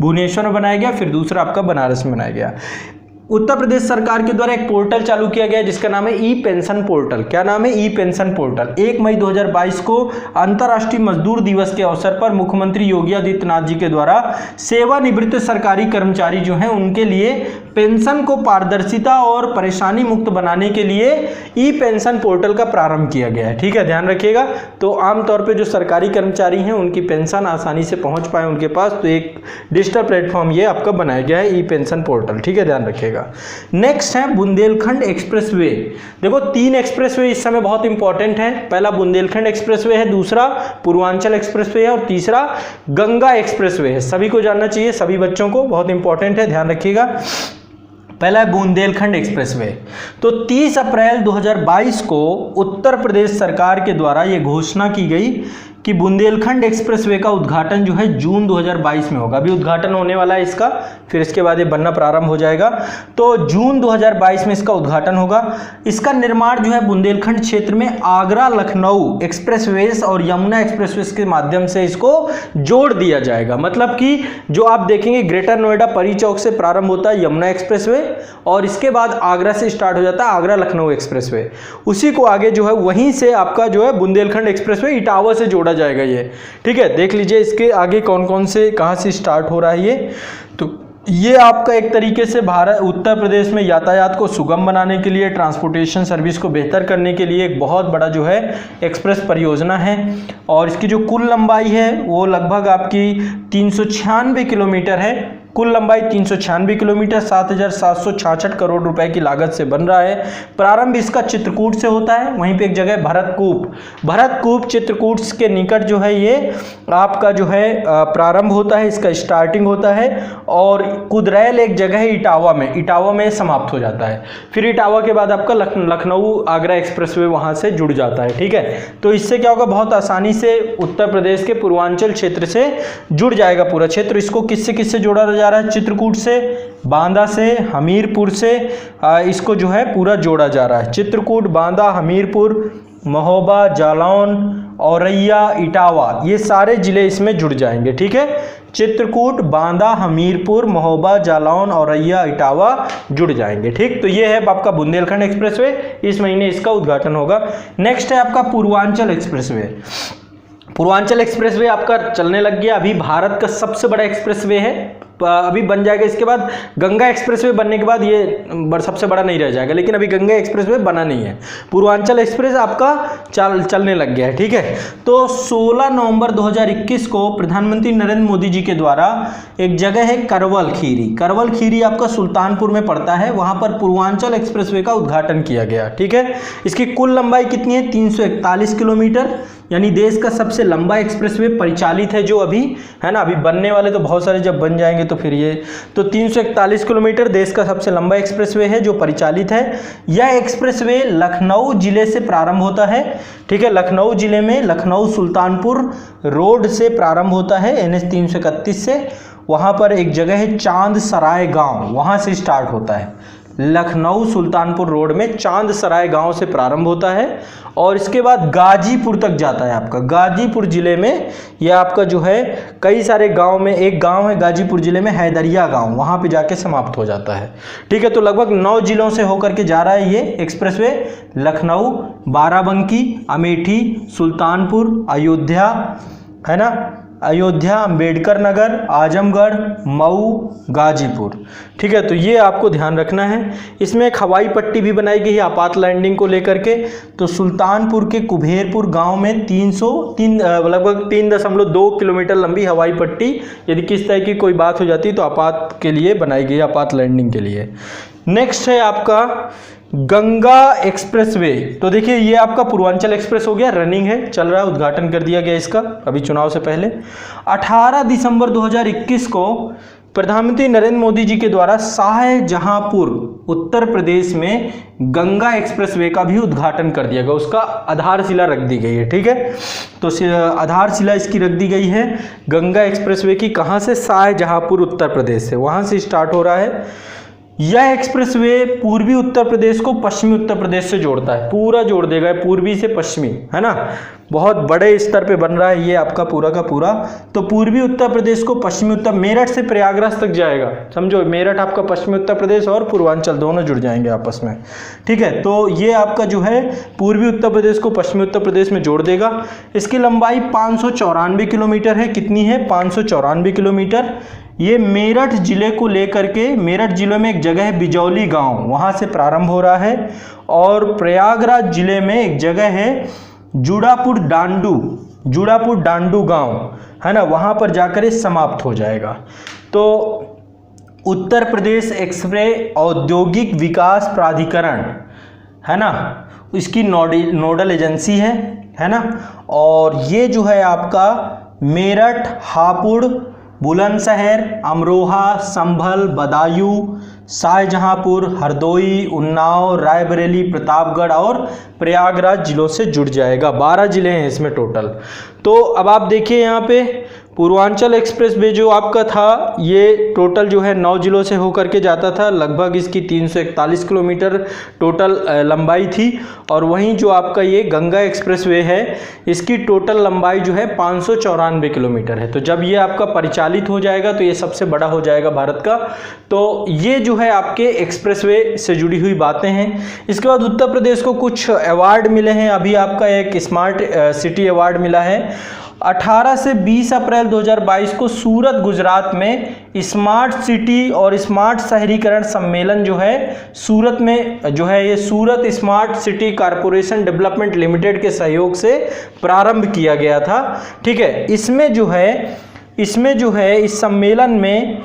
[SPEAKER 1] भुवनेश्वर में बनाया गया, फिर दूसरा आपका बनारस में बनाया गया। उत्तर प्रदेश सरकार के द्वारा एक पोर्टल चालू किया गया जिसका नाम है ई पेंशन पोर्टल। क्या नाम है? ई पेंशन पोर्टल। 1 मई 2022 को अंतर्राष्ट्रीय मजदूर दिवस के अवसर पर मुख्यमंत्री योगी आदित्यनाथ जी के द्वारा सेवानिवृत्त सरकारी कर्मचारी जो हैं उनके लिए पेंशन को पारदर्शिता और परेशानी मुक्त बनाने के लिए ई पेंशन पोर्टल का प्रारंभ किया गया है, ठीक है, ध्यान रखिएगा। तो आमतौर पे जो सरकारी कर्मचारी हैं उनकी पेंशन आसानी से पहुंच पाए उनके पास, तो एक डिजिटल प्लेटफॉर्म ये आपका बनाया गया है ई पेंशन पोर्टल, ठीक है, ध्यान रखिएगा। नेक्स्ट है बुंदेलखंड एक्सप्रेसवे। देखो 3 एक्सप्रेसवे इस समय बहुत इंपॉर्टेंट है। पहला बुंदेलखंड एक्सप्रेसवे है, दूसरा पूर्वांचल एक्सप्रेसवे है और तीसरा गंगा एक्सप्रेसवे है। सभी को जानना चाहिए, सभी बच्चों को, बहुत इंपॉर्टेंट है, ध्यान रखिएगा। पहला है बुंदेलखंड एक्सप्रेसवे। तो 30 अप्रैल 2022 को उत्तर प्रदेश सरकार के द्वारा यह घोषणा की गई कि बुंदेलखंड एक्सप्रेसवे का उद्घाटन जो है जून 2022 में होगा। अभी उद्घाटन होने वाला है इसका, फिर इसके बाद ये बनना प्रारंभ हो जाएगा। तो जून 2022 में इसका उद्घाटन होगा। इसका निर्माण जो है बुंदेलखंड क्षेत्र में आगरा लखनऊ एक्सप्रेसवेज और यमुना एक्सप्रेसवेज के माध्यम से इसको जोड़ दिया जाएगा। मतलब कि जो आप देखेंगे ग्रेटर नोएडा परी चौक से प्रारंभ होता है यमुना एक्सप्रेसवे और इसके बाद आगरा से स्टार्ट हो जाता है आगरा लखनऊ एक्सप्रेसवे। उसी को आगे जो है वहीं से आपका जो है बुंदेलखंड एक्सप्रेसवे इटावा से जोड़ा जाएगा ये, ठीक है। देख लीजिए इसके आगे कौन कौन से कहां से स्टार्ट हो रहा है ये। तो ये आपका एक तरीके से भारत उत्तर प्रदेश में यातायात को सुगम बनाने के लिए, ट्रांसपोर्टेशन सर्विस को बेहतर करने के लिए एक बहुत बड़ा जो है एक्सप्रेस परियोजना है। और इसकी जो कुल लंबाई है वो लगभग आपकी 396 किलोमीटर है। कुल लंबाई 396 किलोमीटर, 7,766 करोड़ रुपए की लागत से बन रहा है। प्रारंभ इसका चित्रकूट से होता है, वहीं पे एक जगह भरतकूप चित्रकूट के निकट जो है ये आपका जो है प्रारंभ होता है, इसका स्टार्टिंग होता है। और कुदरैल एक जगह है इटावा में समाप्त हो जाता है। फिर इटावा के बाद आपका लखनऊ आगरा एक्सप्रेसवे वहां से जुड़ जाता है, ठीक है। तो इससे क्या होगा, बहुत आसानी से उत्तर प्रदेश के पूर्वांचल क्षेत्र से जुड़ जाएगा पूरा क्षेत्र। इसको किससे किससे जोड़ा जा रहा है? चित्रकूट से, बांदा से, हमीरपुर से इसको जो है पूरा जोड़ा जा रहा है। चित्रकूट, बांदा, हमीरपुर, महोबा, जालौन, औरैया, इटावा, ये सारे जिले इसमें जुड़ जाएंगे, ठीक है। चित्रकूट, बांदा, हमीरपुर, महोबा, जालौन, औरैया, इटावा जुड़ जाएंगे, ठीक। तो ये है आपका बुंदेलखंड एक्सप्रेसवे, इस महीने इसका उद्घाटन होगा। नेक्स्ट है आपका पूर्वांचल एक्सप्रेसवे। पूर्वांचल एक्सप्रेसवे आपका चलने लग गया, अभी भारत का सबसे बड़ा एक्सप्रेसवे है अभी बन जाएगा। इसके बाद गंगा एक्सप्रेसवे बनने के बाद ये सबसे बड़ा नहीं रह जाएगा, लेकिन अभी गंगा एक्सप्रेसवे बना नहीं है। पूर्वांचल एक्सप्रेस आपका चलने लग गया है, ठीक है। तो 16 नवंबर 2021 को प्रधानमंत्री नरेंद्र मोदी जी के द्वारा एक जगह है करवल खीरी, करवल खीरी आपका सुल्तानपुर में पड़ता है, वहां पर पूर्वांचल एक्सप्रेसवे का उद्घाटन किया गया, ठीक है। इसकी कुल लंबाई कितनी है? 341 किलोमीटर, यानी देश का सबसे लंबा एक्सप्रेसवे परिचालित है जो अभी है ना, अभी बनने वाले तो बहुत सारे जब बन जाएंगे तो फिर ये, तो 341 किलोमीटर देश का सबसे लंबा एक्सप्रेसवे है जो परिचालित है। यह एक्सप्रेसवे लखनऊ जिले से प्रारंभ होता है, ठीक है। लखनऊ जिले में लखनऊ सुल्तानपुर रोड से प्रारंभ होता है NH 331 से, वहां पर एक जगह है चांद सराय गांव, वहां से स्टार्ट होता है। लखनऊ सुल्तानपुर रोड में चांद सराय गांव से प्रारंभ होता है और इसके बाद गाजीपुर तक जाता है आपका। गाजीपुर जिले में यह आपका जो है कई सारे गांव में एक गांव है गाजीपुर जिले में हैदरिया गांव, वहां पे जाके समाप्त हो जाता है, ठीक है। तो लगभग 9 जिलों से होकर के जा रहा है ये एक्सप्रेसवे, लखनऊ, बाराबंकी, अमेठी, सुल्तानपुर, अयोध्या, है ना, अयोध्या, अंबेडकर नगर, आजमगढ़, मऊ, गाजीपुर, ठीक है। तो ये आपको ध्यान रखना है। इसमें एक हवाई पट्टी भी बनाई गई है आपात लैंडिंग को लेकर के। तो सुल्तानपुर के कुबेरपुर गांव में लगभग 3.2 किलोमीटर लंबी हवाई पट्टी, यदि किस तरह की कोई बात हो जाती है तो आपात के लिए बनाई गई, आपात लैंडिंग के लिए। नेक्स्ट है आपका गंगा एक्सप्रेसवे। तो देखिए ये आपका पूर्वांचल एक्सप्रेस हो गया, रनिंग है, चल रहा है, उद्घाटन कर दिया गया इसका अभी चुनाव से पहले। 18 दिसंबर 2021 को प्रधानमंत्री नरेंद्र मोदी जी के द्वारा शाहजहांपुर उत्तर प्रदेश में गंगा एक्सप्रेसवे का भी उद्घाटन कर दिया गया, उसका आधारशिला रख दी गई है, ठीक है। तो आधारशिला इसकी रख दी गई है गंगा एक्सप्रेसवे की, कहाँ से? शाहजहांपुर उत्तर प्रदेश से, वहाँ से स्टार्ट हो रहा है। यह एक्सप्रेसवे पूर्वी उत्तर प्रदेश को पश्चिमी उत्तर प्रदेश से जोड़ता है, पूरा जोड़ देगा, पूर्वी से पश्चिमी, है ना, बहुत बड़े स्तर पे बन रहा है ये आपका पूरा का पूरा। तो पूर्वी उत्तर प्रदेश को पश्चिमी उत्तर, मेरठ से प्रयागराज तक जाएगा, समझो, मेरठ आपका पश्चिमी उत्तर प्रदेश और पूर्वांचल दोनों जुड़ जाएंगे आपस में, ठीक है। तो ये आपका जो है पूर्वी उत्तर प्रदेश को पश्चिमी उत्तर प्रदेश में जोड़ देगा। इसकी लंबाई 594 किलोमीटर है, कितनी है? 594 किलोमीटर। ये मेरठ जिले को लेकर के, मेरठ जिले में एक जगह है बिजौली गांव, वहां से प्रारंभ हो रहा है और प्रयागराज जिले में एक जगह है जुड़ापुर डांडू गांव, है ना, वहां पर जाकर समाप्त हो जाएगा। तो उत्तर प्रदेश एक्सप्रेस औद्योगिक विकास प्राधिकरण, है ना, इसकी नोडल एजेंसी है ना। और ये जो है आपका मेरठ, हापुड़, बुलंदशहर, अमरोहा, संभल, बदायूं, शाहजहांपुर, हरदोई, उन्नाव, रायबरेली, प्रतापगढ़ और प्रयागराज जिलों से जुड़ जाएगा। 12 जिले हैं इसमें टोटल। तो अब आप देखिए यहाँ पे पूर्वांचल एक्सप्रेसवे जो आपका था ये टोटल जो है 9 जिलों से होकर के जाता था, लगभग इसकी 341 किलोमीटर टोटल लंबाई थी। और वहीं जो आपका ये गंगा एक्सप्रेसवे है इसकी टोटल लंबाई जो है 594 किलोमीटर है। तो जब ये आपका परिचालित हो जाएगा तो ये सबसे बड़ा हो जाएगा भारत का। तो ये जो है आपके एक्सप्रेसवे से जुड़ी हुई बातें हैं। इसके बाद उत्तर प्रदेश को कुछ अवार्ड मिले हैं। अभी आपका एक स्मार्ट सिटी अवार्ड मिला है। 18 से 20 अप्रैल 2022 को सूरत गुजरात में स्मार्ट सिटी और स्मार्ट शहरीकरण सम्मेलन जो है सूरत में जो है ये Surat smart city corporation development limited के सहयोग से प्रारंभ किया गया था। ठीक है, इसमें जो है इस सम्मेलन में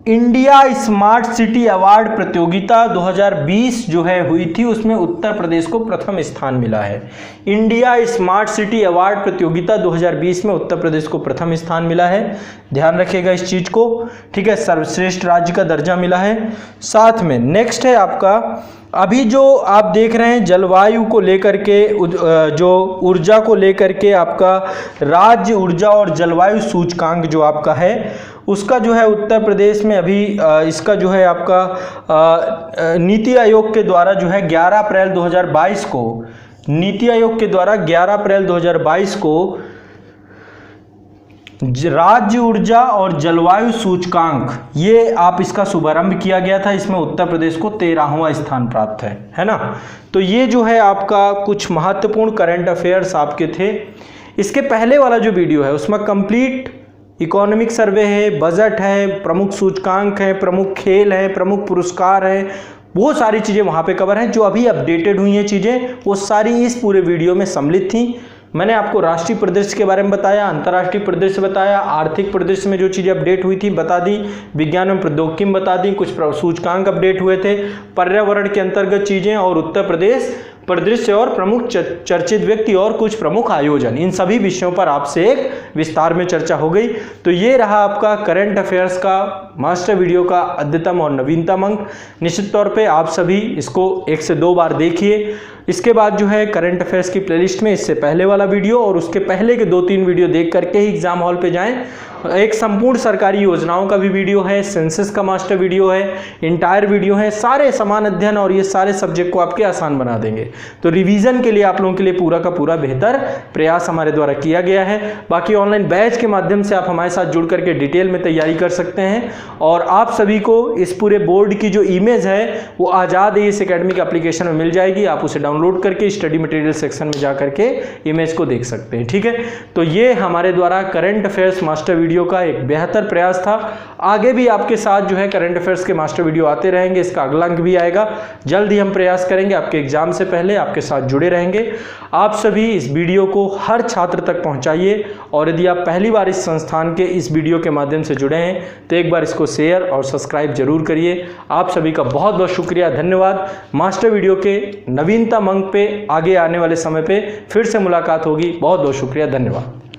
[SPEAKER 1] इंडिया स्मार्ट सिटी अवार्ड प्रतियोगिता 2020 जो है हुई थी, उसमें उत्तर प्रदेश को प्रथम स्थान मिला है। इंडिया स्मार्ट सिटी अवार्ड प्रतियोगिता 2020 में उत्तर प्रदेश को प्रथम स्थान मिला है। ध्यान रखिएगा इस चीज को, ठीक है। सर्वश्रेष्ठ राज्य का दर्जा मिला है। साथ में नेक्स्ट है आपका, अभी जो आप देख रहे हैं जलवायु को लेकर के, जो ऊर्जा को लेकर के आपका राज्य ऊर्जा और जलवायु सूचकांक जो आपका है उसका जो है उत्तर प्रदेश में अभी इसका जो है आपका नीति आयोग के द्वारा जो है 11 अप्रैल 2022 को नीति आयोग के द्वारा 11 अप्रैल 2022 को राज्य ऊर्जा और जलवायु सूचकांक ये आप इसका शुभारंभ किया गया था। इसमें उत्तर प्रदेश को 13वां स्थान प्राप्त है ना। तो ये जो है आपका कुछ महत्वपूर्ण करंट अफेयर्स आपके थे। इसके पहले वाला जो वीडियो है उसमें कंप्लीट इकोनॉमिक सर्वे है, बजट है, प्रमुख सूचकांक है, प्रमुख खेल है, प्रमुख पुरस्कार है, वो सारी चीज़ें वहाँ पे कवर हैं। जो अभी अपडेटेड हुई हैं चीज़ें, वो सारी इस पूरे वीडियो में सम्मिलित थी। मैंने आपको राष्ट्रीय परिदृश्य के बारे में बताया, अंतर्राष्ट्रीय परिदृश्य बताया, आर्थिक परिदृश्य में जो चीज़ें अपडेट हुई थी बता दी, विज्ञान एवं प्रौद्योगिकी में बता दी, कुछ सूचकांक अपडेट हुए थे, पर्यावरण के अंतर्गत चीज़ें और उत्तर प्रदेश परिदृश्य और प्रमुख चर्चित व्यक्ति और कुछ प्रमुख आयोजन, इन सभी विषयों पर आपसे एक विस्तार में चर्चा हो गई। तो ये रहा आपका करंट अफेयर्स का मास्टर वीडियो का अद्यतम और नवीनतम अंक। निश्चित तौर पे आप सभी इसको 1 से 2 बार देखिए। इसके बाद जो है करंट अफेयर्स की प्लेलिस्ट में इससे पहले वाला वीडियो और उसके पहले के 2-3 वीडियो देख करके ही एग्जाम हॉल पे जाएं। एक संपूर्ण सरकारी योजनाओं का भी वीडियो है, सेंसस का मास्टर वीडियो है, इंटायर वीडियो है, सारे समान अध्ययन और ये सारे सब्जेक्ट को आपके आसान बना देंगे। तो रिवीजन के लिए आप लोगों के लिए पूरा का पूरा बेहतर प्रयास हमारे द्वारा किया गया है। बाकी ऑनलाइन बैच के माध्यम से आप हमारे साथ जुड़ करके डिटेल में तैयारी कर सकते हैं और आप सभी को इस पूरे बोर्ड की जो इमेज है वो आज़ाद AS एकेडमी के एप्लीकेशन में मिल जाएगी। आप उसे डाउनलोड करके स्टडी मटेरियल सेक्शन में जा करके इमेज को देख सकते हैं। ठीक है, तो ये हमारे द्वारा करंट अफेयर्स मास्टर वीडियो का एक बेहतर प्रयास था। आगे भी आपके साथ जो है करंट अफेयर्स के मास्टर वीडियो आते रहेंगे। इसका अगला अंक भी आएगा, जल्द ही हम प्रयास करेंगे। आपके एग्जाम से पहले आपके साथ जुड़े रहेंगे। आप सभी इस वीडियो को हर छात्र तक पहुंचाइए और यदि आप पहली बार इस संस्थान के इस वीडियो के माध्यम से जुड़े हैं तो एक बार इसको शेयर और सब्सक्राइब जरूर करिए। आप सभी का बहुत बहुत शुक्रिया, धन्यवाद। मास्टर वीडियो के नवीनतम अंक पे आगे आने वाले समय पे फिर से मुलाकात होगी। बहुत बहुत शुक्रिया, धन्यवाद।